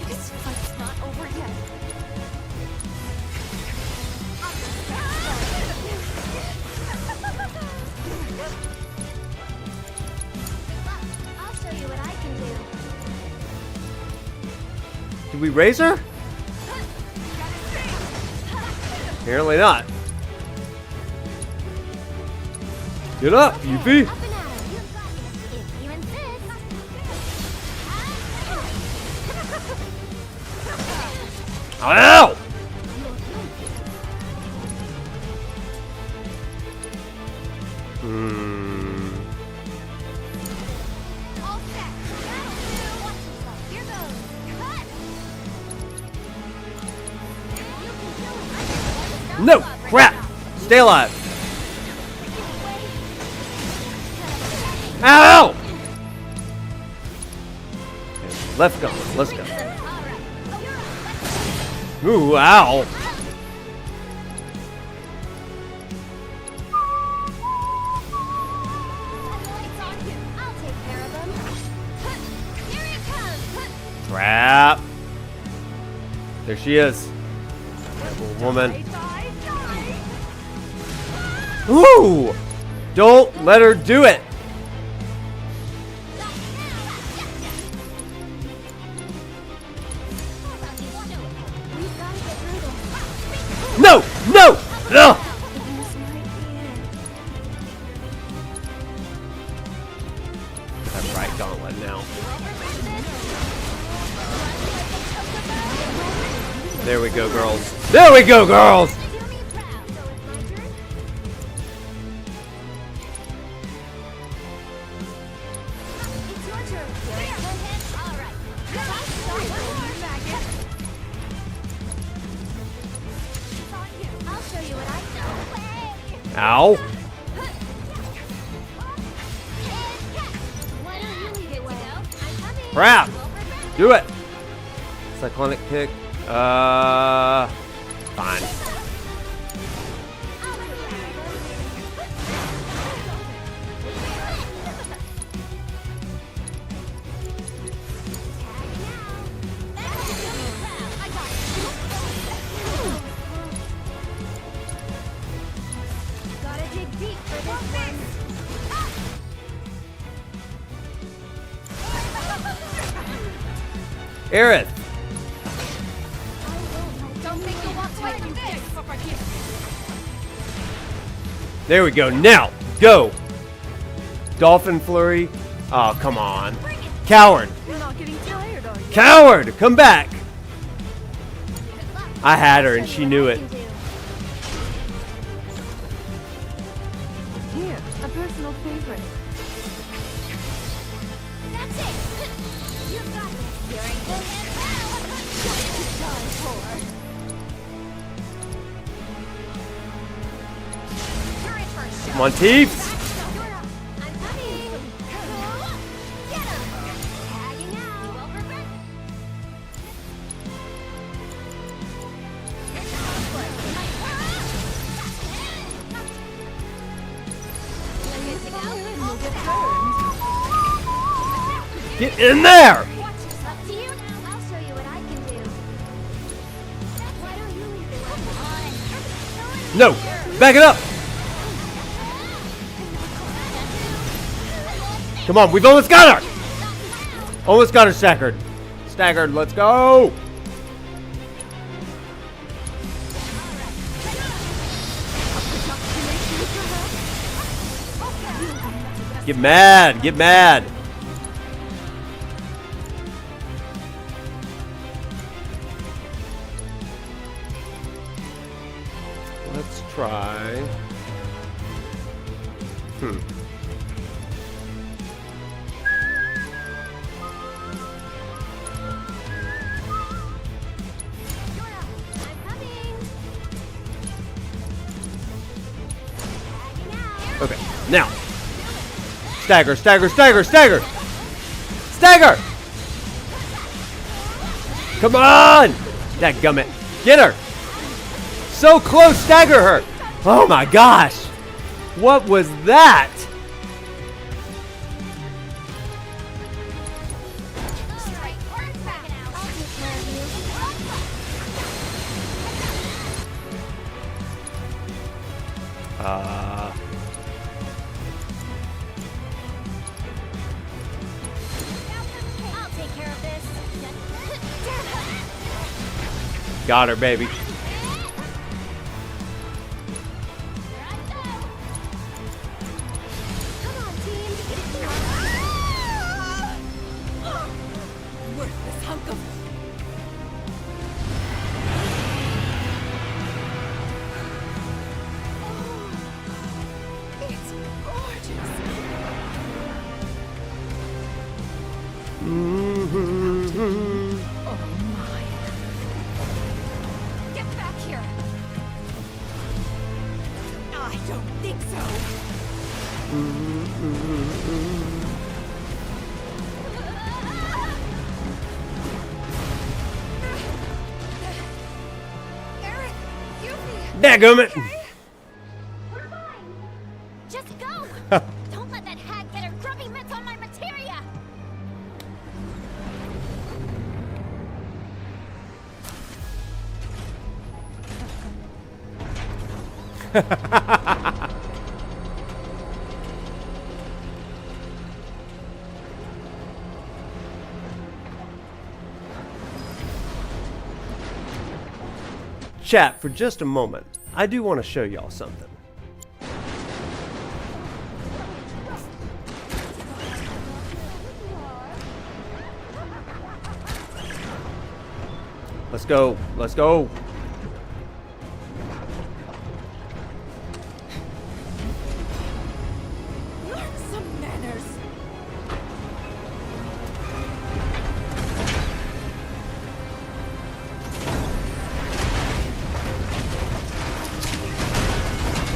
This fight's not over yet. I'll show you what I can do. Did we raise her? Apparently not. Get up, Yuffie! Ow! No! Crap! Stay alive! Ow! Let's go. Let's go. Ooh, ow! Crap! There she is. Woman. Ooh! Don't let her do it! No! No! No! That's right, gauntlet now. There we go, girls. There we go, girls! Ow. Crap. Do it. Cyclonic kick. Fine. Aerith! There we go. Now, go! Dolphin Flurry. Oh, come on. Coward! You're not getting tired, are you? Coward! Come back! I had her and she knew it. Here, a personal favorite. That's it. You've got this. You're in good hands now. Done for. You're in for a show. Come on, Teeps! I'm coming. Get him. Tagging out. You over, Brett? Get in there! Up to you. I'll show you what I can do. Why don't you leave it? No! Back it up! Come on, we've almost got her! Almost got her staggered. Staggered, let's go! Get mad! Get mad! Let's try. Okay, now. Stagger, stagger, stagger, stagger! Stagger! Come on! Dadgummit. Get her! So close, stagger her! Oh my gosh! What was that? I'll take care of this. Got her, baby. Worthless hunk of... It's gorgeous. Oh my. Get back here! I don't think so. Eric, Dadgummit. we're fine. Just go. Don't let that hag get her grubby mitts on my materia. Chat, for just a moment, I do want to show y'all something. Let's go. Let's go. Learn some manners.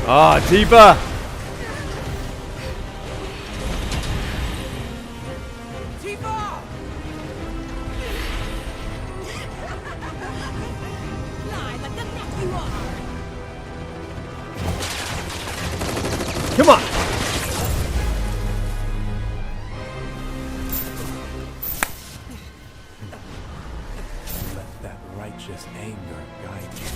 Ah, Tifa. Tifa! Lie like the neck you are. Come on. Let that righteous anger guide you.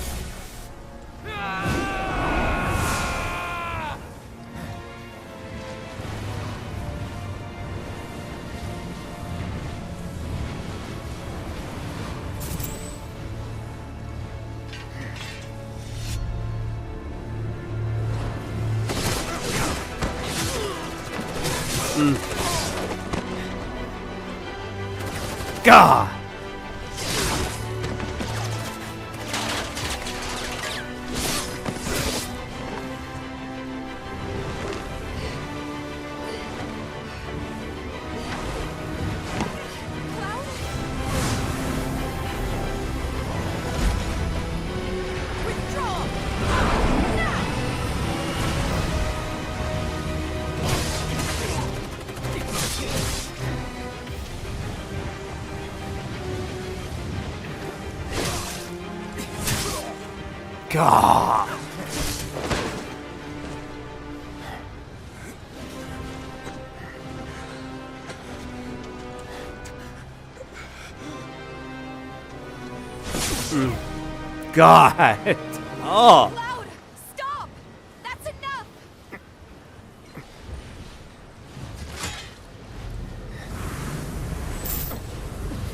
God. God. God. Oh. Loud! Stop! That's enough!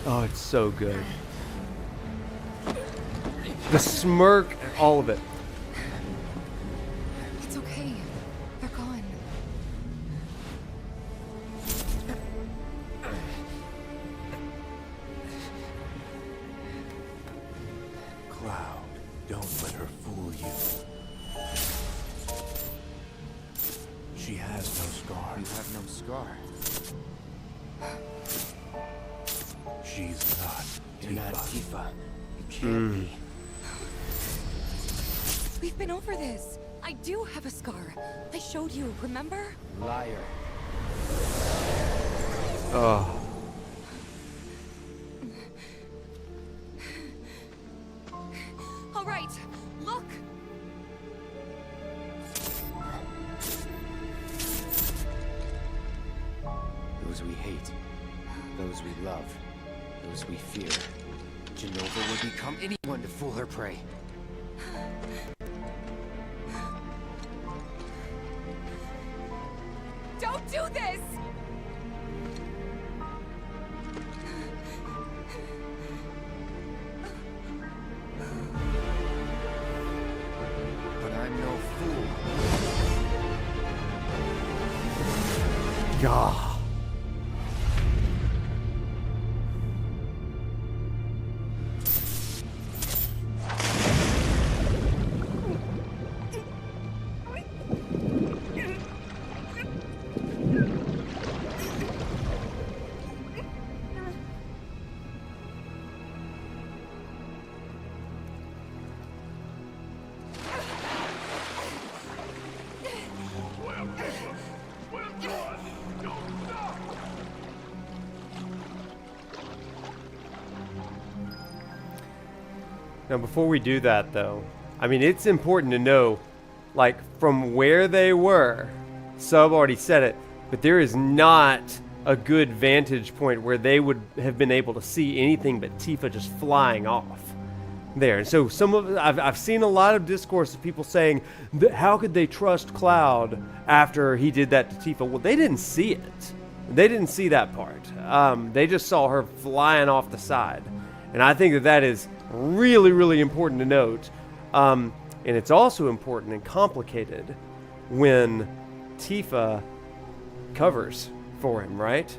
Oh, it's so good. The smirk, all of it. It's okay. They're gone. Cloud, don't let her fool you. She has no scar. You have no scar. She's not You're not Tifa. Tifa. You can't be. We've been over this. I do have a scar. I showed you, remember? Liar. Oh. hate, those we love, those we fear. Genova would become anyone to fool her prey. Don't do this! But I'm no fool. God. Now, before we do that, though, I mean, it's important to know, like, from where they were, Sub already said it, but there is not a good vantage point where they would have been able to see anything but Tifa just flying off there. And so I've seen a lot of discourse of people saying, how could they trust Cloud after he did that to Tifa? Well, they didn't see it. They didn't see that part. They just saw her flying off the side. And I think that is really, really important to note. And it's also important and complicated when Tifa covers for him, right?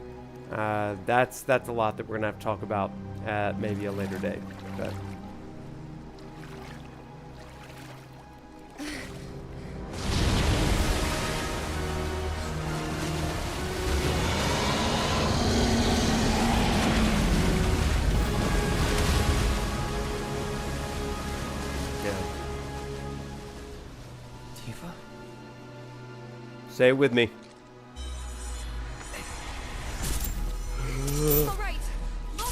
That's a lot that we're gonna have to talk about at maybe a later date. But say it with me. All right, look.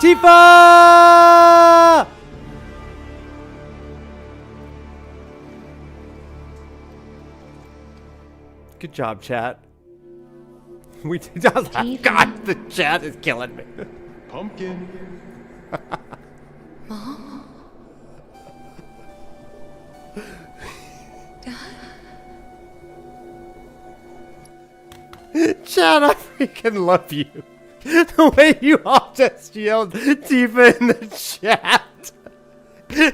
Tifa! Good job, chat. We did. God, the chat is killing me. Pumpkin. Mom? Chad, I freaking love you. The way you all just yelled Tifa in the chat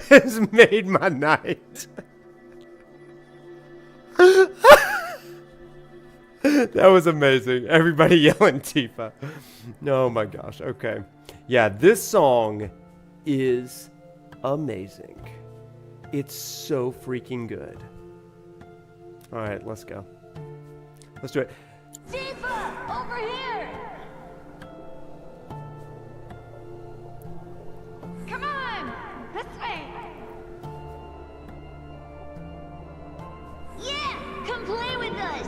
has made my night. That was amazing. Everybody yelling Tifa. Oh my gosh. Okay. Yeah, this song is amazing. It's so freaking good. All right, let's go. Let's do it. Tifa, over here! Come on, this way! Yeah, come play with us!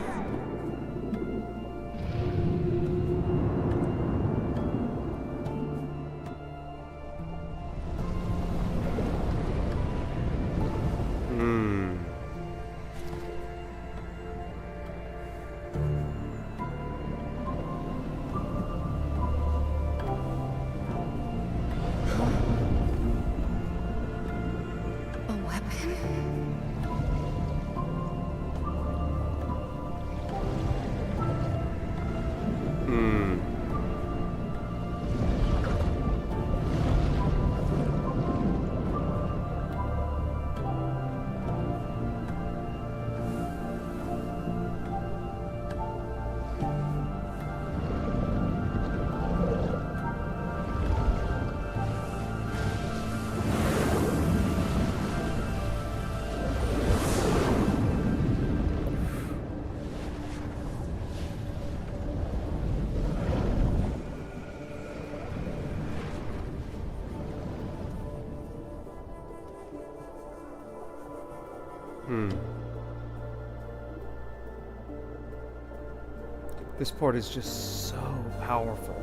This part is just so powerful.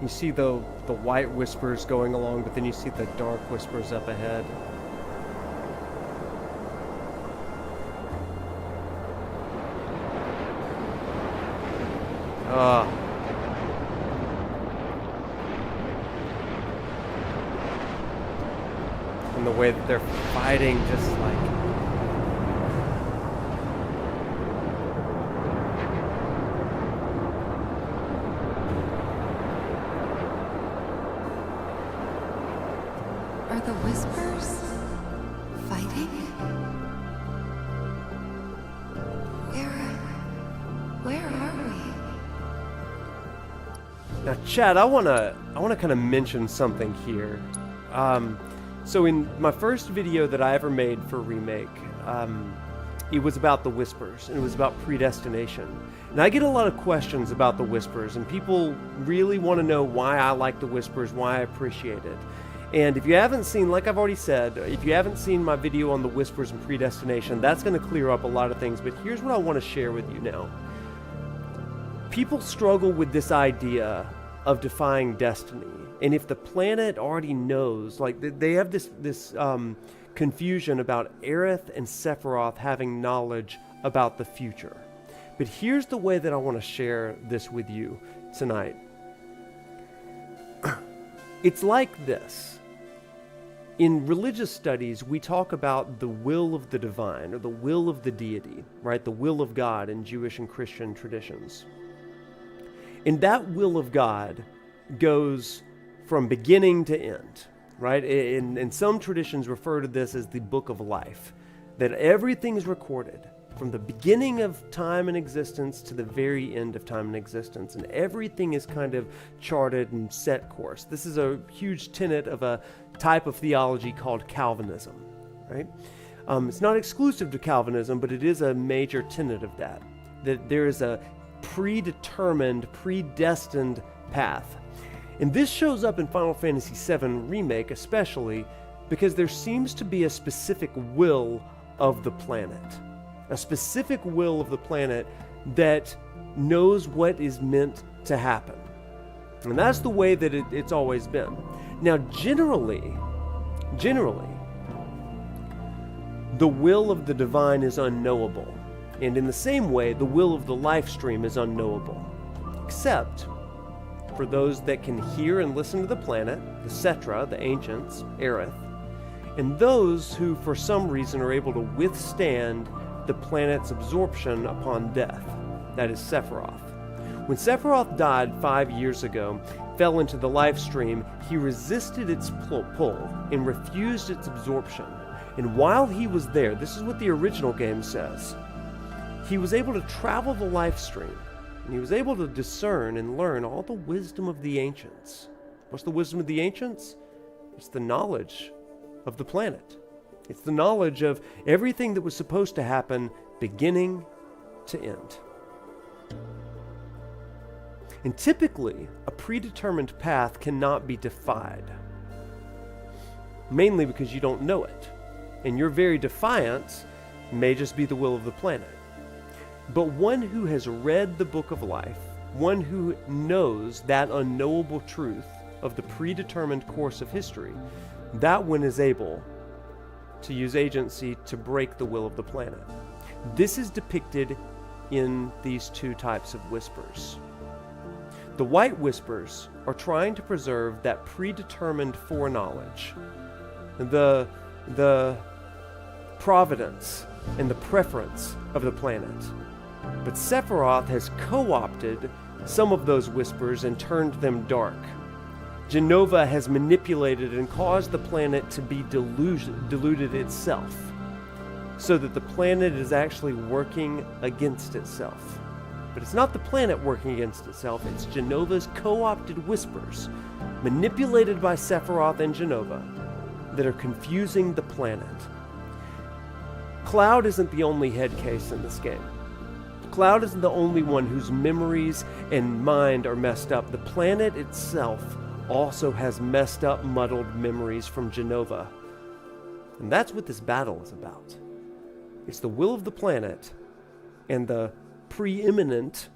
You see the white whispers going along, but then you see the dark whispers up ahead. And the way that they're fighting, just like... Are the whispers fighting? Where are we? Now, Chad, I wanna kind of mention something here. So in my first video that I ever made for Remake, it was about the whispers, and it was about Predestination. And I get a lot of questions about the whispers, and people really want to know why I like the whispers, why I appreciate it. And if you haven't seen, like I've already said, if you haven't seen my video on the whispers and Predestination, that's going to clear up a lot of things. But here's what I want to share with you now. People struggle with this idea of defying destiny. And if the planet already knows, like they have this confusion about Aerith and Sephiroth having knowledge about the future. But here's the way that I want to share this with you tonight. It's like this. In religious studies, we talk about the will of the divine, or the will of the deity, right? The will of God in Jewish and Christian traditions. And that will of God goes from beginning to end, right? And some traditions refer to this as the book of life, that everything's recorded from the beginning of time and existence to the very end of time and existence, and everything is kind of charted and set course. This is a huge tenet of a type of theology called Calvinism, right? It's not exclusive to Calvinism, but it is a major tenet of that there is a predetermined, predestined path. And this shows up in Final Fantasy VII Remake especially because there seems to be a specific will of the planet. A specific will of the planet that knows what is meant to happen. And that's the way that it's always been. Now, generally, the will of the divine is unknowable. And in the same way, the will of the Lifestream is unknowable. Except for those that can hear and listen to the planet, the Cetra, the Ancients, Aerith, and those who, for some reason, are able to withstand the planet's absorption upon death. That is Sephiroth. When Sephiroth died 5 years ago, fell into the Lifestream, he resisted its pull and refused its absorption. And while he was there, this is what the original game says, he was able to travel the Lifestream, and he was able to discern and learn all the wisdom of the Ancients. What's the wisdom of the Ancients? It's the knowledge of the planet. It's the knowledge of everything that was supposed to happen beginning to end. And typically, a predetermined path cannot be defied. Mainly because you don't know it. And your very defiance may just be the will of the planet. But one who has read the Book of Life, one who knows that unknowable truth of the predetermined course of history, that one is able to use agency to break the will of the planet. This is depicted in these two types of whispers. The white whispers are trying to preserve that predetermined foreknowledge, the providence and the preference of the planet. But Sephiroth has co-opted some of those whispers and turned them dark. Jenova has manipulated and caused the planet to be deluded itself, so that the planet is actually working against itself. But it's not the planet working against itself, it's Jenova's co-opted whispers, manipulated by Sephiroth and Jenova, that are confusing the planet. Cloud isn't the only head case in this game. Cloud isn't the only one whose memories and mind are messed up. The planet itself also has messed up, muddled memories from Jenova. And that's what this battle is about. It's the will of the planet and the preeminent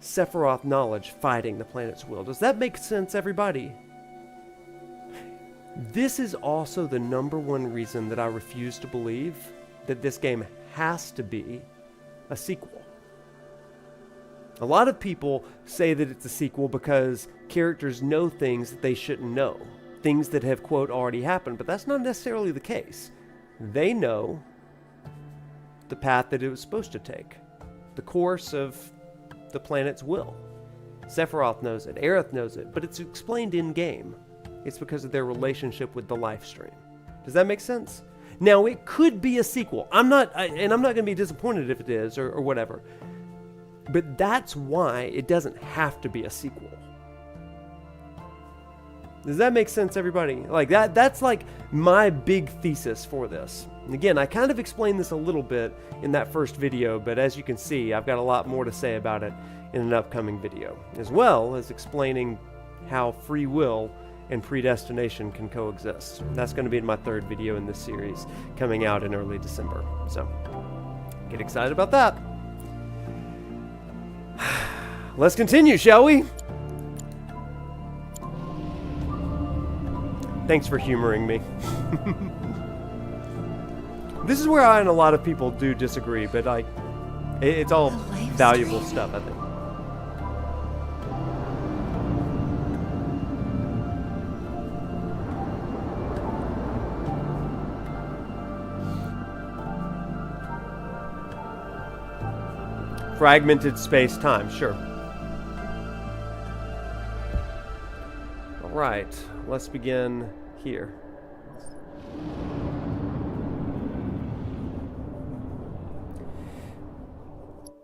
Sephiroth knowledge fighting the planet's will. Does that make sense, everybody? This is also the #1 reason that I refuse to believe that this game has to be a sequel. A lot of people say that it's a sequel because characters know things that they shouldn't know. Things that have, quote, already happened, but that's not necessarily the case. They know the path that it was supposed to take. The course of the planet's will. Sephiroth knows it, Aerith knows it, but it's explained in-game. It's because of their relationship with the Lifestream. Does that make sense? Now, it could be a sequel. I'm not going to be disappointed if it is, or whatever. But that's why it doesn't have to be a sequel. Does that make sense, everybody? Like, that's like my big thesis for this. And again, I kind of explained this a little bit in that first video, but as you can see, I've got a lot more to say about it in an upcoming video, as well as explaining how free will and predestination can coexist. That's going to be in my 3rd video in this series, coming out in early December. So, get excited about that. Let's continue, shall we? Thanks for humoring me. This is where I and a lot of people do disagree, but like, it's all valuable stuff, I think. Fragmented space-time, sure. All right, let's begin here.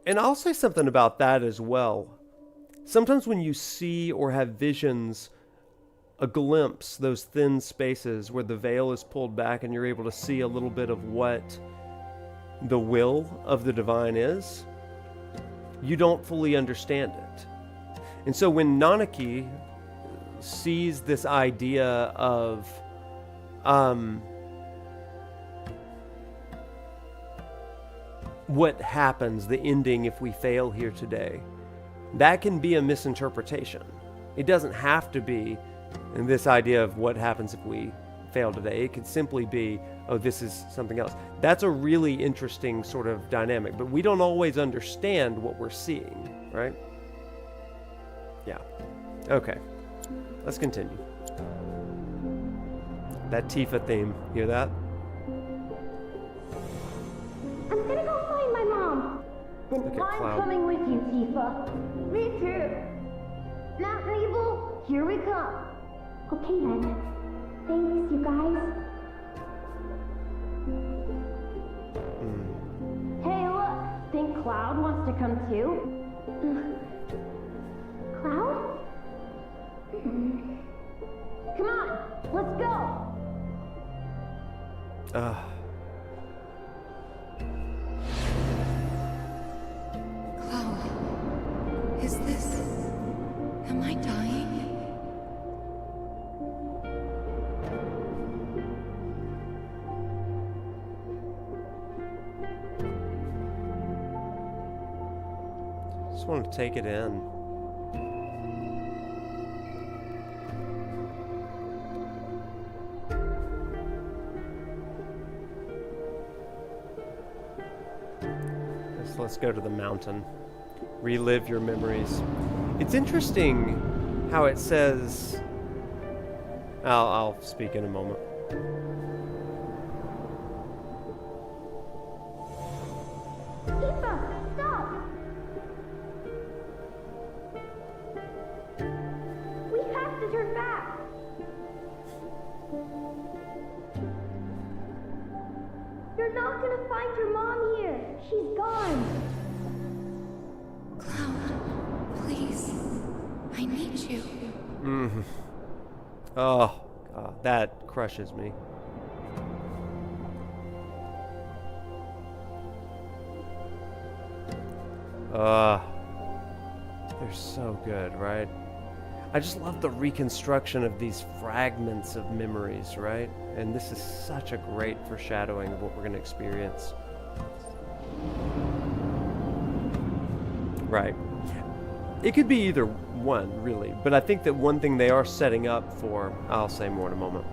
And I'll say something about that as well. Sometimes when you see or have visions, a glimpse, those thin spaces where the veil is pulled back and you're able to see a little bit of what the will of the divine is, you don't fully understand it. And so when Nanaki sees this idea of what happens, the ending if we fail here today, that can be a misinterpretation. It doesn't have to be this idea of what happens if we fail today. It could simply be, oh, this is something else. That's a really interesting sort of dynamic, but we don't always understand what we're seeing, right? Yeah. Okay. Let's continue. That Tifa theme, hear that? I'm gonna go find my mom. Then Look at I'm Cloud. coming with you, Tifa. Me too. Mountain Evil, here we come. Okay then. Thanks, you guys. Hey, look. Think Cloud wants to come too? Cloud? Come on, let's go. Cloud, is this... Am I dying? Just want to take it in. Let's go to the mountain. Relive your memories. It's interesting how it says... I'll speak in a moment. Tifa, stop! We have to turn back. You're not gonna find your mom here. She's gone. Cloud, please. I need you. Mm-hmm. Oh, God, that crushes me. They're so good, right? I just love the reconstruction of these fragments of memories, right? And this is such a great foreshadowing of what we're going to experience. Right. It could be either one, really, but I think that one thing they are setting up for, I'll say more in a moment.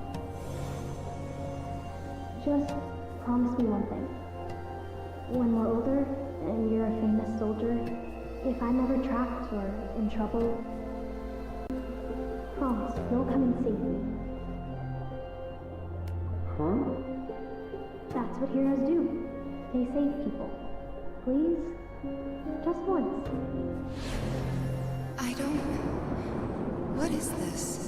Just promise me one thing. When we're older and you're a famous soldier, if I'm ever trapped or in trouble, promise you'll come and save me. Huh? That's what heroes do. They save people. Please? Just once. I don't... What is this?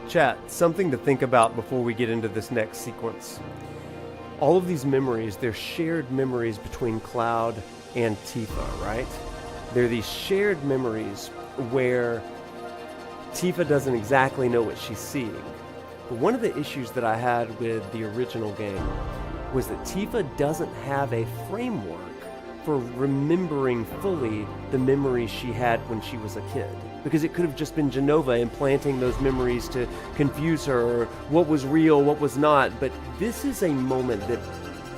Chat, something to think about before we get into this next sequence. All of these memories, they're shared memories between Cloud and Tifa, right? They're these shared memories where Tifa doesn't exactly know what she's seeing. But one of the issues that I had with the original game was that Tifa doesn't have a framework for remembering fully the memories she had when she was a kid. Because it could have just been Genova implanting those memories to confuse her, or what was real, what was not. But this is a moment that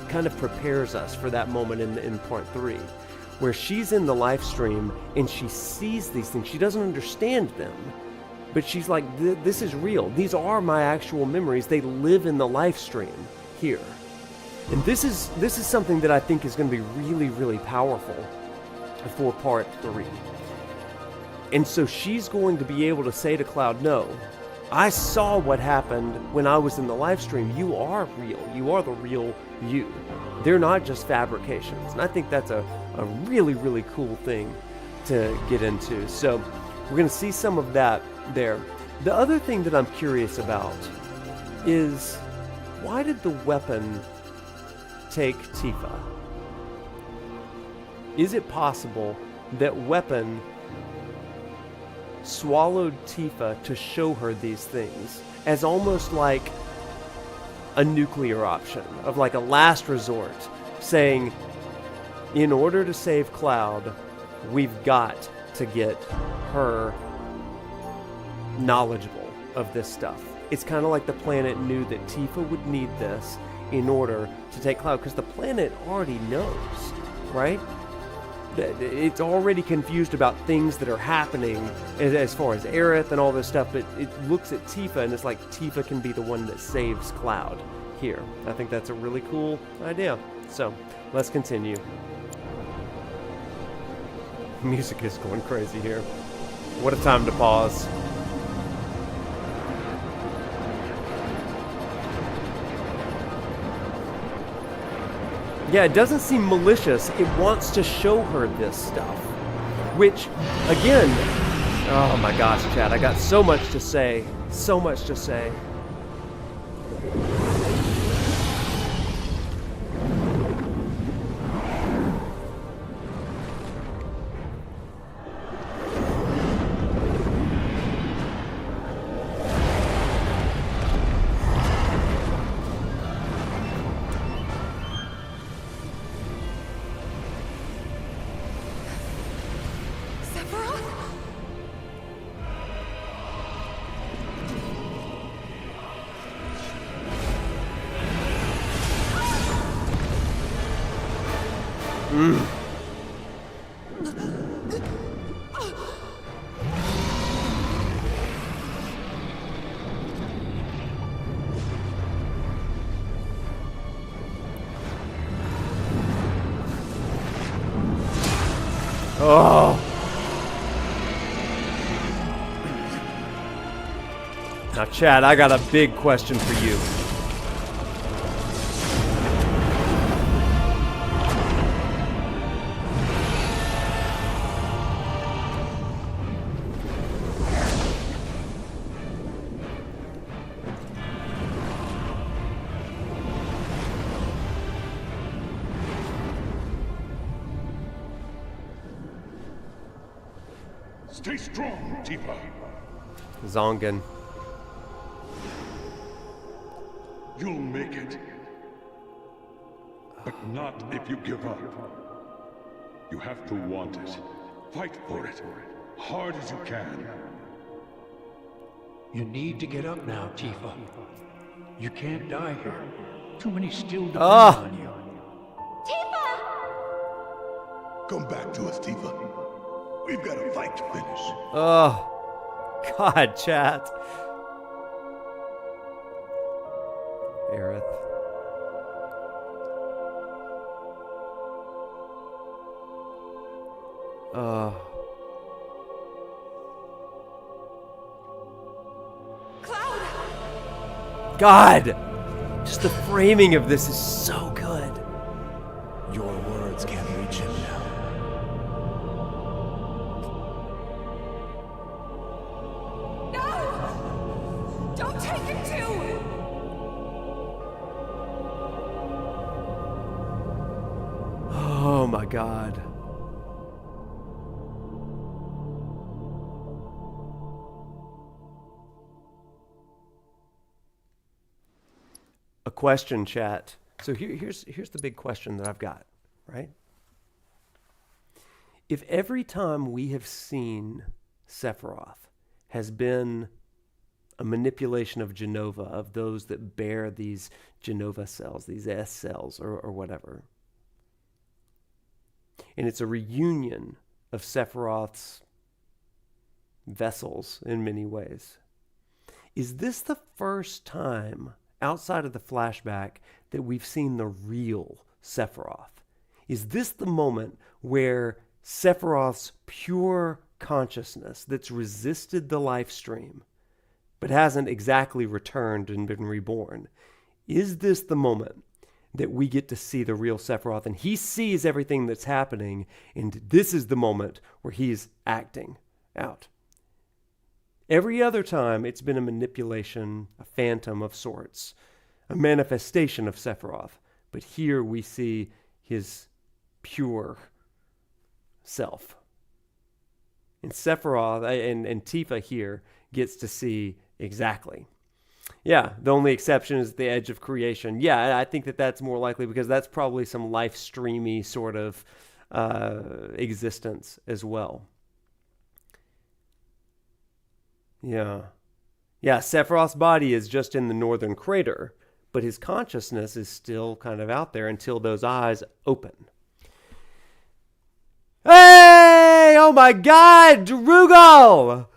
kind of prepares us for that moment in part 3, where she's in the Lifestream and she sees these things. She doesn't understand them, but she's like, this is real. These are my actual memories. They live in the Lifestream here. And this is something that I think is going to be really, really powerful for part 3. And so she's going to be able to say to Cloud, no, I saw what happened when I was in the Lifestream. You are real. You are the real you. They're not just fabrications. And I think that's a really, really cool thing to get into. So we're going to see some of that there. The other thing that I'm curious about is, why did the weapon take Tifa? Is it possible that weapon swallowed Tifa to show her these things as almost like a nuclear option, of like a last resort, saying, in order to save Cloud, we've got to get her knowledgeable of this stuff. It's kind of like the planet knew that Tifa would need this in order to take Cloud, because the planet already knows, right? It's already confused about things that are happening as far as Aerith and all this stuff, but it looks at Tifa and it's like Tifa can be the one that saves Cloud here. I think that's a really cool idea. So, let's continue. Music is going crazy here. What a time to pause. Yeah, it doesn't seem malicious. It wants to show her this stuff. Which, again, oh my gosh, chat, I got so much to say. So much to say. Oh. Now, Chad, I got a big question for you. Stay strong, Tifa. Zongan. You'll make it. But not if you give up. You have to want it. Fight for it. Hard as you can. You need to get up now, Tifa. You can't die here. Too many still depend Ah. on you. Come back to us, Tifa. We've got a fight to finish. Oh, God, chat. Aerith. God! Just the framing of this is so good. Your words can't reach him now. No! Don't take him too! Oh my God. A question, chat. So here's the big question that I've got, right? If every time we have seen Sephiroth has been a manipulation of Genova, of those that bear these Genova cells, these S cells or whatever, and it's a reunion of Sephiroth's vessels in many ways, is this the first time outside of the flashback that we've seen the real Sephiroth? Is this the moment where Sephiroth's pure consciousness that's resisted the Lifestream but hasn't exactly returned and been reborn, is this the moment that we get to see the real Sephiroth and he sees everything that's happening, and this is the moment where he's acting out? Every other time, it's been a manipulation, a phantom of sorts, a manifestation of Sephiroth. But here we see his pure self. And Sephiroth and Tifa here gets to see exactly. Yeah, the only exception is the edge of creation. Yeah, I think that that's more likely because that's probably some life streamy sort of existence as well. Yeah. Yeah, Sephiroth's body is just in the northern crater, but his consciousness is still kind of out there until those eyes open. Hey! Oh my God! Drugal!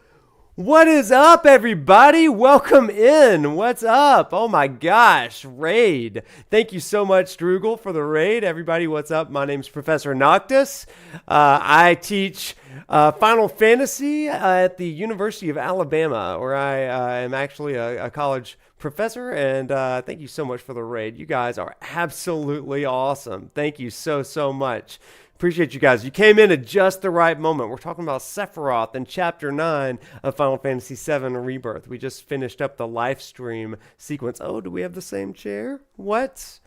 What is up, everybody? Welcome in. What's up? Oh my gosh, raid. Thank you so much, Drugal, for the raid. Everybody, what's up? My name's Professor Noctis. I teach Final Fantasy at the University of Alabama, where I am actually a college professor, and thank you so much for the raid. You guys are absolutely awesome. Thank you so much. Appreciate you guys. You came in at just the right moment. We're talking about Sephiroth in Chapter 9 of Final Fantasy VII Rebirth. We just finished up the Lifestream sequence. Oh, do we have the same chair? What's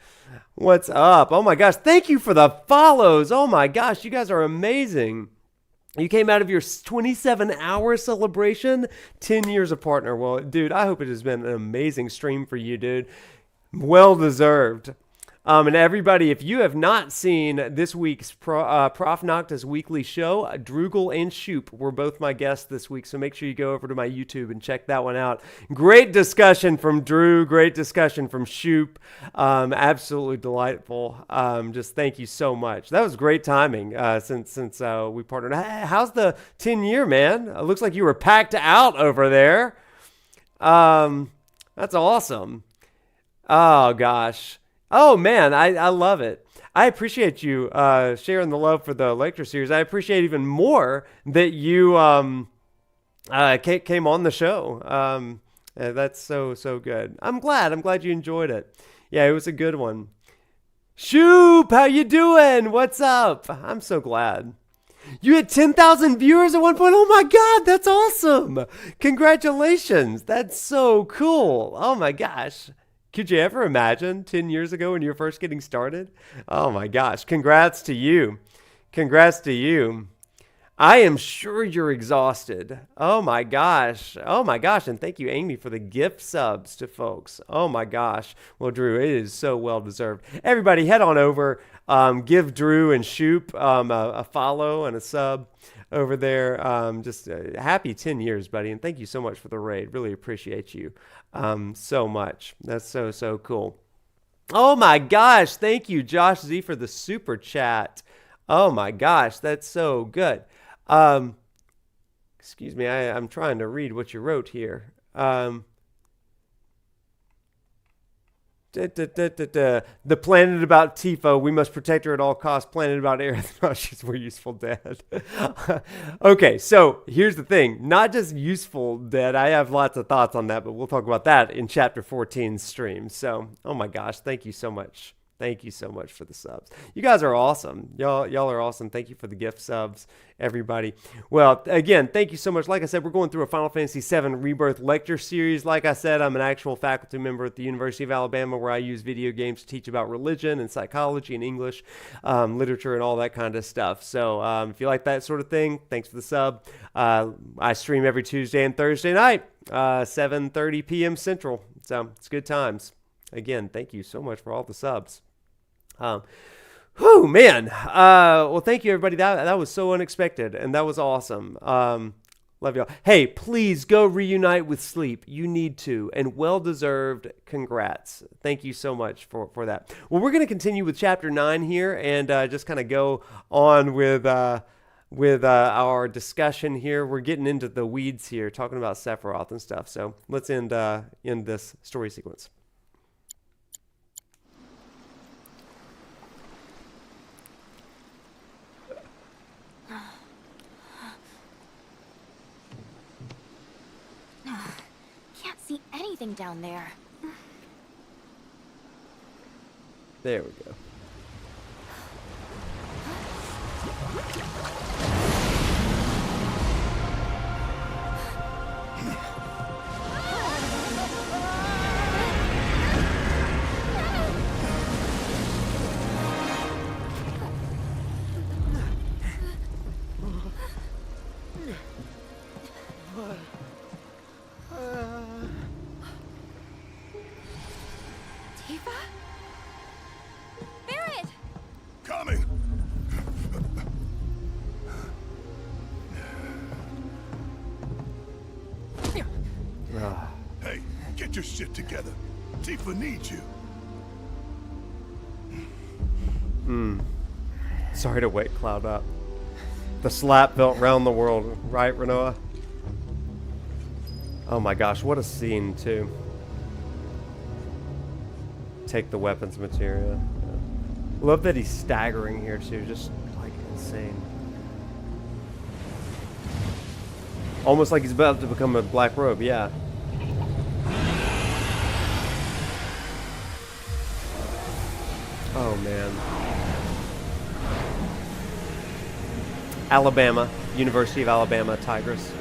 up? Oh my gosh, thank you for the follows. Oh my gosh, you guys are amazing. You came out of your 27-hour celebration, 10 years of partner. Well, dude, I hope it has been an amazing stream for you, dude. Well deserved. And everybody, if you have not seen this week's ProfNoctis weekly show, Drugal and Shoop were both my guests this week, so make sure you go over to my YouTube and check that one out. Great discussion from Drew, great discussion from Shoop, absolutely delightful. Just thank you so much. That was great timing since we partnered. How's the 10-year, man? It looks like you were packed out over there. That's awesome. Oh, gosh. Oh, man, I love it. I appreciate you sharing the love for the lecture series. I appreciate even more that you came on the show. That's so good. I'm glad you enjoyed it. Yeah, it was a good one. Shoop, how you doing? What's up? I'm so glad. You had 10,000 viewers at one point. Oh my God, that's awesome. Congratulations. That's so cool. Oh my gosh. Could you ever imagine 10 years ago when you were first getting started? Oh my gosh. Congrats to you. Congrats to you. I am sure you're exhausted. Oh my gosh. Oh my gosh. And thank you, Amy, for the gift subs to folks. Oh my gosh. Well, Drew, it is so well deserved. Everybody head on over. Give Drew and Shoop a follow and a sub. over there. Just happy 10 years, buddy. And thank you so much for the raid. Really appreciate you so much. That's so cool. Oh my gosh. Thank you, Josh Z, for the super chat. Oh my gosh. That's so good. Excuse me. I'm trying to read what you wrote here. The planet about Tifa, we must protect her at all costs. Planet about Aerith, she's more useful dead. Okay, so here's the thing. Not just useful dead. I have lots of thoughts on that, but we'll talk about that in Chapter 14 stream. So, oh my gosh, thank you so much. Thank you so much for the subs. You guys are awesome. Y'all are awesome. Thank you for the gift subs, everybody. Well, again, thank you so much. Like I said, we're going through a Final Fantasy VII Rebirth lecture series. Like I said, I'm an actual faculty member at the University of Alabama where I use video games to teach about religion and psychology and English, literature and all that kind of stuff. So if you like that sort of thing, thanks for the sub. I stream every Tuesday and Thursday night, 7:30 p.m. Central. So it's good times. Again, thank you so much for all the subs. Whew, man. Well, thank you, everybody. That was so unexpected, and that was awesome. Love y'all. Hey, please go reunite with sleep. You need to, and well-deserved congrats. Thank you so much for that. Well, we're going to continue with Chapter 9 here, and just kind of go on with our discussion here. We're getting into the weeds here, talking about Sephiroth and stuff. So let's end this story sequence. Can't see anything down there. There we go. Tifa? Barret! Coming! Hey, get your shit together. Tifa needs you. Sorry to wake Cloud up. The slap felt round the world, right, Renoa? Oh my gosh, what a scene, too. Take the weapons materia. Love that he's staggering here, too. Just, like, insane. Almost like he's about to become a black robe, yeah. Oh, man. Alabama, University of Alabama, Tigress.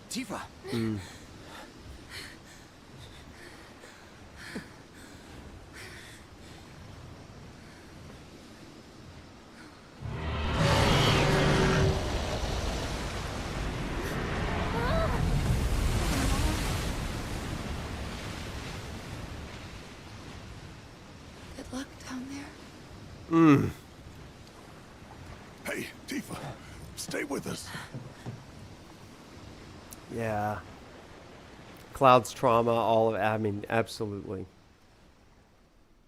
Tifa! Good luck down there. Hey, Tifa, stay with us. Yeah. Cloud's trauma, all of it. I mean, absolutely.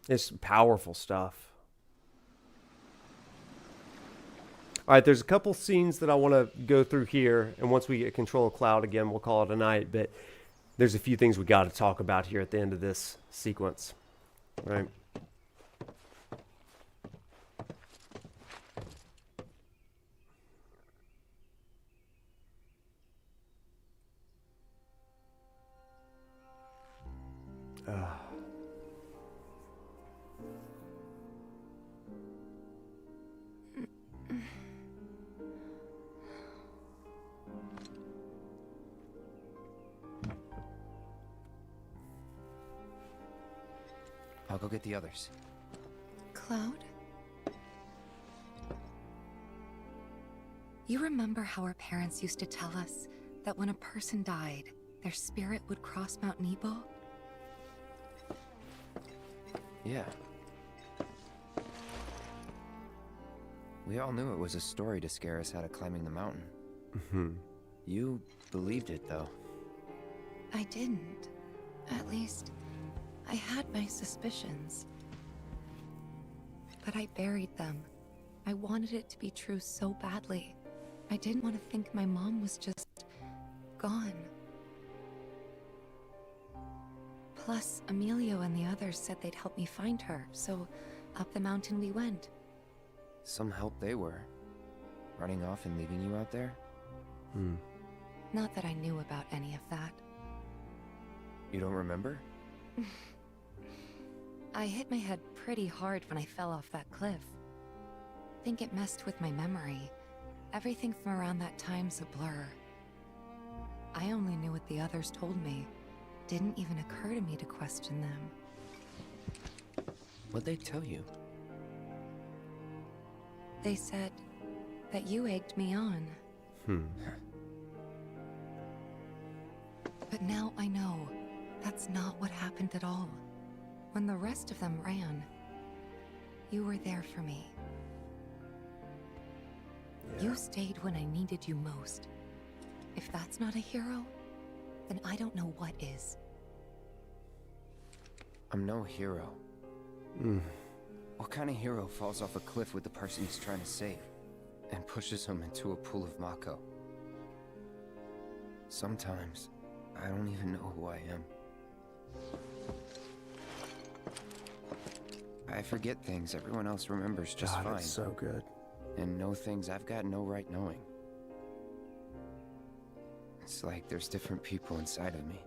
It's powerful stuff. All right, there's a couple scenes that I want to go through here, and once we get control of Cloud again, we'll call it a night, but there's a few things we got to talk about here at the end of this sequence. All right. I'll go get the others. Cloud? You remember how our parents used to tell us that when a person died, their spirit would cross Mount Nebo? Yeah. We all knew it was a story to scare us out of climbing the mountain. Mm-hmm. You believed it, though. I didn't. At least, I had my suspicions. But I buried them. I wanted it to be true so badly. I didn't want to think my mom was just gone. Plus, Emilio and the others said they'd help me find her, so up the mountain we went. Some help they were. Running off and leaving you out there? Not that I knew about any of that. You don't remember? I hit my head pretty hard when I fell off that cliff. Think it messed with my memory. Everything from around that time's a blur. I only knew what the others told me. Didn't even occur to me to question them. What'd they tell you? They said that you egged me on. But now I know that's not what happened at all. When the rest of them ran, you were there for me. Yeah. You stayed when I needed you most. If that's not a hero, then I don't know what is. I'm no hero. What kind of hero falls off a cliff with the person he's trying to save and pushes him into a pool of Mako? Sometimes, I don't even know who I am. I forget things everyone else remembers just God, fine. it's so good. And know things I've got no right knowing. It's like there's different people inside of me.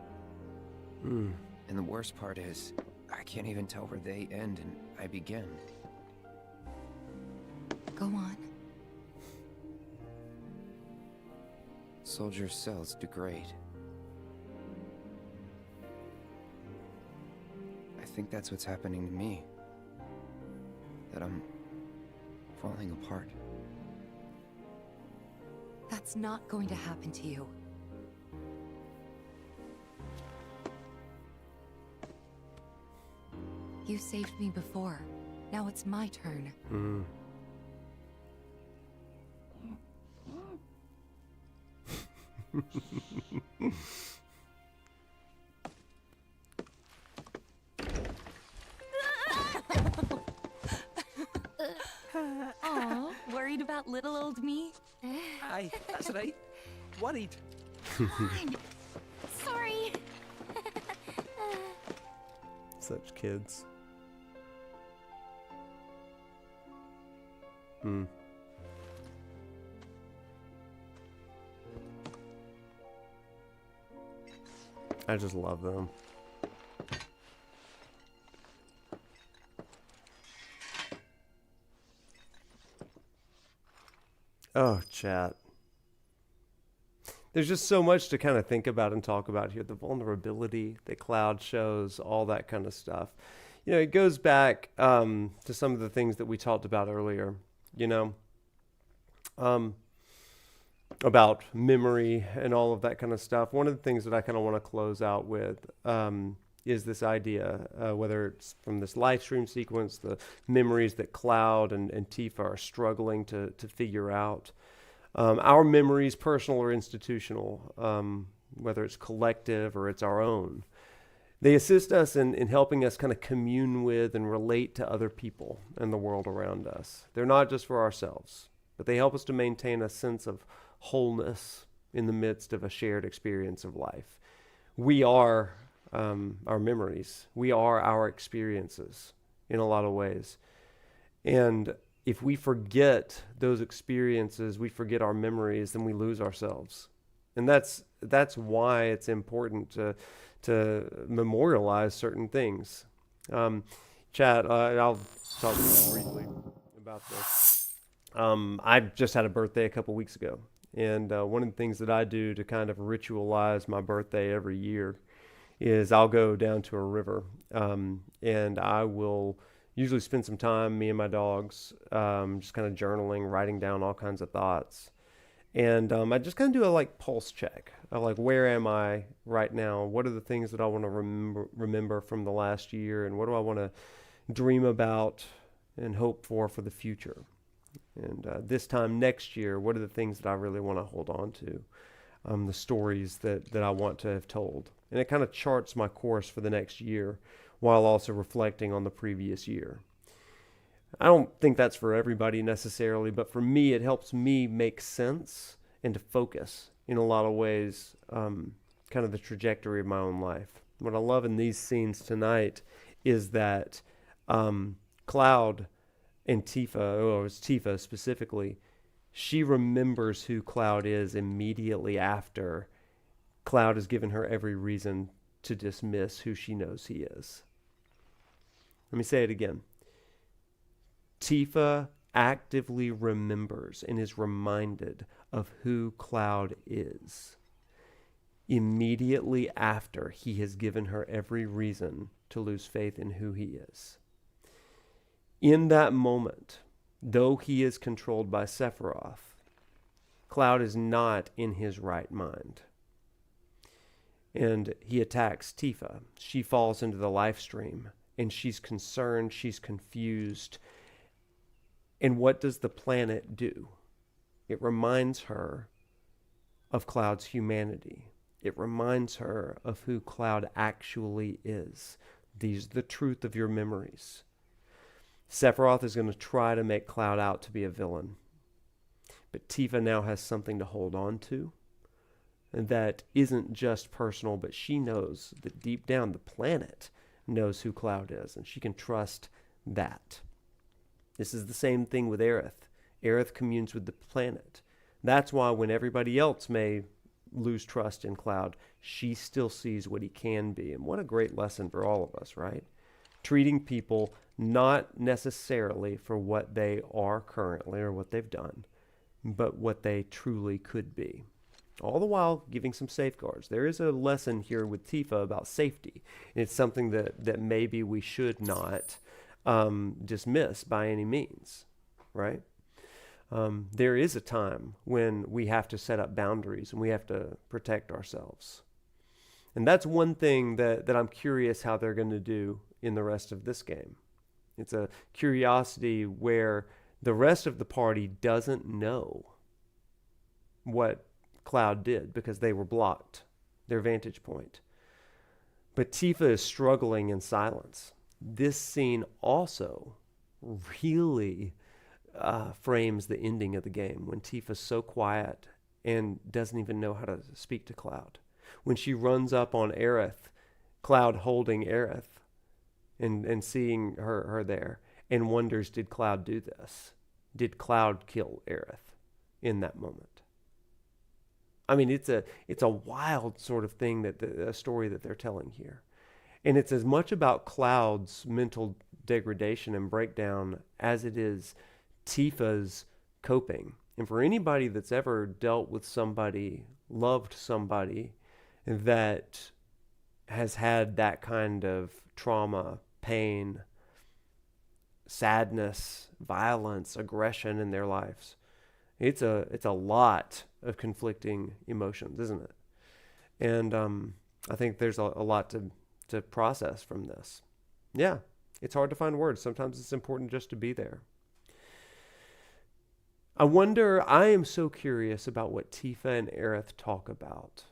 And the worst part is, I can't even tell where they end and I begin. Go on. Soldier cells degrade. I think that's what's happening to me. That I'm falling apart. That's not going to happen to you. You saved me before. Now it's my turn. Aw, worried about little old me? Aye, that's right. Worried. Sorry. Such kids. I just love them. Oh, chat. There's just so much to kind of think about and talk about here. The vulnerability that Cloud shows, all that kind of stuff. You know, it goes back to some of the things that we talked about earlier, you know, about memory and all of that kind of stuff. One of the things that I kind of want to close out with is this idea, whether it's from this Lifestream sequence, the memories that Cloud and Tifa are struggling to figure out. Our memories, personal or institutional, whether it's collective or it's our own, they assist us in helping us kind of commune with and relate to other people and the world around us. They're not just for ourselves, but they help us to maintain a sense of wholeness in the midst of a shared experience of life. We are our memories. We are our experiences in a lot of ways. And if we forget those experiences, we forget our memories, then we lose ourselves. And that's why it's important to memorialize certain things. Chat, I'll talk briefly about this. I just had a birthday a couple weeks ago. And one of the things that I do to kind of ritualize my birthday every year is I'll go down to a river and I will usually spend some time, me and my dogs, just kind of journaling, writing down all kinds of thoughts. And I just kind of do a like pulse check. Where am I right now? What are the things that I want to remember from the last year? And what do I want to dream about and hope for the future? And this time next year, what are the things that I really want to hold on to? The stories that I want to have told. And it kind of charts my course for the next year while also reflecting on the previous year. I don't think that's for everybody necessarily, but for me, it helps me make sense and to focus in a lot of ways, kind of the trajectory of my own life. What I love in these scenes tonight is that Cloud and Tifa, or it's Tifa specifically, she remembers who Cloud is immediately after Cloud has given her every reason to dismiss who she knows he is. Let me say it again. Tifa actively remembers and is reminded of who Cloud is immediately after he has given her every reason to lose faith in who he is. In that moment, though he is controlled by Sephiroth, Cloud is not in his right mind. And he attacks Tifa. She falls into the Lifestream, and she's concerned, she's confused. And what does the planet do? It reminds her of Cloud's humanity. It reminds her of who Cloud actually is. These are the truth of your memories. Sephiroth is going to try to make Cloud out to be a villain. But Tifa now has something to hold on to. And that isn't just personal, but she knows that deep down the planet knows who Cloud is. And she can trust that. This is the same thing with Aerith. Aerith communes with the planet. That's why when everybody else may lose trust in Cloud, she still sees what he can be. And what a great lesson for all of us, right? Treating people not necessarily for what they are currently or what they've done, but what they truly could be. All the while giving some safeguards. There is a lesson here with Tifa about safety. And it's something that maybe we should not dismiss by any means, right? There is a time when we have to set up boundaries and we have to protect ourselves. And that's one thing that I'm curious how they're going to do in the rest of this game. It's a curiosity where the rest of the party doesn't know what Cloud did because they were blocked, their vantage point. But Tifa is struggling in silence. This scene also really frames the ending of the game when Tifa's so quiet and doesn't even know how to speak to Cloud. When she runs up on Aerith, Cloud holding Aerith and seeing her there and wonders, did Cloud do this? Did Cloud kill Aerith in that moment? I mean, it's a wild sort of thing, a story that they're telling here. And it's as much about Cloud's mental degradation and breakdown as it is Tifa's coping. And for anybody that's ever dealt with somebody, loved somebody that has had that kind of trauma, pain, sadness, violence, aggression in their lives, it's a lot of conflicting emotions, isn't it? And I think there's a lot to process from this. Yeah, it's hard to find words. Sometimes it's important just to be there. I am so curious about what Tifa and Aerith talk about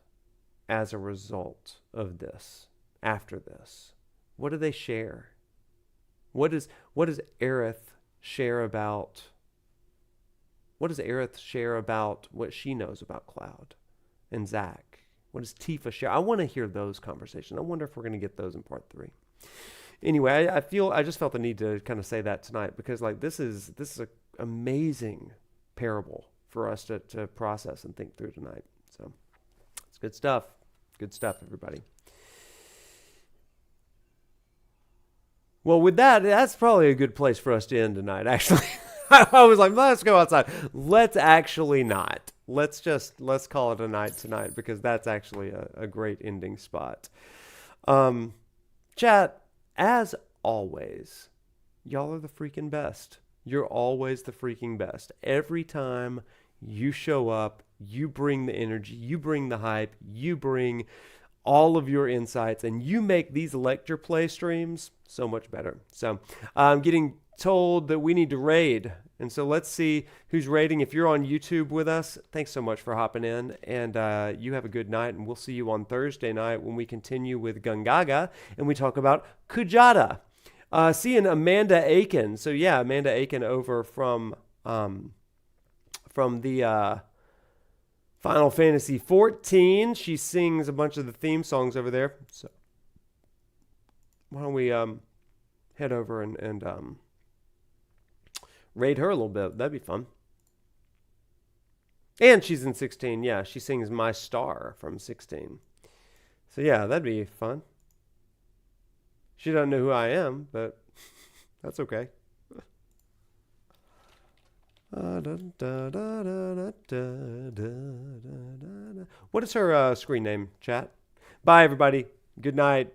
as a result of this, after this. What do they share? What does Aerith share about? What does Aerith share about what she knows about Cloud and Zack? What does Tifa share? I want to hear those conversations. I wonder if we're going to get those in part 3. Anyway, I just felt the need to kind of say that tonight because this is an amazing parable for us to process and think through tonight. So it's good stuff. Good stuff, everybody. Well, with that's probably a good place for us to end tonight, actually. I was like, let's go outside. Let's actually not. Let's call it a night tonight because that's actually a great ending spot. Chat, as always, y'all are the freaking best. You're always the freaking best. Every time you show up, you bring the energy, you bring the hype, you bring all of your insights, and you make these lecture play streams so much better. So I'm getting told that we need to raid. And so let's see who's raiding. If you're on YouTube with us, thanks so much for hopping in. And you have a good night. And we'll see you on Thursday night when we continue with Gongaga and we talk about Kujata. Seeing Amanda Aiken. So yeah, Amanda Aiken over from the Final Fantasy XIV. She sings a bunch of the theme songs over there. So why don't we head over and raid her a little bit. That'd be fun. And she's in 16. Yeah, she sings My Star from 16. So yeah, that'd be fun. She doesn't know who I am, but that's okay. What is her screen name, chat? Bye, everybody. Good night.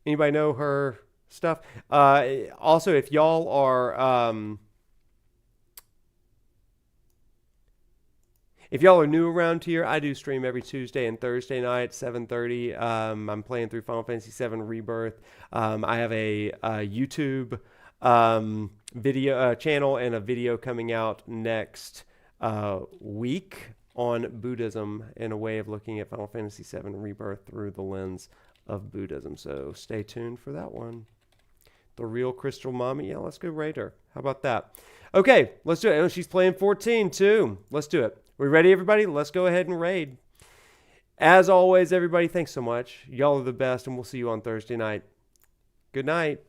Anybody know her stuff? Also, if y'all are new around here, I do stream every Tuesday and Thursday night, 7:30. I'm playing through Final Fantasy VII Rebirth. I have a YouTube video channel and a video coming out next week on Buddhism and a way of looking at Final Fantasy VII Rebirth through the lens of Buddhism. So stay tuned for that one. The Real Crystal Mommy. Yeah, let's go raid her. How about that? Okay, let's do it. Oh, she's playing 14 too. Let's do it. We ready, everybody? Let's go ahead and raid. As always, everybody, thanks so much. Y'all are the best, and we'll see you on Thursday night. Good night.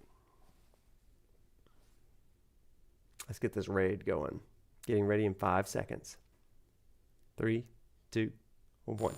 Let's get this raid going. Getting ready in 5 seconds. 3, 2, 1.